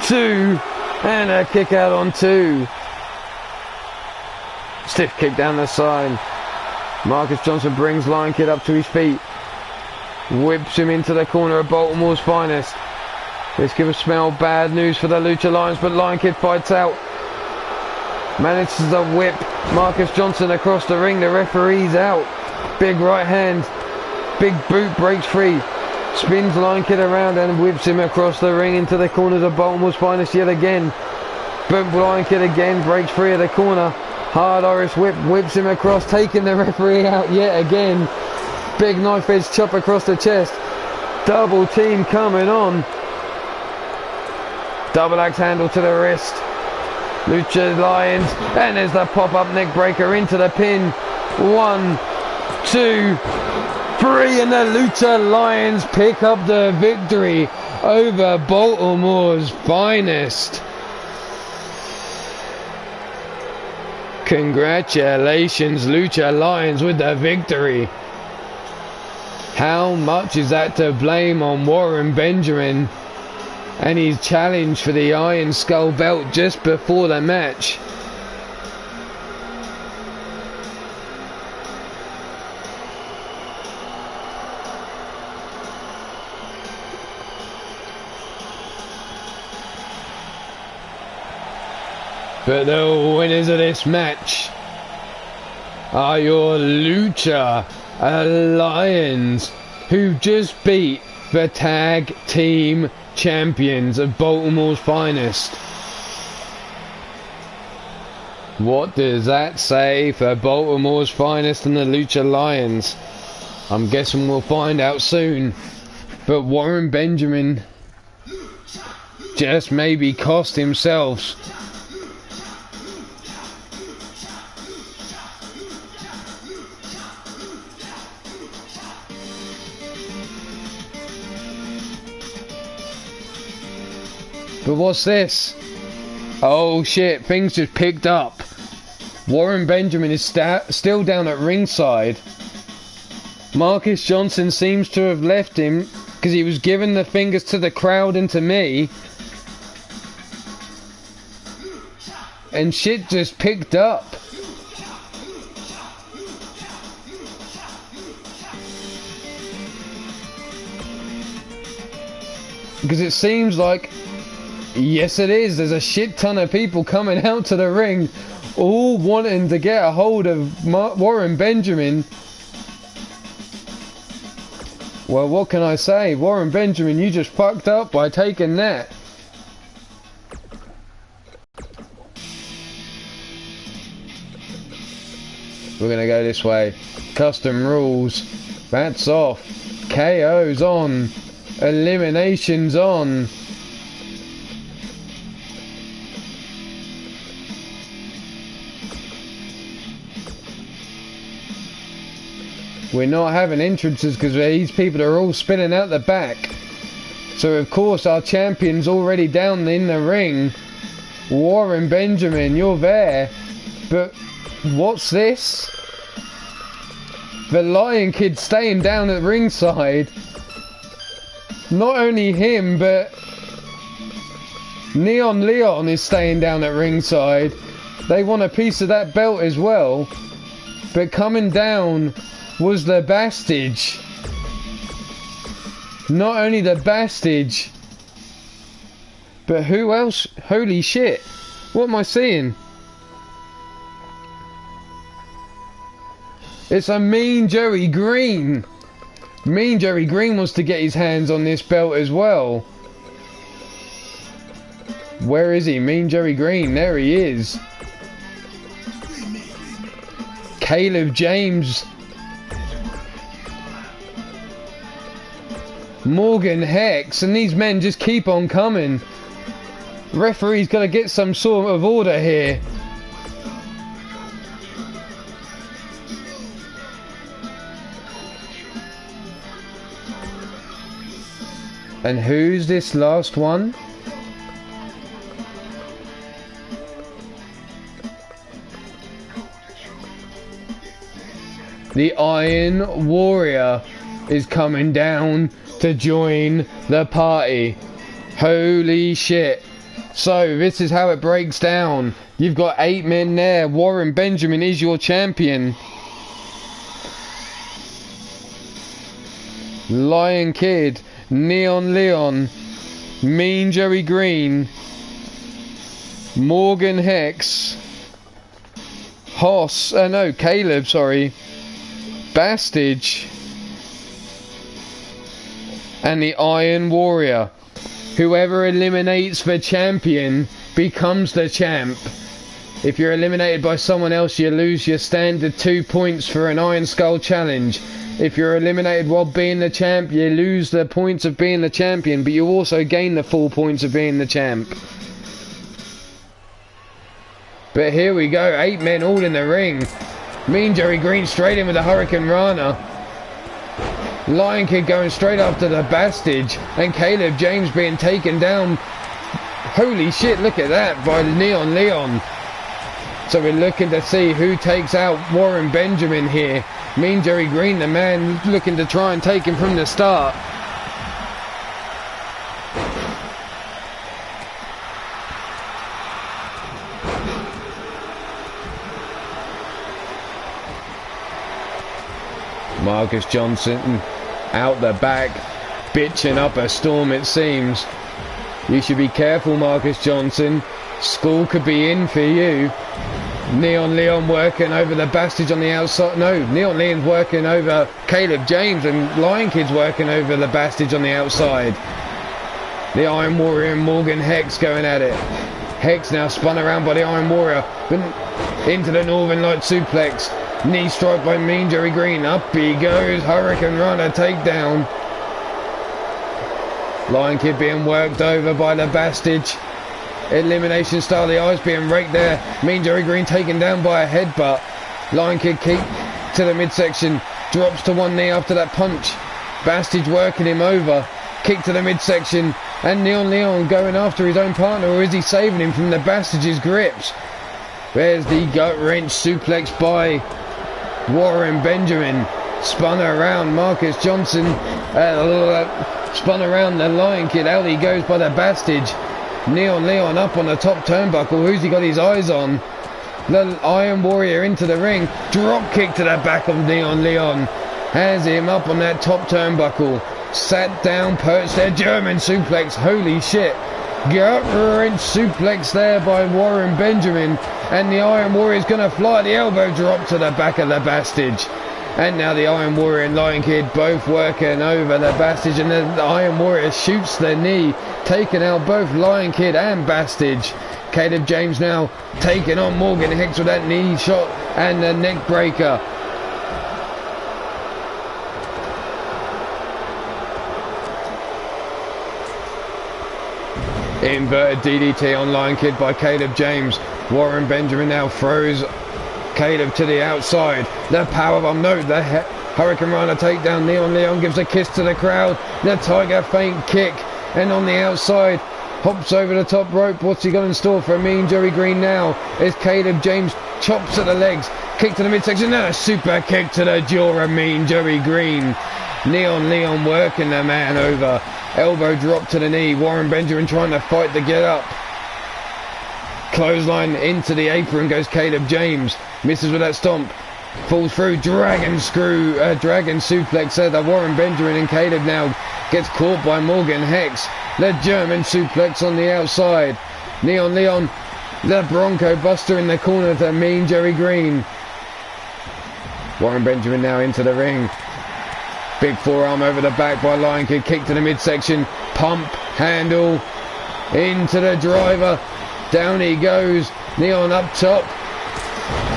2, and a kick out on 2. Stiff kick down the side. Marcus Johnson brings Lion Kid up to his feet. Whips him into the corner of Baltimore's finest. This could smell bad news for the Lucha Lions, but Lion Kid fights out. Manages to whip Marcus Johnson across the ring. The referee's out. Big right hand. Big boot breaks free. Spins Lion Kid around and whips him across the ring into the corners of Baltimore's finest yet again. But Lion Kid again breaks free of the corner. Hard Irish whip whips him across, taking the referee out yet again. Big knife edge chop across the chest. Double team coming on. Double axe handle to the wrist. Lucha Lions, and there's the pop-up neck breaker into the pin. 1, 2, 3, and the Lucha Lions pick up the victory over Baltimore's finest. Congratulations, Lucha Lions, with the victory. How much is that to blame on Warren Benjamin and his challenge for the Iron Skull belt just before the match? But the winners of this match are your Lucha Lions, who just beat the tag team champions of Baltimore's finest. What does that say for Baltimore's finest and the Lucha Lions? I'm guessing we'll find out soon. But Warren Benjamin just maybe cost himself. But what's this? Oh shit, things just picked up. Warren Benjamin is still down at ringside. Marcus Johnson seems to have left him because he was giving the fingers to the crowd and to me. And shit just picked up. Because it seems like, yes it is, there's a shit ton of people coming out to the ring, all wanting to get a hold of Warren Benjamin. Well, what can I say? Warren Benjamin, you just fucked up by taking that. We're gonna go this way. Custom rules. That's off. KO's on. Eliminations on. We're not having entrances because these people are all spinning out the back. So of course our champion's already down in the ring. Warren Benjamin, you're there. But what's this? The Lion Kid staying down at ringside. Not only him, but Neon Leon is staying down at ringside. They want a piece of that belt as well. But coming down was the Bastage. Not only the Bastage, but who else? Holy shit. What am I seeing? It's a Mean Joey Green. Mean Joey Green wants to get his hands on this belt as well. Where is he? Mean Joey Green. There he is. Caleb James. Morgan Hex. And these men just keep on coming. Referee's got to get some sort of order here. And who's this last one? The Iron Warrior is coming down to join the party. Holy shit. So this is how it breaks down. You've got 8 men there. Warren Benjamin is your champion. Lion Kid, Neon Leon, Mean Joey Green, Morgan Hex, Caleb, sorry, Bastage, and the Iron Warrior. Whoever eliminates the champion becomes the champ. If you're eliminated by someone else, you lose your standard 2 points for an Iron Skull challenge. If you're eliminated while being the champ, you lose the points of being the champion, but you also gain the full points of being the champ. But here we go, 8 men all in the ring. Mean Joey Green straight in with the Hurricane Rana. Lion Kid going straight after the Bastage, and Caleb James being taken down. Holy shit, look at that, by Neon Leon. So we're looking to see who takes out Warren Benjamin here. Mean Joey Green, the man looking to try and take him from the start. Marcus Johnson out the back, bitching up a storm it seems. You should be careful, Marcus Johnson. School could be in for you. Neon Leon working over the Bastage on the outside. No, Neon Leon's working over Caleb James, and Lion Kid's working over the Bastage on the outside. The Iron Warrior and Morgan Hex going at it. Hex now spun around by the Iron Warrior, but into the Northern Light suplex. Knee strike by Mean Joey Green. Up he goes. Hurricane Runner takedown. Lion Kid being worked over by the Bastage. Elimination style, the eyes being raked there. Mean Jerry Green taken down by a headbutt. Lion Kid kick to the midsection. Drops to one knee after that punch. Bastage working him over. Kick to the midsection. And Neon Leon going after his own partner, or is he saving him from the Bastage's grips? There's the gut wrench suplex by Warren Benjamin. Spun around Marcus Johnson. Spun around the Lion Kid. Out he goes by the Bastage. Neon Leon up on the top turnbuckle. Who's he got his eyes on? The Iron Warrior into the ring. Drop kick to the back of Neon Leon. Has him up on that top turnbuckle. Sat down, perched there. German suplex. Holy shit. Gut wrench suplex there by Warren Benjamin. And the Iron Warrior's going to fly. The elbow drop to the back of the Bastage. And now the Iron Warrior and Lion Kid both working over the Bastage, and the Iron Warrior shoots the knee, taking out both Lion Kid and Bastage. Caleb James now taking on Morgan Hicks with that knee shot and the neck breaker. Inverted DDT on Lion Kid by Caleb James. Warren Benjamin now throws Caleb to the outside. The powerbomb, no, the Hurricane Rana takedown. Neon Leon gives a kiss to the crowd. The Tiger feint kick, and on the outside, hops over the top rope. What's he got in store for Mean Jerry Green now? As Caleb James chops at the legs, kick to the midsection, and a super kick to the jaw of Mean Jerry Green. Neon Leon working the man over. Elbow drop to the knee. Warren Benjamin trying to fight to get up. Clothesline into the apron goes Caleb James. Misses with that stomp. Falls through. Dragon suplex there. The Warren Benjamin and Caleb now gets caught by Morgan Hex. The German suplex on the outside. Neon Leon. The Bronco Buster in the corner to Mean Jerry Green. Warren Benjamin now into the ring. Big forearm over the back by Lion Kid. Kick to the midsection. Pump. Handle. Into the driver. Down he goes. Neon up top.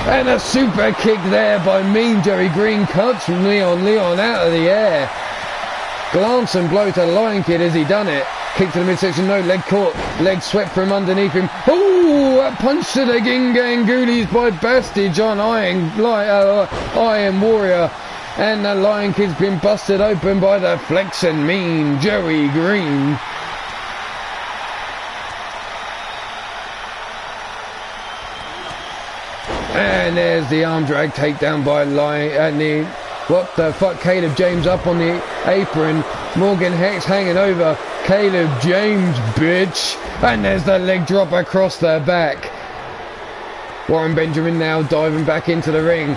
And a super kick there by Mean Jerry Green. Cuts from Neon Leon out of the air. Glance and blow to Lion Kid as he done it. Kick to the midsection. No, leg caught. Leg swept from underneath him. Ooh, a punch to the Gingangulis by Bastage on Iron Warrior. And the Lion Kid's been busted open by the flexing Mean Jerry Green. And there's the arm drag takedown by what the fuck, Caleb James up on the apron. Morgan Hex hanging over Caleb James, bitch. And there's the leg drop across the back. Warren Benjamin now diving back into the ring.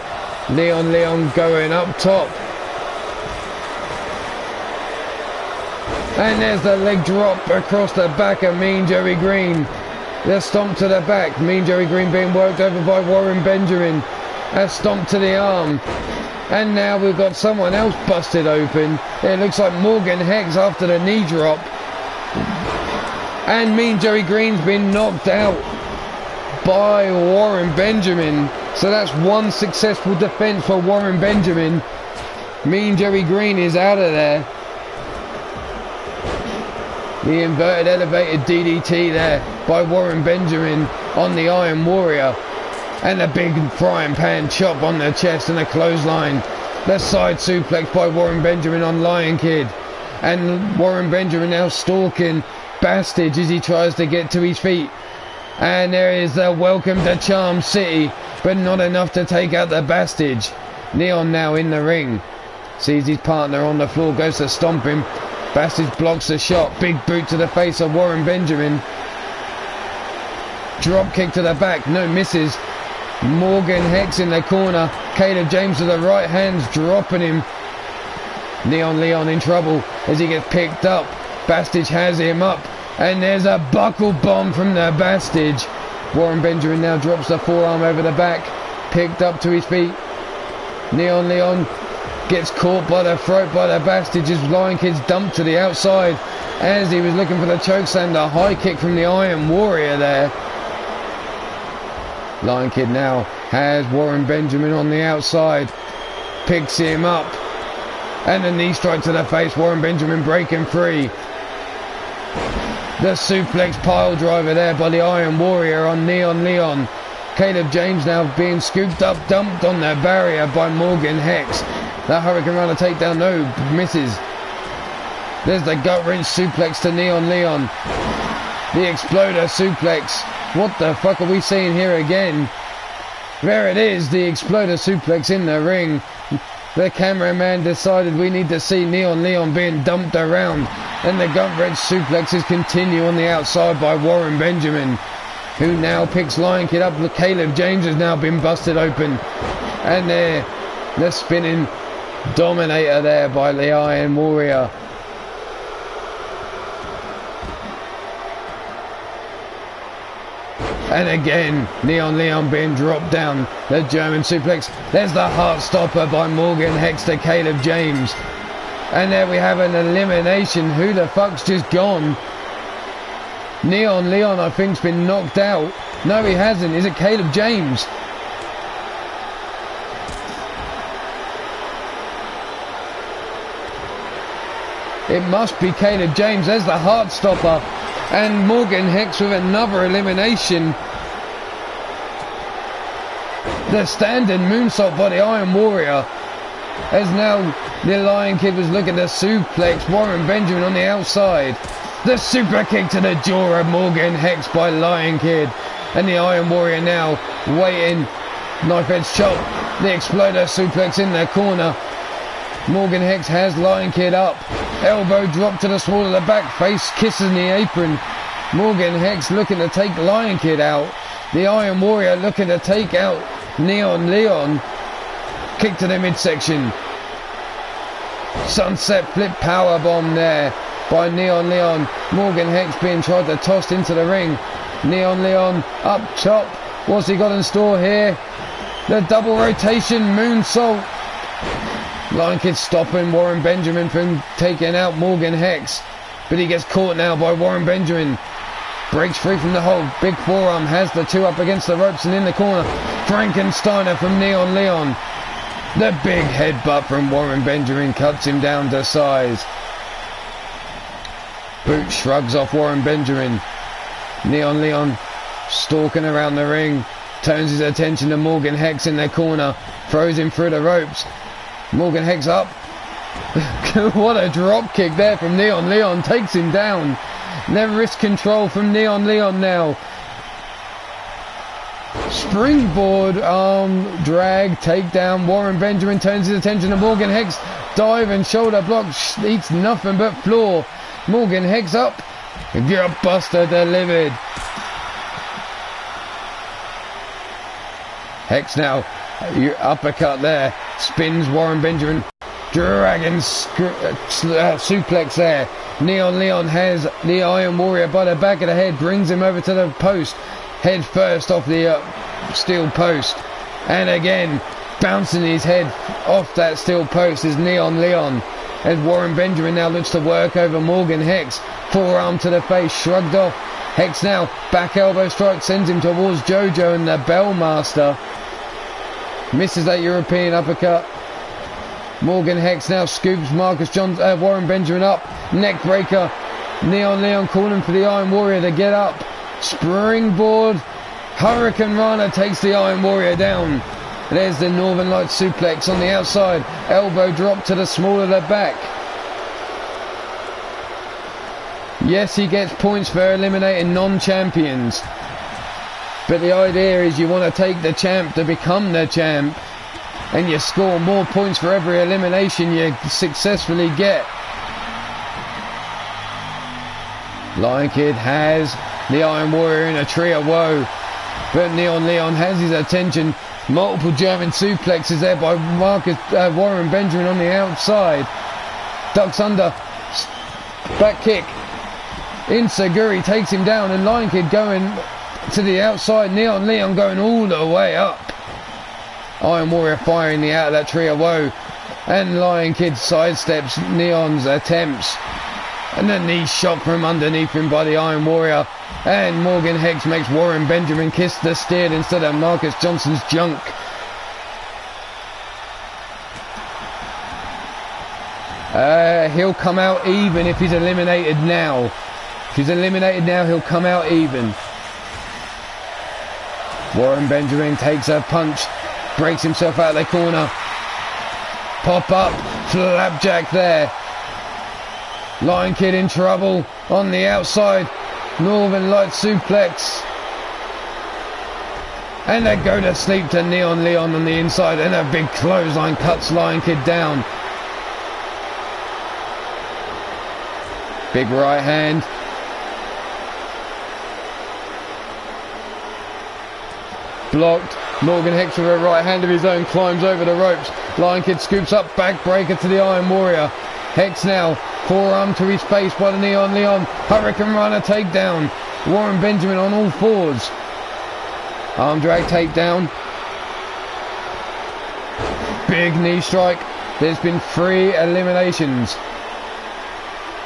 Neon Leon going up top. And there's the leg drop across the back of Mean Jerry Green. The stomp to the back. Mean Jerry Green being worked over by Warren Benjamin. A stomp to the arm. And now we've got someone else busted open. It looks like Morgan Hex after the knee drop. And Mean Jerry Green's been knocked out by Warren Benjamin. So that's one successful defense for Warren Benjamin. Mean Jerry Green is out of there. The inverted elevated DDT there by Warren Benjamin on the Iron Warrior. And a big frying pan chop on the chest and a clothesline. The side suplex by Warren Benjamin on Lion Kid. And Warren Benjamin now stalking Bastage as he tries to get to his feet. And there is the welcome to Charm City, but not enough to take out the Bastage. Neon now in the ring. Sees his partner on the floor, goes to stomp him. Bastage blocks the shot. Big boot to the face of Warren Benjamin. Drop kick to the back. No, misses. Morgan Hex in the corner. Caleb James to the right hands, dropping him. Neon Leon in trouble as he gets picked up. Bastage has him up. And there's a buckle bomb from the Bastage. Warren Benjamin now drops the forearm over the back. Picked up to his feet. Neon Leon gets caught by the throat by the Bastage as Lion Kid's dumped to the outside as he was looking for the chokeslam. The high kick from the Iron Warrior there. Lion Kid now has Warren Benjamin on the outside. Picks him up. And a knee strike to the face. Warren Benjamin breaking free. The suplex pile driver there by the Iron Warrior on Neon Leon. Caleb James now being scooped up, dumped on the barrier by Morgan Hex. That Hurricane Runner takedown, no, misses. There's the gut wrench suplex to Neon Leon. The Exploder suplex. What the fuck are we seeing here again? There it is, the Exploder suplex in the ring. The cameraman decided we need to see Neon Leon being dumped around. And the gut wrench suplexes continue on the outside by Warren Benjamin, who now picks Lion Kid up. Caleb James has now been busted open. And there, the spinning Dominator there by the Iron Warrior. And again, Neon Leon being dropped down. The German suplex. There's the heart stopper by Morgan Hex to Caleb James. And there we have an elimination. Who the fuck's just gone? Neon Leon, I think, has been knocked out. No, he hasn't. Is it Caleb James? It must be Caleb James. There's the heart stopper. And Morgan Hex with another elimination. The standard moonsault by the Iron Warrior. As now the Lion Kid was looking to suplex Warren Benjamin on the outside. The super kick to the jaw of Morgan Hex by Lion Kid. And the Iron Warrior now waiting. Knife edge chop. The Exploder suplex in the corner. Morgan Hex has Lion Kid up. Elbow drop to the small of the back. Face kisses in the apron. Morgan Hex looking to take Lion Kid out. The Iron Warrior looking to take out Neon Leon. Kick to the midsection. Sunset flip power bomb there by Neon Leon. Morgan Hex being tried to toss into the ring. Neon Leon up top. What's he got in store here? The double rotation moonsault. Lion Kid stopping Warren Benjamin from taking out Morgan Hex. But he gets caught now by Warren Benjamin. Breaks free from the hold. Big forearm has the two up against the ropes and in the corner. Frankensteiner from Neon Leon. The big headbutt from Warren Benjamin cuts him down to size. Boot shrugs off Warren Benjamin. Neon Leon stalking around the ring. Turns his attention to Morgan Hex in the corner. Throws him through the ropes. Morgan Hex up. What a drop kick there from Neon Leon. Takes him down. Never wrist control from Neon Leon now. Springboard arm drag takedown. Warren Benjamin turns his attention to Morgan Hex. Dive and shoulder block. Eats nothing but floor. Morgan Hex up. Gut buster delivered. Hex now. Uppercut there. Spins Warren Benjamin. Dragon suplex there. Neon Leon has the Iron Warrior by the back of the head. Brings him over to the post. Head first off the steel post. And again, bouncing his head off that steel post is Neon Leon. As Warren Benjamin now looks to work over Morgan Hex. Forearm to the face, shrugged off. Hex now, back elbow strike, sends him towards JoJo and the Bellmaster. Misses that European uppercut. Morgan Hex now scoops Warren Benjamin up. Neck breaker. Neon Leon calling for the Iron Warrior to get up. Springboard. Hurricane Rana takes the Iron Warrior down. There's the Northern Lights suplex on the outside. Elbow drop to the small of the back. Yes, he gets points for eliminating non-champions. But the idea is you want to take the champ to become the champ. And you score more points for every elimination you successfully get. Lion Kid has the Iron Warrior in a tree of woe. But Neon Leon has his attention. Multiple German suplexes there by Warren Benjamin on the outside. Ducks under. Back kick. Insaguri takes him down and Lion Kid going to the outside. Neon Leon going all the way up. Iron Warrior firing the out of that tree of woe. And Lion Kid sidesteps Neon's attempts. And the knee shot from underneath him by the Iron Warrior. And Morgan Hex makes Warren Benjamin kiss the steer instead of Marcus Johnson's junk. He'll come out even if he's eliminated now. If he's eliminated now, he'll come out even. Warren Benjamin takes a punch, breaks himself out of the corner. Pop up, flapjack there. Lion Kid in trouble on the outside. Northern Light suplex. And they go to sleep to Neon Leon on the inside, and a big clothesline cuts Lion Kid down. Big right hand. Blocked. Morgan Hex with a right hand of his own climbs over the ropes. Lion Kid scoops up, backbreaker to the Iron Warrior. Hex now, forearm to his face by the Neon Leon. Hurricane Runner takedown. Warren Benjamin on all fours. Arm drag takedown. Big knee strike. There's been 3 eliminations.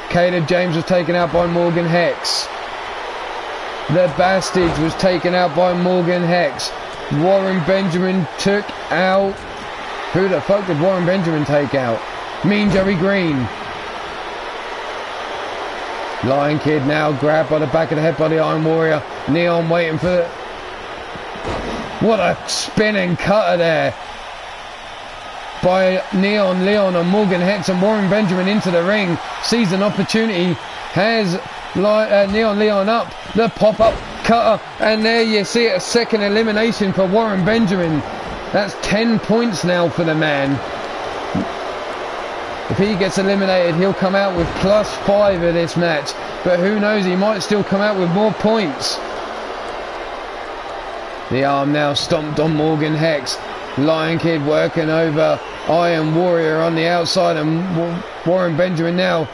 Caleb James was taken out by Morgan Hex. The Bastards was taken out by Morgan Hex. Warren Benjamin took out... Who the fuck did Warren Benjamin take out? Mean Joey Green. Lion Kid now grabbed by the back of the head by the Iron Warrior. Neon waiting for the... What a spinning cutter there by Neon Leon and Morgan Hex, and Warren Benjamin into the ring. Sees an opportunity. Has Neon Leon up. The pop-up cutter. And there you see it, a second elimination for Warren Benjamin. That's 10 points now for the man. If he gets eliminated, he'll come out with +5 of this match. But who knows, he might still come out with more points. The arm now stomped on Morgan Hex. Lion Kid working over Iron Warrior on the outside, and Warren Benjamin now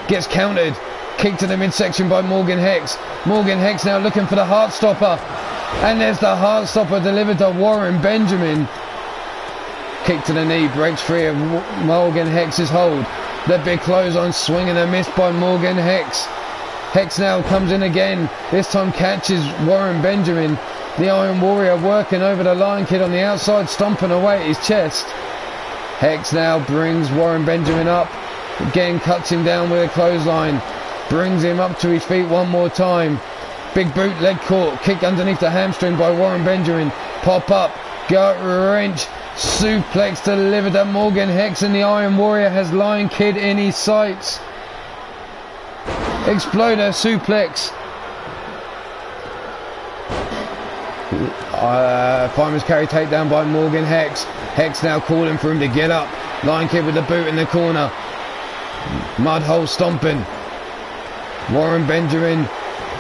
gets countered. Kick to the midsection by Morgan Hex. Morgan Hex now looking for the Heartstopper. And there's the Heartstopper delivered to Warren Benjamin. Kick to the knee, breaks free of Morgan Hex's hold. The big clothesline swing and a miss by Morgan Hex. Hex now comes in again. This time catches Warren Benjamin. The Iron Warrior working over the Lion Kid on the outside, stomping away at his chest. Hex now brings Warren Benjamin up. Again cuts him down with a clothesline. Brings him up to his feet one more time. Big boot, leg caught. Kick underneath the hamstring by Warren Benjamin. Pop up. Gut wrench. Suplex delivered to Morgan Hex, and the Iron Warrior has Lion Kid in his sights. Exploder suplex. Fireman's carry takedown by Morgan Hex. Hex now calling for him to get up. Lion Kid with the boot in the corner. Mudhole stomping. Warren Benjamin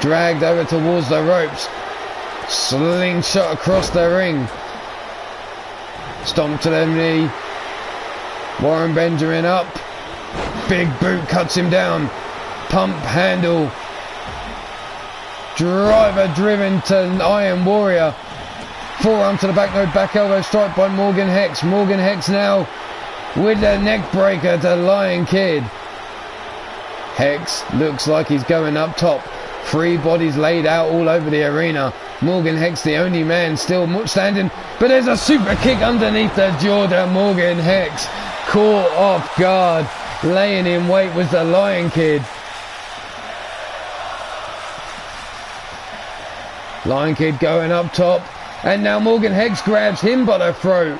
dragged over towards the ropes. Slingshot across the ring. Stomp to the knee. Warren Benjamin up. Big boot cuts him down. Pump handle. Driver driven to Iron Warrior. Forearm to the back, no back elbow strike by Morgan Hex. Morgan Hex now with the neck breaker to Lion Kid. Hex looks like he's going up top. 3 bodies laid out all over the arena. Morgan Hex the only man still standing, but there's a super kick underneath the jaw to Morgan Hex. Caught off guard. Laying in wait was the Lion Kid. Lion Kid going up top, and now Morgan Hex grabs him by the throat.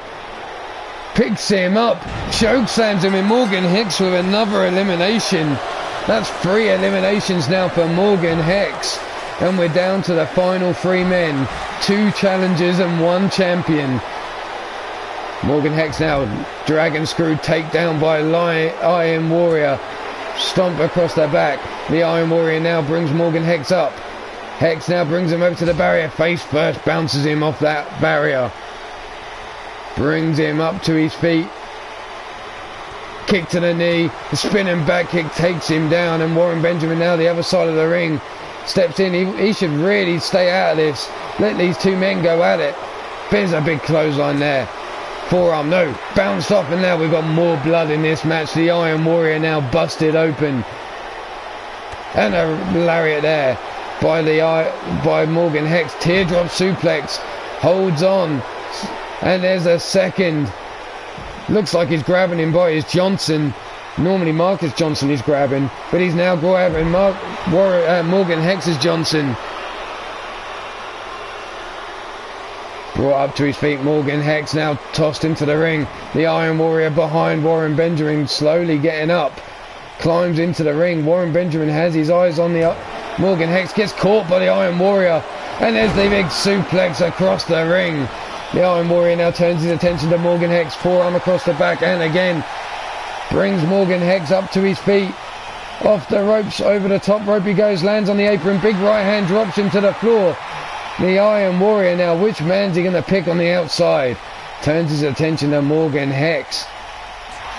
Picks him up, choke slams him, and Morgan Hex with another elimination. That's 3 eliminations now for Morgan Hex. And we're down to the final 3 men. 2 challengers and 1 champion. Morgan Hex now dragon screw takedown by Iron Warrior. Stomp across the back. The Iron Warrior now brings Morgan Hex up. Hex now brings him over to the barrier. Face first, bounces him off that barrier. Brings him up to his feet. Kick to the knee. The spinning back kick takes him down, and Warren Benjamin now the other side of the ring. Steps in. He should really stay out of this. Let these 2 men go at it. There's a big clothesline there. Forearm, no. Bounced off, and now we've got more blood in this match. The Iron Warrior now busted open. And a lariat there by Morgan Hex. Teardrop suplex. Holds on. And there's a second. Looks like he's grabbing him by his Johnson. Normally Marcus Johnson is grabbing, but he's now grabbing Morgan Hex's Johnson. Brought up to his feet, Morgan Hex now tossed into the ring. The Iron Warrior behind Warren Benjamin, slowly getting up. Climbs into the ring. Warren Benjamin has his eyes on the Morgan Hex, gets caught by the Iron Warrior. And there's the big suplex across the ring. The Iron Warrior now turns his attention to Morgan Hex, forearm across the back, and again brings Morgan Hex up to his feet. Off the ropes, over the top rope he goes, lands on the apron, big right hand drops him to the floor. The Iron Warrior now, which man's he going to pick on the outside? Turns his attention to Morgan Hex.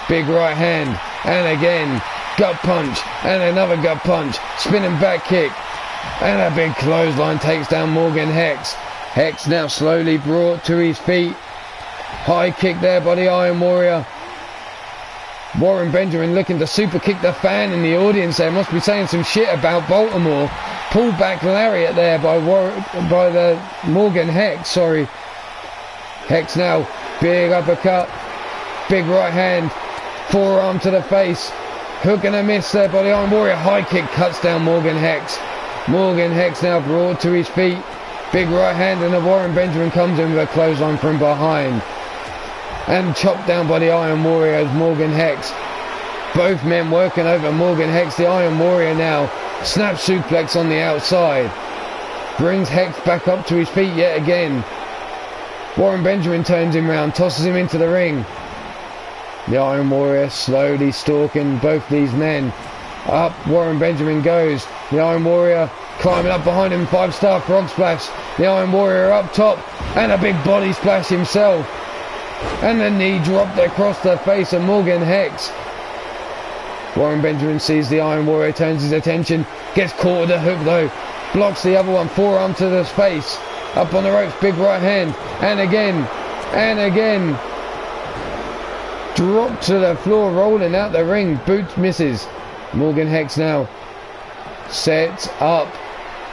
Big right hand, and again, gut punch, and another gut punch, spinning back kick, and a big clothesline takes down Morgan Hex. Hex now slowly brought to his feet. High kick there by the Iron Warrior. Warren Benjamin looking to super kick the fan in the audience there. Must be saying some shit about Baltimore. Pulled back lariat there by the Morgan Hex. Sorry. Hex now. Big uppercut. Big right hand. Forearm to the face. Hook and a miss there by the Iron Warrior. High kick cuts down Morgan Hex. Morgan Hex now brought to his feet. Big right hand, and the Warren Benjamin comes in with a clothesline from behind. And chopped down by the Iron Warrior as Morgan Hex. Both men working over Morgan Hex. The Iron Warrior now. Snap suplex on the outside. Brings Hex back up to his feet yet again. Warren Benjamin turns him round, tosses him into the ring. The Iron Warrior slowly stalking both these men. Up Warren Benjamin goes. The Iron Warrior climbing up behind him. 5-star frog splash. The Iron Warrior up top. And a big body splash himself. And the knee dropped across the face of Morgan Hex. Warren Benjamin sees the Iron Warrior, turns his attention, gets caught with a hook though, blocks the other one, forearm to the face, up on the ropes, big right hand, and again, dropped to the floor, rolling out the ring, boots misses. Morgan Hex now sets up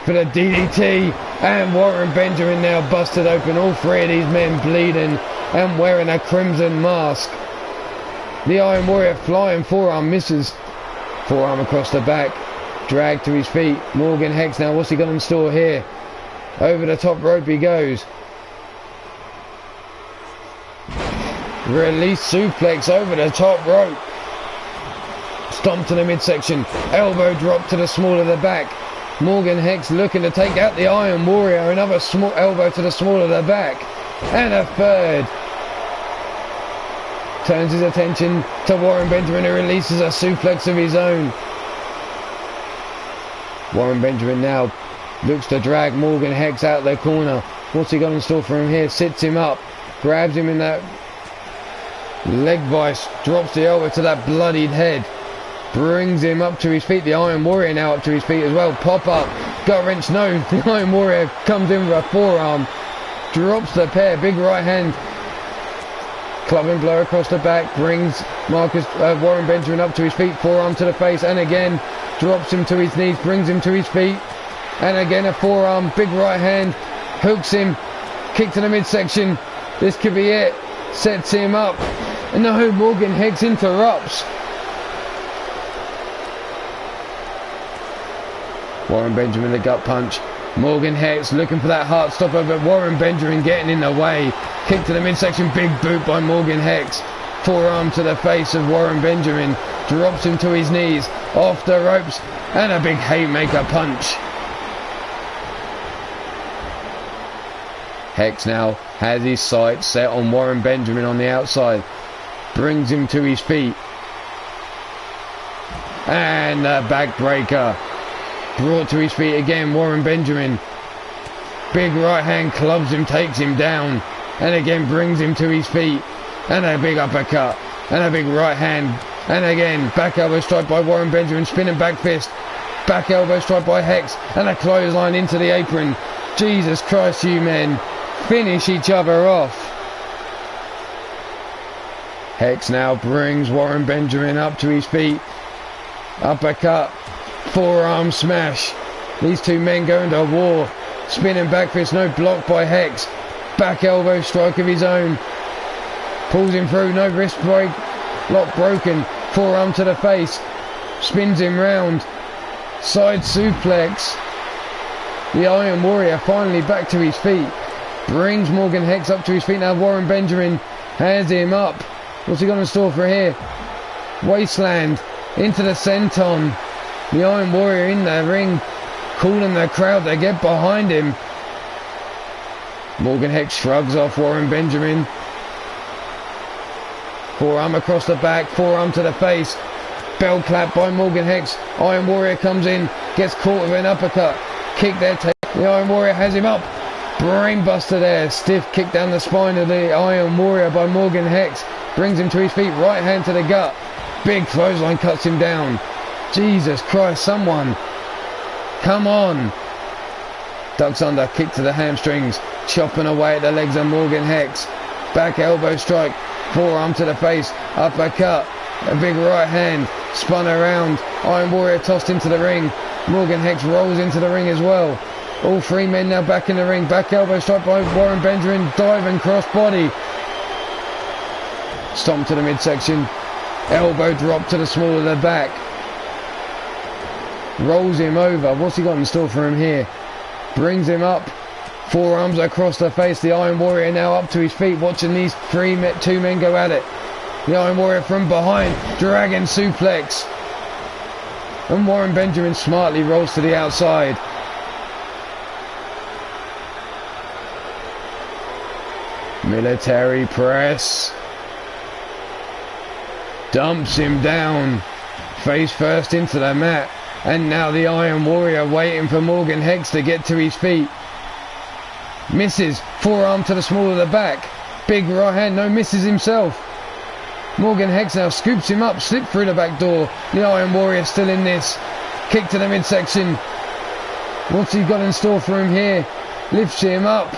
for the DDT, and Warren Benjamin now busted open, all three of these men bleeding and wearing a crimson mask. The Iron Warrior flying forearm misses. Forearm across the back. Dragged to his feet. Morgan Hex now, what's he got in store here? Over the top rope he goes. Release suplex over the top rope. Stomp to the midsection. Elbow drop to the small of the back. Morgan Hex looking to take out the Iron Warrior. Another small elbow to the small of the back. And a third. Turns his attention to Warren Benjamin, who releases a suplex of his own. Warren Benjamin now looks to drag Morgan Hex out their corner. What's he got in store for him here? Sits him up, grabs him in that leg vice, drops the elbow to that bloodied head, brings him up to his feet. The Iron Warrior now up to his feet as well. Pop up, gut wrench, no. The Iron Warrior comes in with a forearm, drops the pair, big right hand. Clubbing blow across the back, brings Warren Benjamin up to his feet, forearm to the face, and again drops him to his knees, brings him to his feet, and again a forearm, big right hand, hooks him, kick to the midsection. This could be it. Sets him up. And no, Morgan Hex interrupts. Warren Benjamin the gut punch. Morgan Hex looking for that heart stopper, but Warren Benjamin getting in the way. Kick to the midsection, big boot by Morgan Hex. Forearm to the face of Warren Benjamin. Drops him to his knees. Off the ropes. And a big haymaker punch. Hex now has his sights set on Warren Benjamin on the outside. Brings him to his feet. And a backbreaker. Brought to his feet again, Warren Benjamin. Big right hand clubs him, takes him down. And again brings him to his feet. And a big uppercut. And a big right hand. And again, back elbow strike by Warren Benjamin. Spinning back fist. Back elbow strike by Hex. And a clothesline into the apron. Jesus Christ, you men. Finish each other off. Hex now brings Warren Benjamin up to his feet. Uppercut. Forearm smash. These two men going to war. Spinning back fist, no block by Hex. Back elbow strike of his own. Pulls him through, no wrist break. Lock broken. Forearm to the face. Spins him round. Side suplex. The Iron Warrior finally back to his feet. Brings Morgan Hex up to his feet. Now Warren Benjamin has him up. What's he got in store for here? Wasteland. Into the senton. The Iron Warrior in the ring. Calling the crowd to get behind him. Morgan Hex shrugs off Warren Benjamin. Forearm across the back. Forearm to the face. Bell clap by Morgan Hex. Iron Warrior comes in. Gets caught with an uppercut. Kick there. The Iron Warrior has him up. Brainbuster there. Stiff kick down the spine of the Iron Warrior by Morgan Hex. Brings him to his feet. Right hand to the gut. Big clothesline cuts him down. Jesus Christ, someone. Come on. Ducks under. Kick to the hamstrings. Chopping away at the legs of Morgan Hex. Back elbow strike. Forearm to the face. Uppercut. A big right hand. Spun around. Iron Warrior tossed into the ring. Morgan Hex rolls into the ring as well. All three men now back in the ring. Back elbow strike by Warren Benjamin. Diving cross body. Stomp to the midsection. Elbow drop to the small of the back. Rolls him over. What's he got in store for him here? Brings him up. Forearms across the face. The Iron Warrior now up to his feet. Watching these two men go at it. The Iron Warrior from behind. Dragon suplex. And Warren Benjamin smartly rolls to the outside. Military press. Dumps him down. Face first into the mat. And now the Iron Warrior waiting for Morgan Hex to get to his feet. Misses. Forearm to the small of the back. Big right hand. No, misses himself. Morgan Hex now scoops him up. Slip through the back door. The Iron Warrior still in this. Kick to the midsection. What's he got in store for him here? Lifts him up.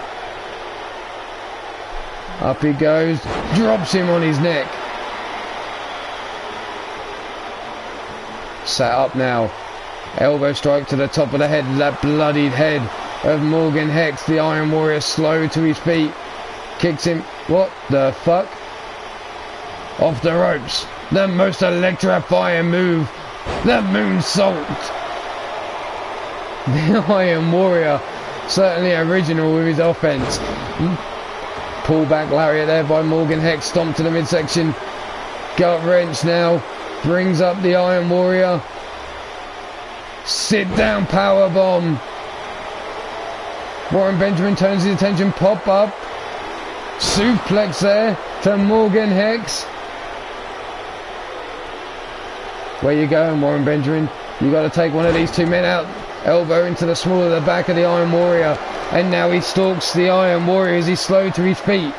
Up he goes. Drops him on his neck. Sat up now. Elbow strike to the top of the head. That bloodied head of Morgan Hex. The Iron Warrior slow to his feet. Kicks him. What the fuck? Off the ropes. The most electrifying move. The moonsault. The Iron Warrior. Certainly original with his offense. Pull back lariat there by Morgan Hex. Stomp to the midsection. Gut wrench now. Brings up the Iron Warrior. Sit down powerbomb. Warren Benjamin turns his attention. Pop up. Suplex there to Morgan Hex. Where you going, Warren Benjamin? You got to take one of these two men out. Elbow into the small of the back of the Iron Warrior. And now he stalks the Iron Warrior as he's slow to his feet.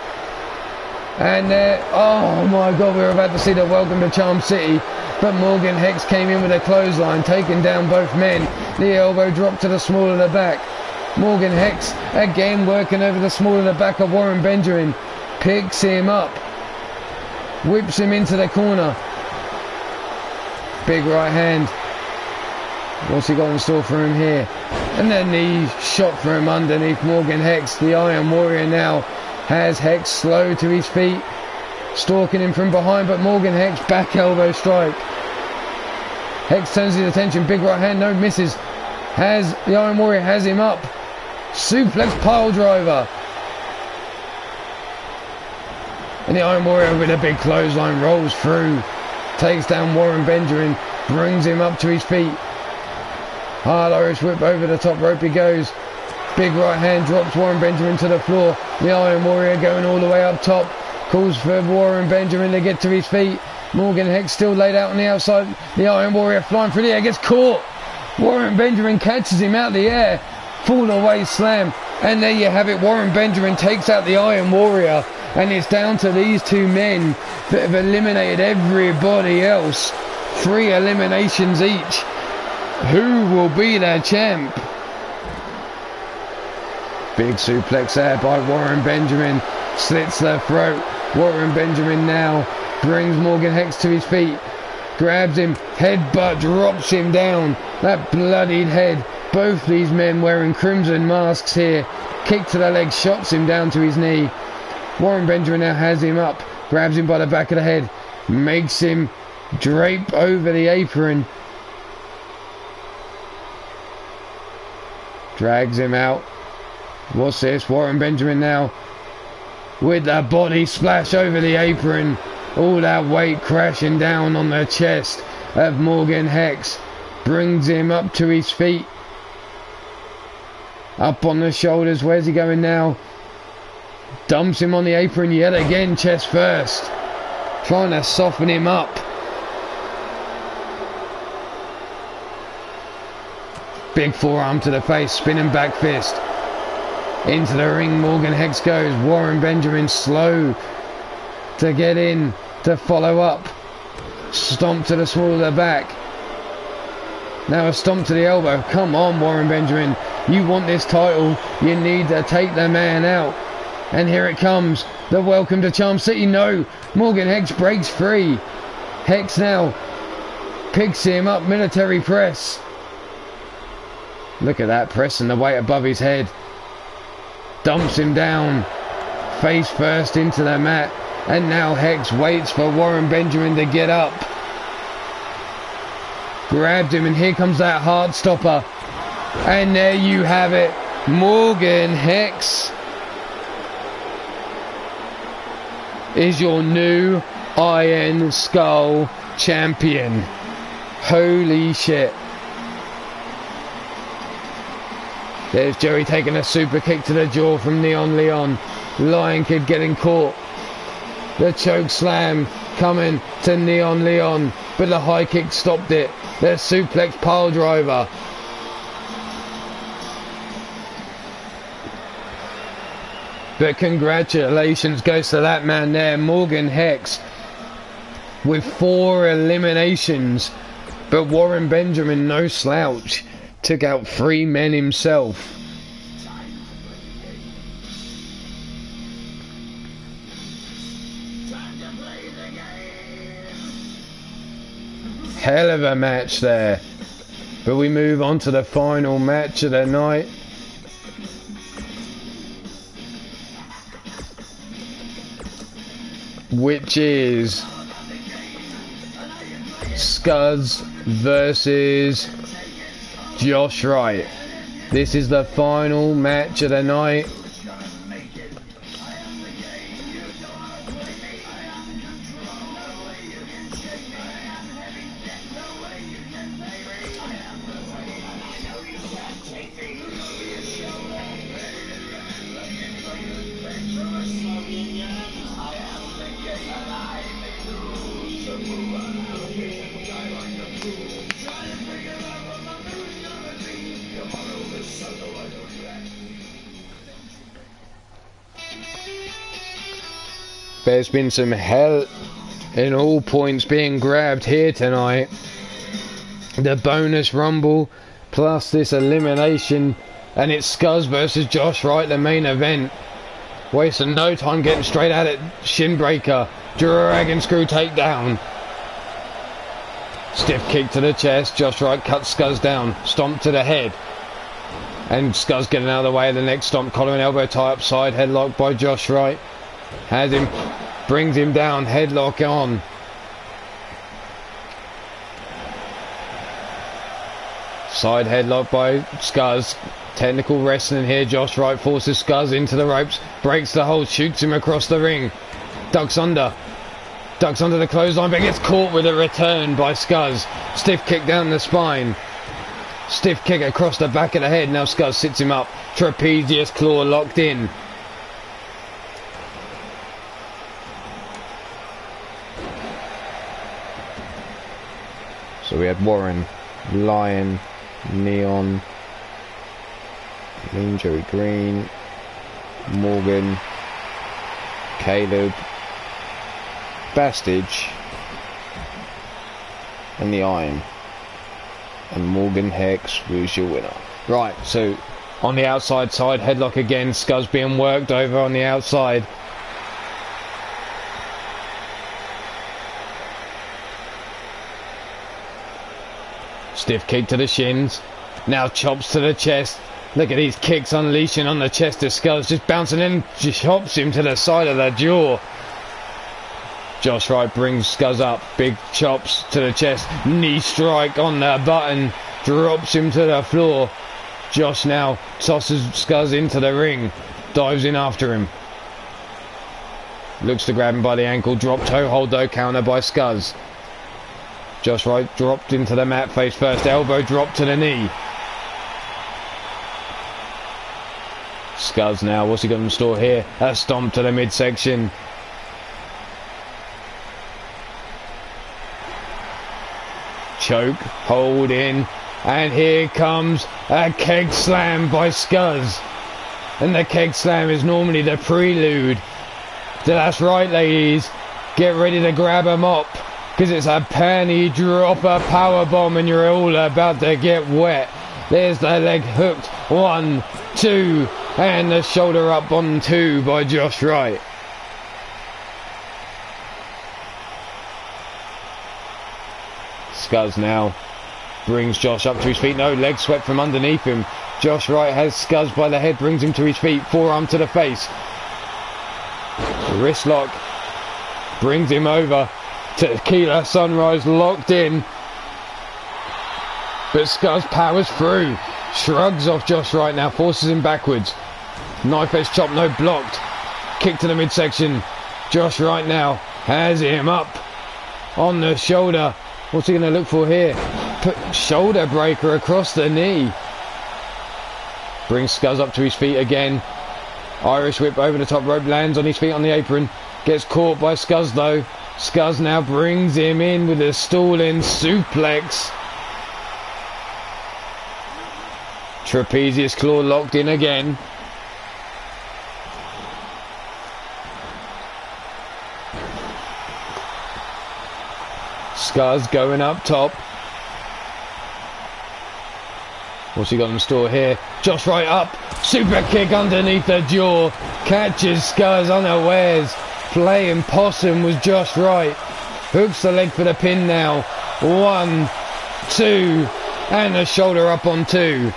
And there, oh my God, we're about to see the welcome to Charm City. But Morgan Hex came in with a clothesline, taking down both men. The elbow dropped to the small of the back. Morgan Hex again working over the small of the back of Warren Benjamin. Picks him up. Whips him into the corner. Big right hand. What's he got in store for him here? And then knee shot for him underneath Morgan Hex. The Iron Warrior now has Hex slow to his feet. Stalking him from behind, but Morgan Hex back elbow strike. Hex turns his attention. Big right hand, no, misses. The Iron Warrior has him up. Suplex pile driver. And the Iron Warrior with a big clothesline rolls through. Takes down Warren Benjamin. Brings him up to his feet. Hard Irish whip over the top rope he goes. Big right hand drops Warren Benjamin to the floor. The Iron Warrior going all the way up top. Calls for Warren Benjamin to get to his feet. Morgan Hex still laid out on the outside. The Iron Warrior flying through the air. Gets caught. Warren Benjamin catches him out the air. Fall away slam. And there you have it. Warren Benjamin takes out the Iron Warrior. And it's down to these two men that have eliminated everybody else. 3 eliminations each. Who will be their champ? Big suplex there by Warren Benjamin. Slits the throat. Warren Benjamin now brings Morgan Hex to his feet. Grabs him. Headbutt. Drops him down. That bloodied head. Both these men wearing crimson masks here. Kick to the leg. Shots him down to his knee. Warren Benjamin now has him up. Grabs him by the back of the head. Makes him Drape over the apron. Drags him out. What's this? Warren Benjamin now with the body splash over the apron. All that weight crashing down on the chest of Morgan Hex. Brings him up to his feet. Up on the shoulders. Where's he going now? Dumps him on the apron yet again, chest first. Trying to soften him up. Big forearm to the face, spinning back fist. Into the ring, Morgan Hex goes. Warren Benjamin slow to get in, to follow up. Stomp to the small of the back. Now a stomp to the elbow. Come on, Warren Benjamin. You want this title. You need to take the man out. And here it comes. The welcome to Charm City. No. Morgan Hex breaks free. Hex now picks him up. Military press. Look at that, pressing the weight above his head. Dumps him down. Face first into the mat. And now Hex waits for Warren Benjamin to get up. Grabbed him, and here comes that heart stopper. And there you have it. Morgan Hex is your new Iron Skull champion. Holy shit. There's Joey taking a super kick to the jaw from Neon Leon. Lion Kid getting caught. The choke slam coming to Neon Leon, but the high kick stopped it. The suplex pile driver. But congratulations goes to that man there, Morgan Hex, with 4 eliminations. But Warren Benjamin, no slouch, took out 3 men himself. Hell of a match there. But we move on to the final match of the night. Which is Scuzz versus Josh Wright. This is the final match of the night. There's been some hell in all points being grabbed here tonight. The bonus rumble plus this elimination, and it's Scuzz versus Josh Wright, the main event. Wasting no time getting straight at it. Shinbreaker, dragon screw takedown. Stiff kick to the chest. Josh Wright cuts Scuzz down. Stomp to the head. And Scuzz getting out of the way of the next stomp. Collar and elbow tie up side headlock by Josh Wright. Has him, brings him down, headlock on. Side headlock by Scuzz. Technical wrestling here. Josh Wright forces Scuzz into the ropes, breaks the hold, shoots him across the ring. Ducks under the clothesline, but gets caught with a return by Scuzz. Stiff kick down the spine. Stiff kick across the back of the head. Now Scuzz sits him up. Trapezius claw locked in. So we had Warren, Lion, Neon, Mean Joey Green, Morgan, Caleb, Bastage, and the Iron. And Morgan Hex was your winner. Right, so on the outside side, headlock again, Scuzz being worked over on the outside. Stiff kick to the shins. Now chops to the chest. Look at these kicks unleashing on the chest of Scuzz. Just bouncing in, just chops him to the side of the jaw. Josh Wright brings Scuzz up. Big chops to the chest. Knee strike on the button. Drops him to the floor. Josh now tosses Scuzz into the ring. Dives in after him. Looks to grab him by the ankle. Drop toe hold though. Counter by Scuzz. Josh Wright dropped into the mat face first. Elbow drop to the knee. Scuzz now. What's he got in store here? A stomp to the midsection. Choke. Hold in. And here comes a keg slam by Scuzz. And the keg slam is normally the prelude. That's right, ladies. Get ready to grab a mop. Because it's a panty dropper power bomb and you're all about to get wet. There's the leg hooked. 1, 2. And the shoulder up on 2 by Josh Wright. Scuzz now brings Josh up to his feet. No, leg swept from underneath him. Josh Wright has Scuzz by the head, brings him to his feet. Forearm to the face. Wrist lock. Brings him over. Tequila Sunrise locked in. But Scuzz powers through. Shrugs off Josh Wright now. Forces him backwards. Knife edge chop, no, blocked. Kick to the midsection. Josh Wright now has him up on the shoulder. What's he going to look for here? Put shoulder breaker across the knee. Brings Scuzz up to his feet again. Irish whip over the top rope. Lands on his feet on the apron. Gets caught by Scuzz though. Scuzz now brings him in with a stool-in suplex. Trapezius claw locked in again. Scuzz going up top. What's he got in store here? Josh Wright up. Super kick underneath the jaw. Catches Scuzz unawares. Playing possum was Josh Wright. Hooks the leg for the pin now. 1, 2. And the shoulder up on 2.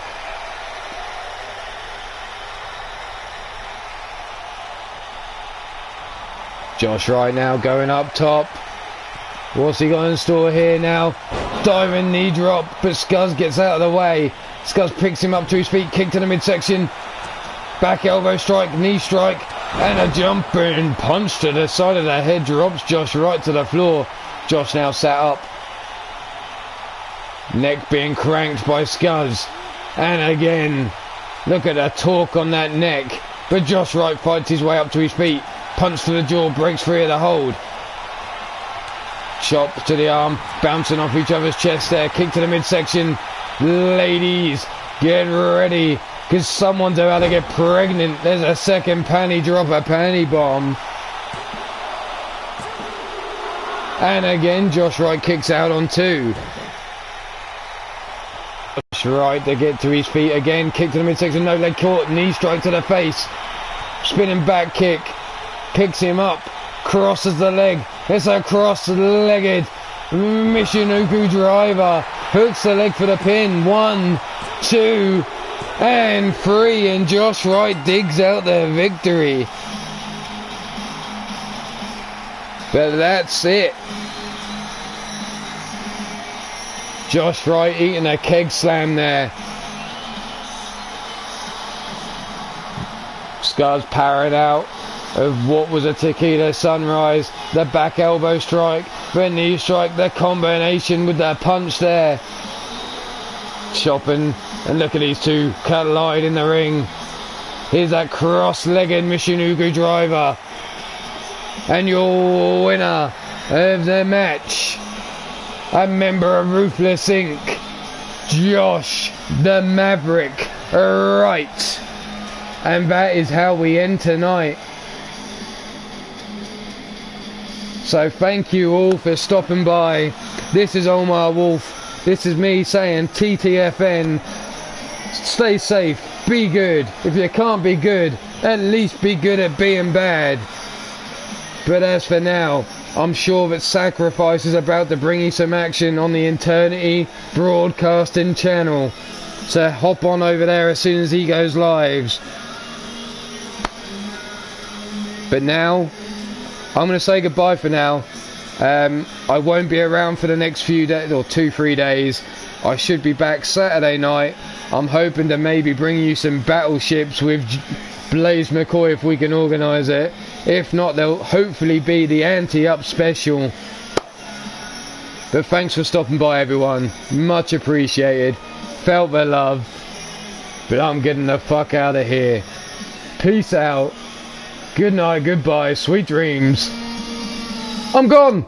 Josh Wright now going up top. What's he got in store here now? Diving knee drop, but Scuzz gets out of the way. Scuzz picks him up to his feet, kick to the midsection. Back elbow strike, knee strike, and a jumping punch to the side of the head drops Josh Wright to the floor. Josh now sat up. Neck being cranked by Scuzz. And again, look at the torque on that neck. But Josh Wright fights his way up to his feet. Punch to the jaw, breaks free of the hold. Chop to the arm, bouncing off each other's chest there. Kick to the midsection. Ladies, get ready, because someone's about to get pregnant. There's a second panty drop, a panty bomb. And again, Josh Wright kicks out on 2. Josh Wright to get to his feet again. Kick to the midsection, no leg caught. Knee strike to the face. Spinning back kick. Picks him up. Crosses the leg. It's a cross-legged Michinoku driver. Hooks the leg for the pin. 1, 2, and 3. And Josh Wright digs out the victory. But that's it. Josh Wright eating a keg slam there. Scuzz parried out of what was a Tequila Sunrise. The back elbow strike, the knee strike, the combination with that punch there. Chopping, and look at these two collide in the ring. Here's that cross-legged Michinoku driver. And your winner of the match, a member of Ruthless Inc., Josh the Maverick Wright. And that is how we end tonight. So thank you all for stopping by. This is Omar Wolf. This is me saying TTFN. Stay safe. Be good. If you can't be good, at least be good at being bad. But as for now, I'm sure that Sacrifice is about to bring you some action on the Eternity Broadcasting channel. So hop on over there as soon as he goes live. But now, I'm going to say goodbye for now. I won't be around for the next few days, or 2-3 days. I should be back Saturday night. I'm hoping to maybe bring you some battleships with Blaze McCoy if we can organise it. If not, there'll hopefully be the anti-up special. But thanks for stopping by, everyone. Much appreciated. Felt the love. But I'm getting the fuck out of here. Peace out. Good night, goodbye, sweet dreams. I'm gone!